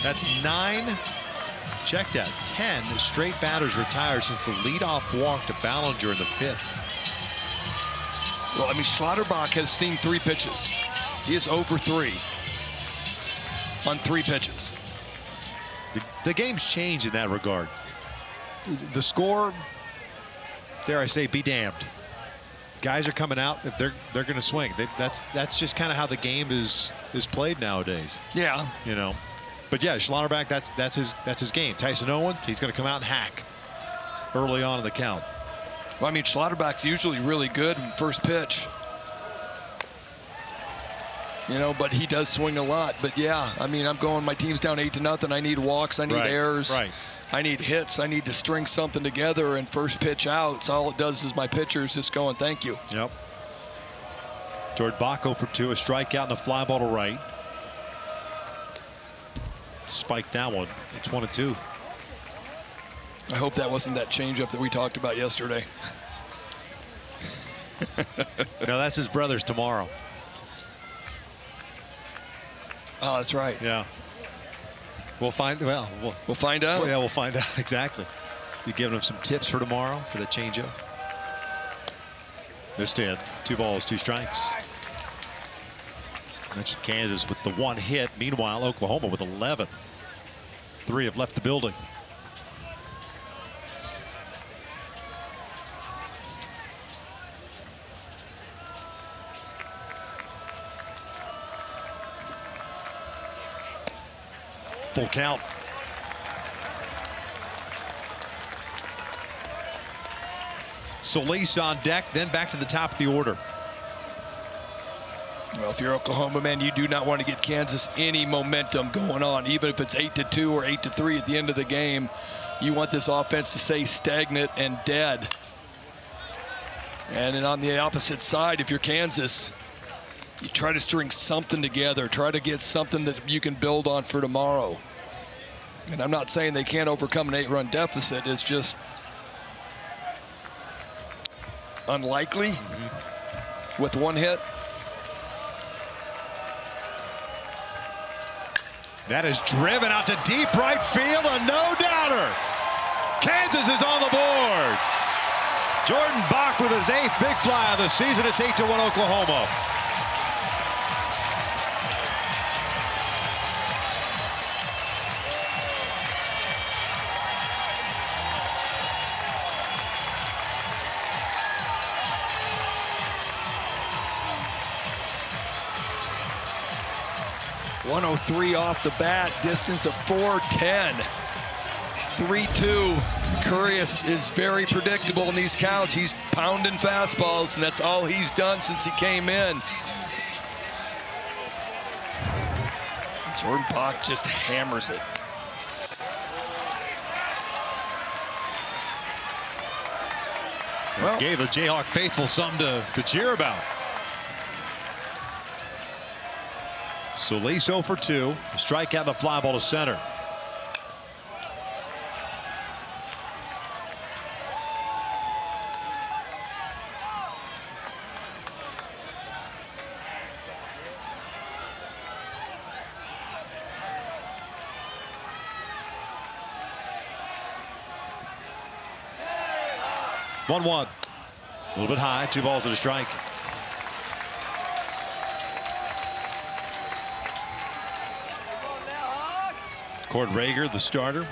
That's 9. Check that. 10 straight batters retired since the leadoff walk to Ballinger in the 5th. Well, I mean, Schlotterbeck has seen 3 pitches. He is over 3 on 3 pitches. The game's changed in that regard. The score, dare I say, be damned. Guys are coming out. If they're going to swing. That's just kind of how the game is played nowadays. Yeah. You know. But yeah, Schlotterbeck, that's his game. Tyson Owens, he's going to come out and hack early on in the count. Well, I mean, Schlotterbeck's usually really good in first pitch. You know, but he does swing a lot. But yeah, I mean, I'm going, my team's down 8-0. I need walks, I need errors. Right. I need hits. I need to string something together, and first pitch out. So all it does is my pitcher's just going, thank you. Yep. Jordan Bach 0 for 2, a strikeout and a fly ball to right. Spiked that one. It's 1-2. I hope that wasn't that changeup that we talked about yesterday. No, that's his brother's tomorrow. Oh, that's right. Yeah. We'll find out. Yeah, we'll find out exactly. You giving him some tips for tomorrow for the changeup? Missed in. 2 balls, 2 strikes. Mentioned Kansas with the 1 hit. Meanwhile, Oklahoma with 11. 3 have left the building. Full count. Solis on deck, then back to the top of the order. Well, if you're Oklahoma, man, you do not want to get Kansas any momentum going on, even if it's 8-2 or 8-3 at the end of the game. You want this offense to stay stagnant and dead. And then on the opposite side, if you're Kansas, you try to string something together, try to get something that you can build on for tomorrow. And I'm not saying they can't overcome an 8-run deficit. It's just unlikely with 1 hit. That is driven out to deep right field, a no-doubter. Kansas is on the board. Jordan Bach with his 8th big fly of the season. It's 8-1 Oklahoma. .103 off the bat, distance of 410. 3-2. Curious is very predictable in these counts. He's pounding fastballs, and that's all he's done since he came in. Jordan Bach just hammers it. Well, gave the Jayhawk faithful something to cheer about. Solis 0 for 2. A strikeout and a fly ball to center. One. A little bit high. 2 balls and a strike. Cord Rager, the starter.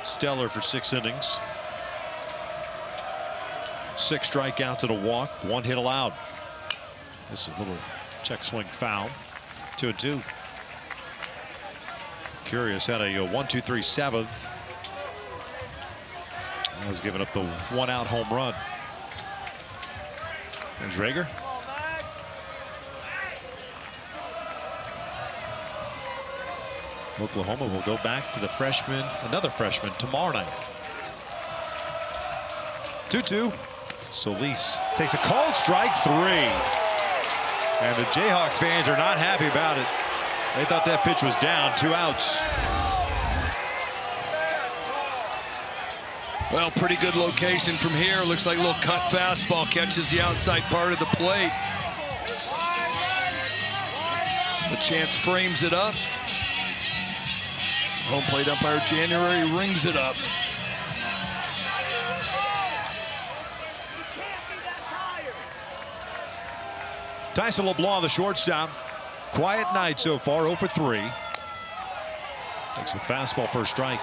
Stellar for 6 innings. 6 strikeouts and a walk, 1 hit allowed. This is a little check swing foul. 2-2. Curious had a 1-2-3 7th. Has given up the 1-out home run. There's Rager. Oklahoma will go back to the freshman, another freshman, tomorrow night. 2-2. Solis takes a called strike 3. And the Jayhawk fans are not happy about it. They thought that pitch was down. 2 outs. Well, pretty good location from here. Looks like a little cut fastball catches the outside part of the plate. The Chance frames it up. Home plate umpire January rings it up. Tyson LeBlanc, the shortstop. Quiet night so far, 0 for 3. Takes the fastball for a strike.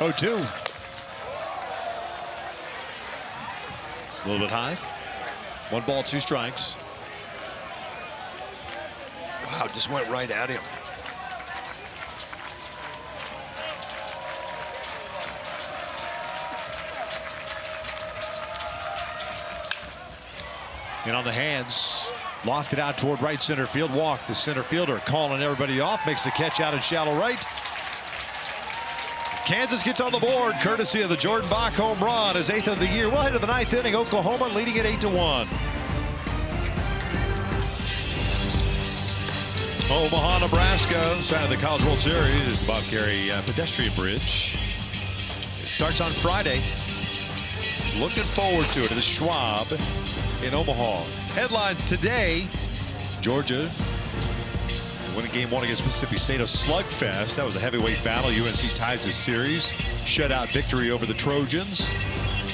Oh, 2. A little bit high. 1 ball, 2 strikes. Wow, just went right at him. And on the hands, lofted out toward right center field. Walk, the center fielder calling everybody off, makes the catch out in shallow right. Kansas gets on the board courtesy of the Jordan Bach home run, his 8th of the year. We'll head to the 9th inning. Oklahoma leading it 8-1. Omaha, Nebraska, side of the College World Series is the Bob Carey pedestrian bridge. It starts on Friday. Looking forward to it at the Schwab in Omaha. Headlines today: Georgia winning game 1 against Mississippi State, a slugfest. That was a heavyweight battle. UNC ties the series. Shutout victory over the Trojans.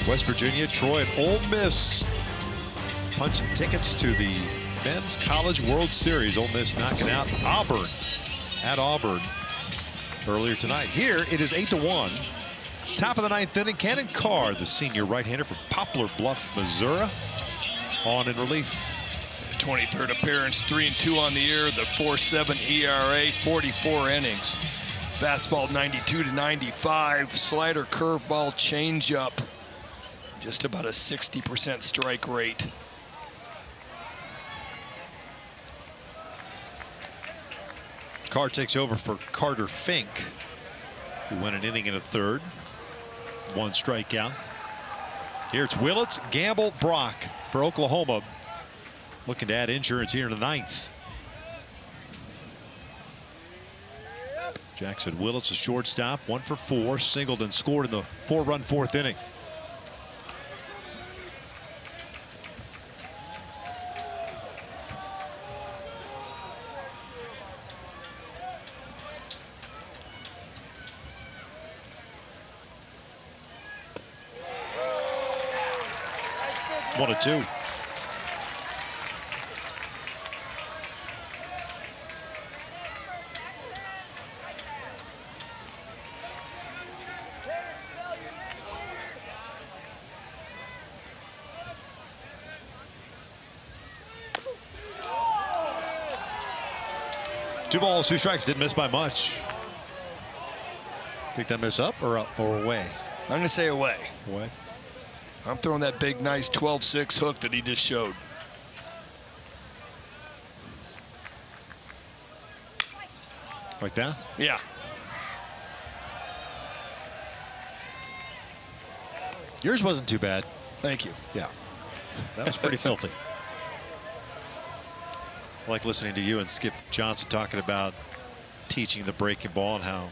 West Virginia, Troy, and Ole Miss punching tickets to the Men's College World Series. Ole Miss knocking out Auburn at Auburn earlier tonight. Here it is 8-1. Top of the 9th inning. Cannon Carr, the senior right-hander from Poplar Bluff, Missouri, on in relief. 23rd appearance, 3-2 on the year, the 4.7 ERA, 44 innings. Fastball 92-95, slider, curveball, changeup. Just about a 60% strike rate. Carr takes over for Carter Fink, who went an inning and a third. 1 strikeout. Here it's Willits, Gamble, Brock for Oklahoma. Looking to add insurance here in the 9th. Jackson Willits, a shortstop, 1 for 4, singled and scored in the 4-run 4th inning. One and 2. Two balls, 2 strikes. Didn't miss by much. Think that miss up or away? I'm going to say away. Away. I'm throwing that big, nice 12-6 hook that he just showed. Like that? Yeah. Yours wasn't too bad. Thank you. Yeah. That was pretty filthy. I like listening to you and Skip Johnson talking about teaching the breaking ball and how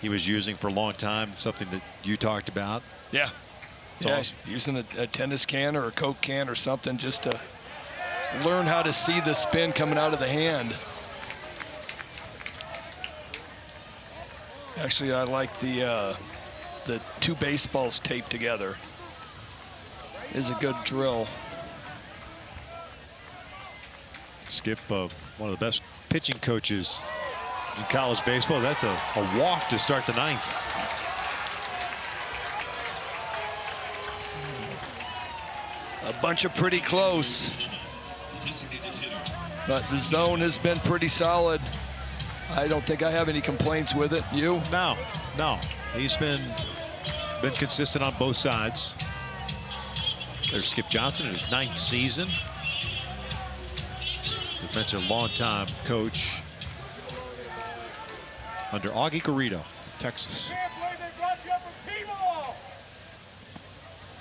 he was using for a long time, something that you talked about. Yeah. It's yeah, awesome. Using a tennis can or a Coke can or something just to learn how to see the spin coming out of the hand. Actually, I like the two baseballs taped together. Is a good drill. Skip, one of the best pitching coaches in college baseball. That's a walk to start the 9th. A bunch of pretty close. But the zone has been pretty solid. I don't think I have any complaints with it. You? No. He's been consistent on both sides. There's Skip Johnson in his 9th season. So I mentioned a long-time coach under Augie Garrido, Texas.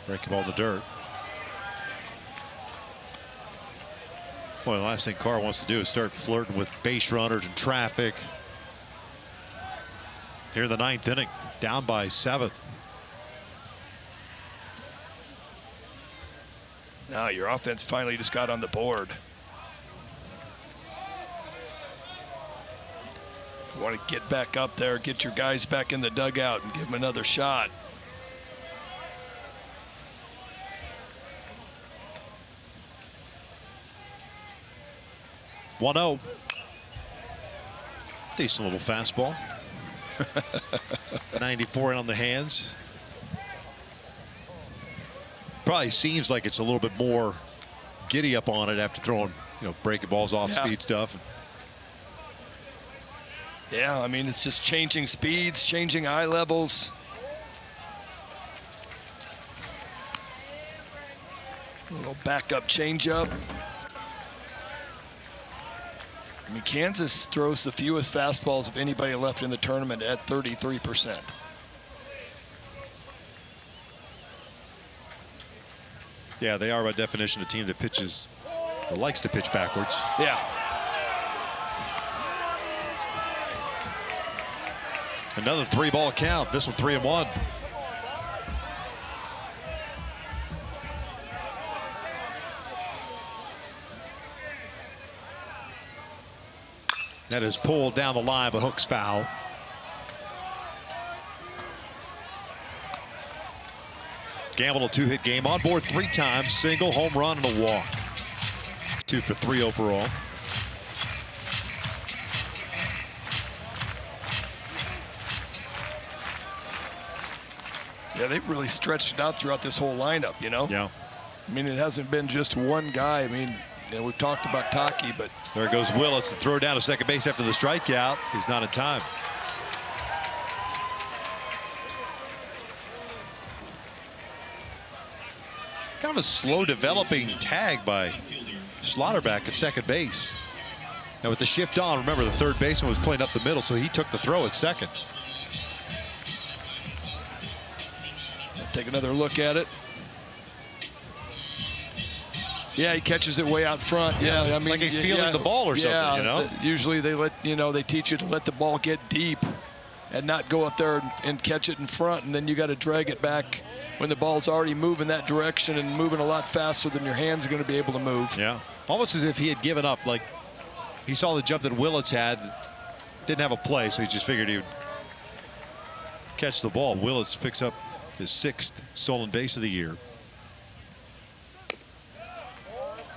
Breaking ball in the dirt. Boy, the last thing Carr wants to do is start flirting with base runners and traffic. Here in the 9th inning, down by 7. Now your offense finally just got on the board. You want to get back up there, get your guys back in the dugout and give them another shot. (1-0). Decent little fastball. 94 in on the hands. Probably seems like it's a little bit more giddy up on it after throwing, breaking balls off speed stuff. Yeah, I mean, it's just changing speeds, changing eye levels. A little backup changeup. I mean, Kansas throws the fewest fastballs of anybody left in the tournament at 33%. Yeah, they are by definition a team that pitches, or likes to pitch backwards. Yeah. Another 3-ball count. This one 3-1. That is pulled down the line, but Hook's foul. Gamble a 2-hit game. On board 3 times. Single, home run, and a walk. 2 for 3 overall. Yeah, they've really stretched it out throughout this whole lineup, Yeah. I mean, it hasn't been just one guy. I mean, we've talked about Taki, but There goes Willis to throw down to second base after the strikeout. He's not in time. Kind of a slow developing tag by Schlotterbeck at second base. Now with the shift on, remember the third baseman was playing up the middle, so he took the throw at second. take another look at it. Yeah, he catches it way out front. Yeah, I mean, like he's feeling the ball or something, Usually they they teach you to let the ball get deep and not go up there and catch it in front, and then you got to drag it back when the ball's already moving that direction and moving a lot faster than your hands are going to be able to move. Yeah, almost as if he had given up. Like he saw the jump that Willits had, didn't have a play, so he just figured he would catch the ball. Willits picks up his 6th stolen base of the year.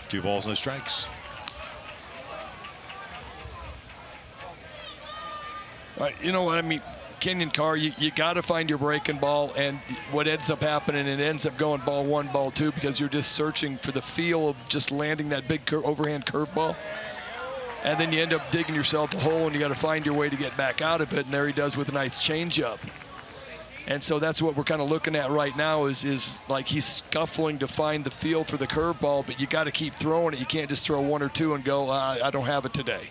2 balls, no strikes. All right, you know what I mean, Kenyon Carr, you got to find your breaking ball, and what ends up happening, it ends up going ball 1, ball 2, because you're just searching for the feel of just landing that big overhand curveball, and then you end up digging yourself a hole, and you got to find your way to get back out of it, and there he does with a nice changeup. And so that's what we're kind of looking at right now is like he's scuffling to find the feel for the curveball, but you got to keep throwing it. You can't just throw 1 or 2 and go, I don't have it today.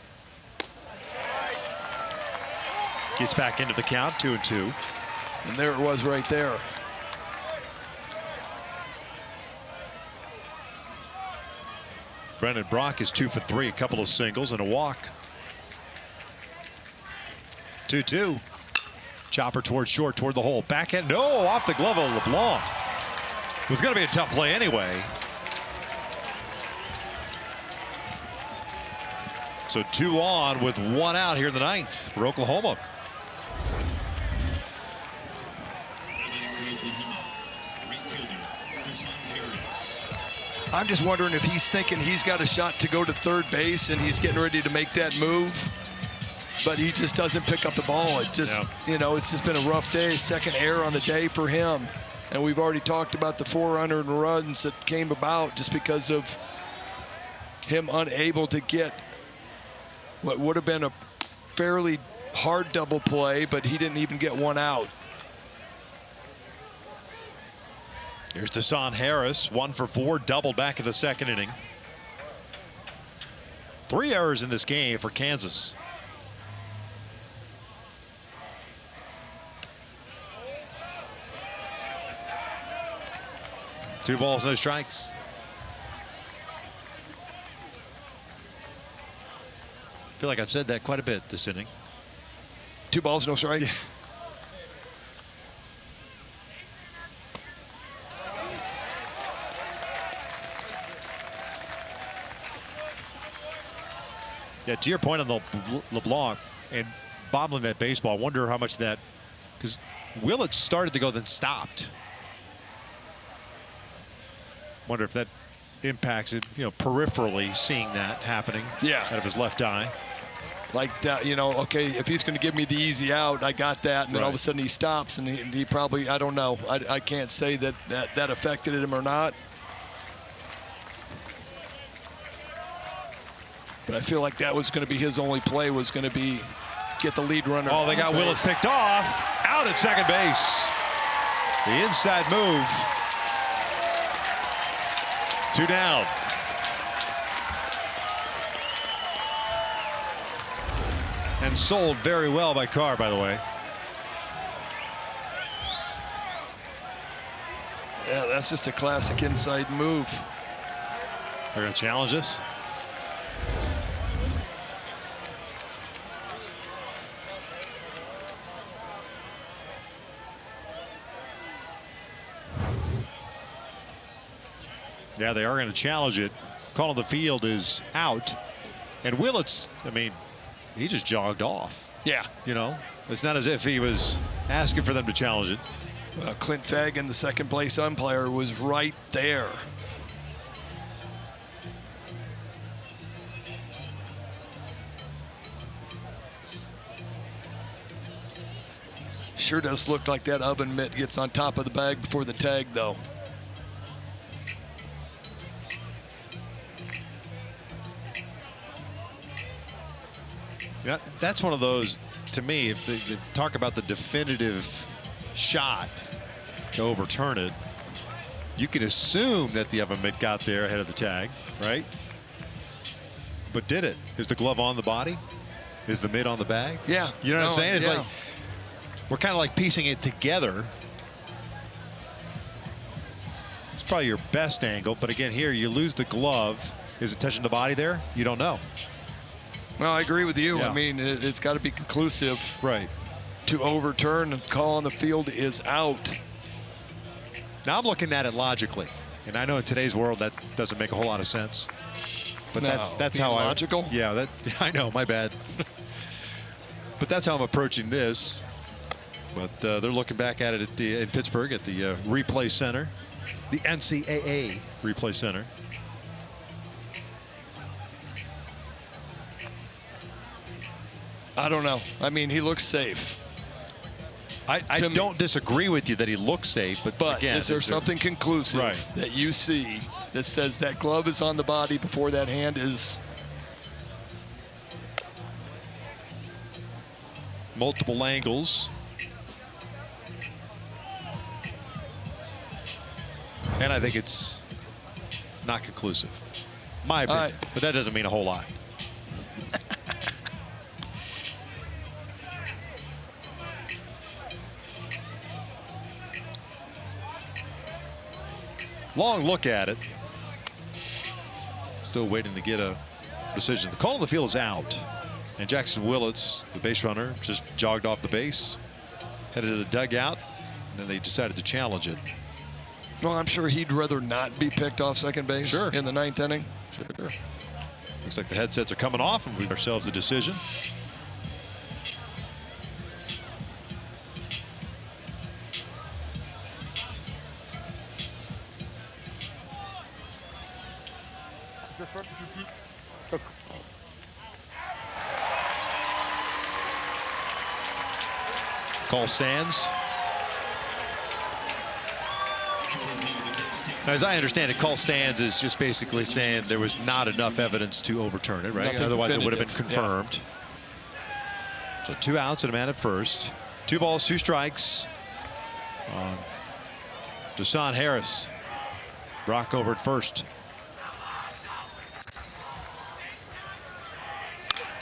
Gets back into the count, 2-2. And there it was right there. Brendan Brock is 2 for 3, a couple of singles and a walk. 2-2. Chopper toward short, toward the hole. Backhand, no, off the glove of LeBlanc. It was going to be a tough play anyway. So 2 on with 1 out here in the 9th for Oklahoma. I'm just wondering if he's thinking he's got a shot to go to third base and he's getting ready to make that move, but he just doesn't pick up the ball. It just, you know, it's just been a rough day. Second error on the day for him. And we've already talked about the 400 runs that came about just because of him unable to get what would have been a fairly hard double play, but he didn't even get 1 out. Here's Deshaun Harris, 1 for 4, doubled back in the 2nd inning. 3 errors in this game for Kansas. Two balls, no strikes. I feel like I've said that quite a bit this inning. 2 balls, no strikes. Yeah, to your point on the LeBlanc and bobbling that baseball, I wonder how much that, because Willett started to go then stopped. Wonder if that impacts it, you know, peripherally seeing that happening out of his left eye. Like that, you know, okay, if he's going to give me the easy out, I got that, and then all of a sudden he stops, and he probably, I don't know. I can't say that affected him or not. But I feel like that was going to be his only play, was going to be get the lead runner. Oh, they got Willett picked off, out at second base. The inside move. 2 down. And sold very well by Carr, by the way. Yeah, that's just a classic inside move. They're going to challenge this. Yeah, they are going to challenge it. Call on the field is out. And Willett's, I mean, he just jogged off. Yeah. You know, it's not as if he was asking for them to challenge it. Clint Fagan, the second place umpire, was right there. Sure does look like that oven mitt gets on top of the bag before the tag, though. Yeah, that's one of those, to me, if they talk about the definitive shot to overturn it, you can assume that the oven mitt got there ahead of the tag, right? But did it? Is the glove on the body? Is the mitt on the bag? Yeah. You know what I'm saying? It's yeah. like, we're kind of like piecing it together. It's probably your best angle, but again, here you lose the glove. Is it touching the body there? You don't know. Well, I agree with you. Yeah. I mean, it's got to be conclusive. Right. To overturn and call on the field is out. Now I'm looking at it logically, and I know in today's world that doesn't make a whole lot of sense. But No, that's being how logical? Yeah, that I know. My bad. But that's how I'm approaching this. But they're looking back at it in Pittsburgh at the replay center, the NCAA replay center. I don't know. I mean, he looks safe. I don't disagree with you that he looks safe, but again, is there something conclusive that you see that says that glove is on the body before that hand is? Multiple angles. And I think it's not conclusive. My opinion, but that doesn't mean a whole lot. Long look at it. Still waiting to get a decision. The call on the field is out. And Jackson Willits, the base runner, just jogged off the base. headed to the dugout, and then they decided to challenge it. Well, I'm sure he'd rather not be picked off second base in the 9th inning. Sure. Looks like the headsets are coming off, and we have ourselves a decision. Call stands. As I understand it, call stands is just basically saying there was not enough evidence to overturn it, right? Nothing Otherwise, it would have been definitive. confirmed. So 2 outs and a man at first. 2 balls, 2 strikes. Deshaun Harris. Brock over at first.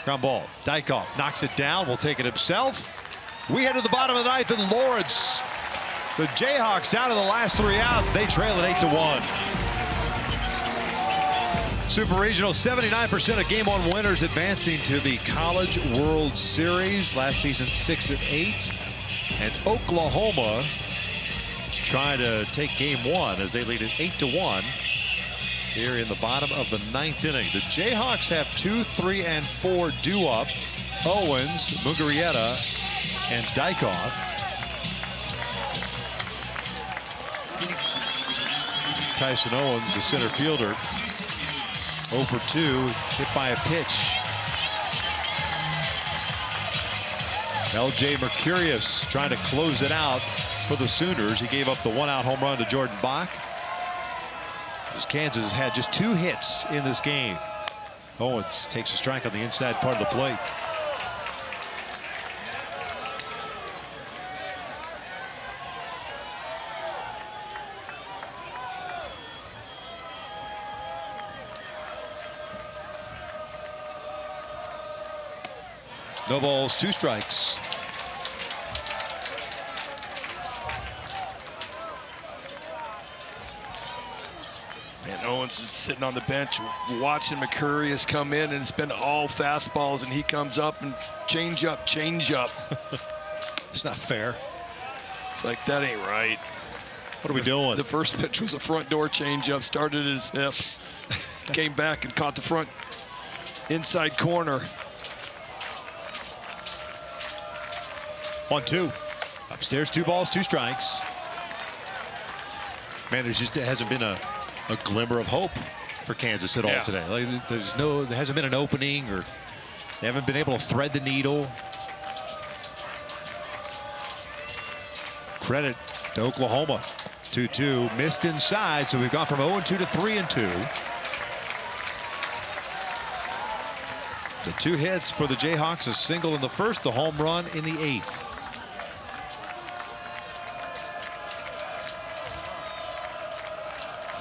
Ground ball. Dykoff knocks it down. Will take it himself. We head to the bottom of the 9th, and Lawrence. The Jayhawks down to the last 3 outs. They trail it 8-1. Super Regional, 79% of Game 1 winners advancing to the College World Series. Last season, 6 of 8. And Oklahoma trying to take Game 1 as they lead it 8-1 here in the bottom of the 9th inning. The Jayhawks have 2, 3, and 4 due up. Owens, Mugarieta, and Dykoff. Tyson Owens, the center fielder, 0 for 2, hit by a pitch. L.J. Mercurius trying to close it out for the Sooners. He gave up the 1-out home run to Jordan Bach. As Kansas has had just 2 hits in this game. Owens takes a strike on the inside part of the plate. No balls, 2 strikes. And Owens is sitting on the bench watching Mercurius come in, and it's been all fastballs, and he comes up and change up. It's not fair. It's like, that ain't right. What are we doing? The first pitch was a front door changeup, started at his hip, came back and caught the front inside corner. 1-2. Upstairs, 2 balls, 2 strikes. Man, there hasn't been a glimmer of hope for Kansas at all today. Like, there hasn't been an opening, or they haven't been able to thread the needle. Credit to Oklahoma. 2-2, missed inside, so we've gone from 0-2 to 3-2. The 2 hits for the Jayhawks, a single in the first, the home run in the 8th.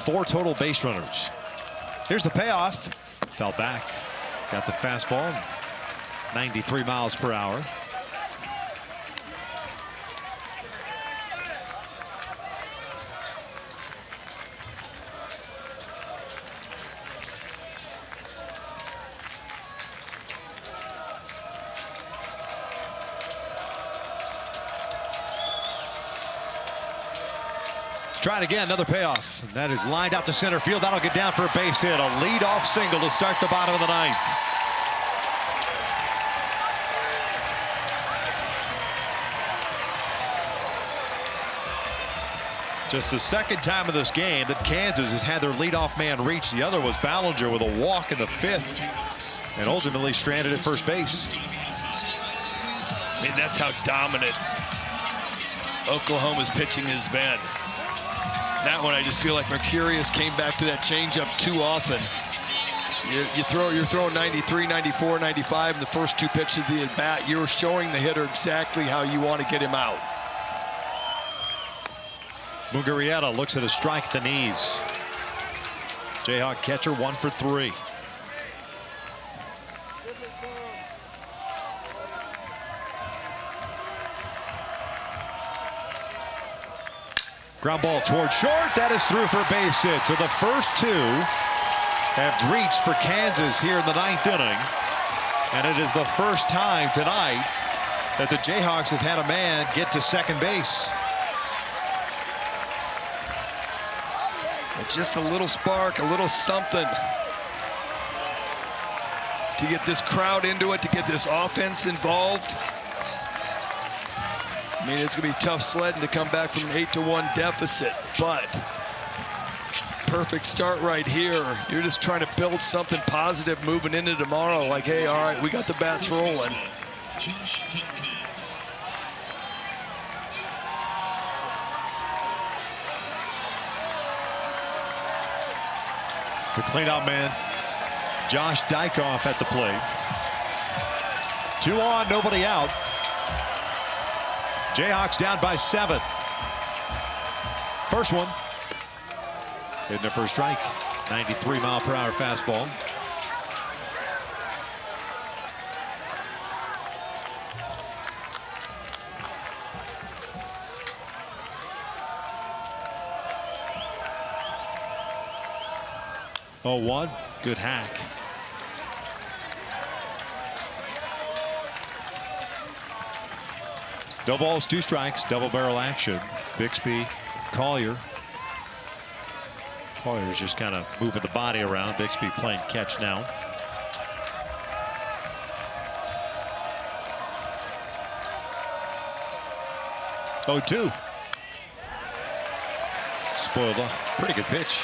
Four total base runners. Here's the payoff. Fell back. Got the fastball. 93 miles per hour. Try it again, another payoff. And that is lined out to center field. That'll get down for a base hit. A leadoff single to start the bottom of the 9th. Just the second time in this game that Kansas has had their leadoff man reach. The other was Ballinger with a walk in the 5th and ultimately stranded at first base. I mean, that's how dominant Oklahoma's pitching has been. That one, I just feel like Mercurius came back to that changeup too often. You're throwing 93, 94, 95 in the first 2 pitches of the at-bat. You're showing the hitter exactly how you want to get him out. Mugarieta looks at a strike at the knees. Jayhawk catcher 1 for 3. Ground ball toward short. That is through for a base hit. So the first 2 have reached for Kansas here in the 9th inning. And it is the first time tonight that the Jayhawks have had a man get to second base. Just a little spark, a little something to get this crowd into it, to get this offense involved. I mean, it's going to be tough sledding to come back from an 8-1 deficit, but perfect start right here. You're just trying to build something positive moving into tomorrow. Like, hey, all right, we got the bats rolling. It's a cleanout man. Josh Dykoff at the plate. 2 on, nobody out. Jayhawks down by 7. First one. Hitting it for a strike. 93-mile-per-hour fastball. Oh, 1. Good hack. No balls, 2 strikes, double barrel action. Bixby, Collier. Collier's just kind of moving the body around. Bixby playing catch now. Oh, 2. Spoiled a pretty good pitch.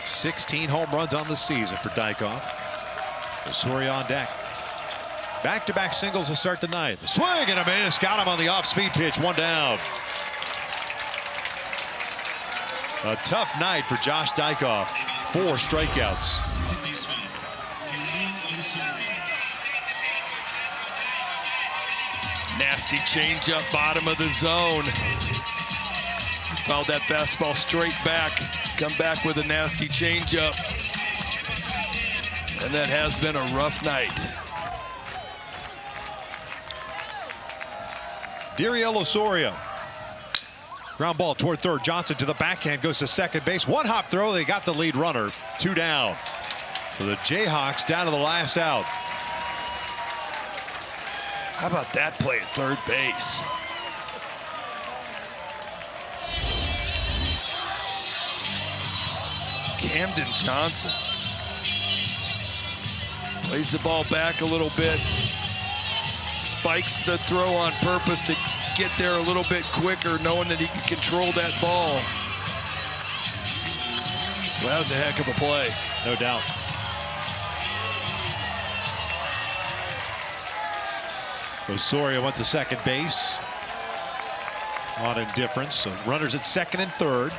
.16 home runs on the season for Dykoff. Osorio on deck. Back-to-back singles to start the ninth. The swing and a miss. Got him on the off-speed pitch. 1 down. A tough night for Josh Dykoff. 4 strikeouts. Nasty changeup, bottom of the zone. Fouled that fastball straight back. Come back with a nasty changeup. And that has been a rough night. Diriel Osorio. Ground ball toward third. Johnson to the backhand, goes to second base. 1 hop throw. They got the lead runner. 2 down. So the Jayhawks down to the last out. How about that play at third base? Camden Johnson plays the ball back a little bit, spikes the throw on purpose to get there a little bit quicker, knowing that he can control that ball. Well, that was a heck of a play. No doubt. Osorio went to second base on indifference. So runners at second and third.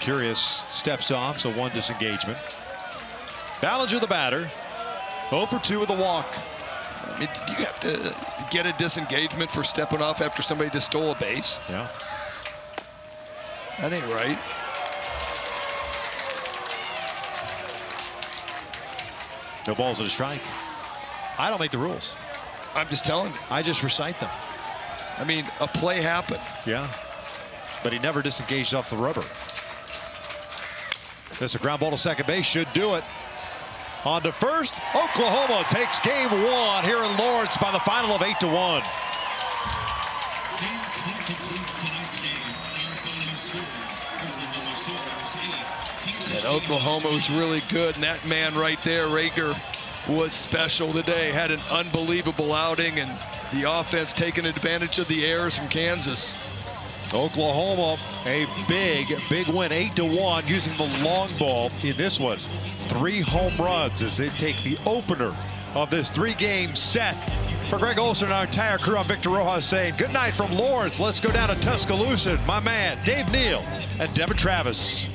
Curious steps off, so 1 disengagement. Ballinger the batter. 0 for 2 with a walk. I mean, you have to get a disengagement for stepping off after somebody just stole a base. Yeah. That ain't right. No balls at a strike. I don't make the rules. I'm just telling you. I just recite them. I mean, a play happened. Yeah. But he never disengaged off the rubber. That's a ground ball to second base. Should do it. On to first. Oklahoma takes game 1 here in Lawrence by the final of 8-1. And Oklahoma was really good, and that man right there, Rager, was special today. Had an unbelievable outing, and the offense taking advantage of the errors from Kansas. Oklahoma, a big win, 8-1, using the long ball in this one. 3 home runs as they take the opener of this 3-game set. For Greg Olson and our entire crew, I'm Victor Rojas saying good night from Lawrence. Let's go down to Tuscaloosa. My man, Dave Neal and Devin Travis.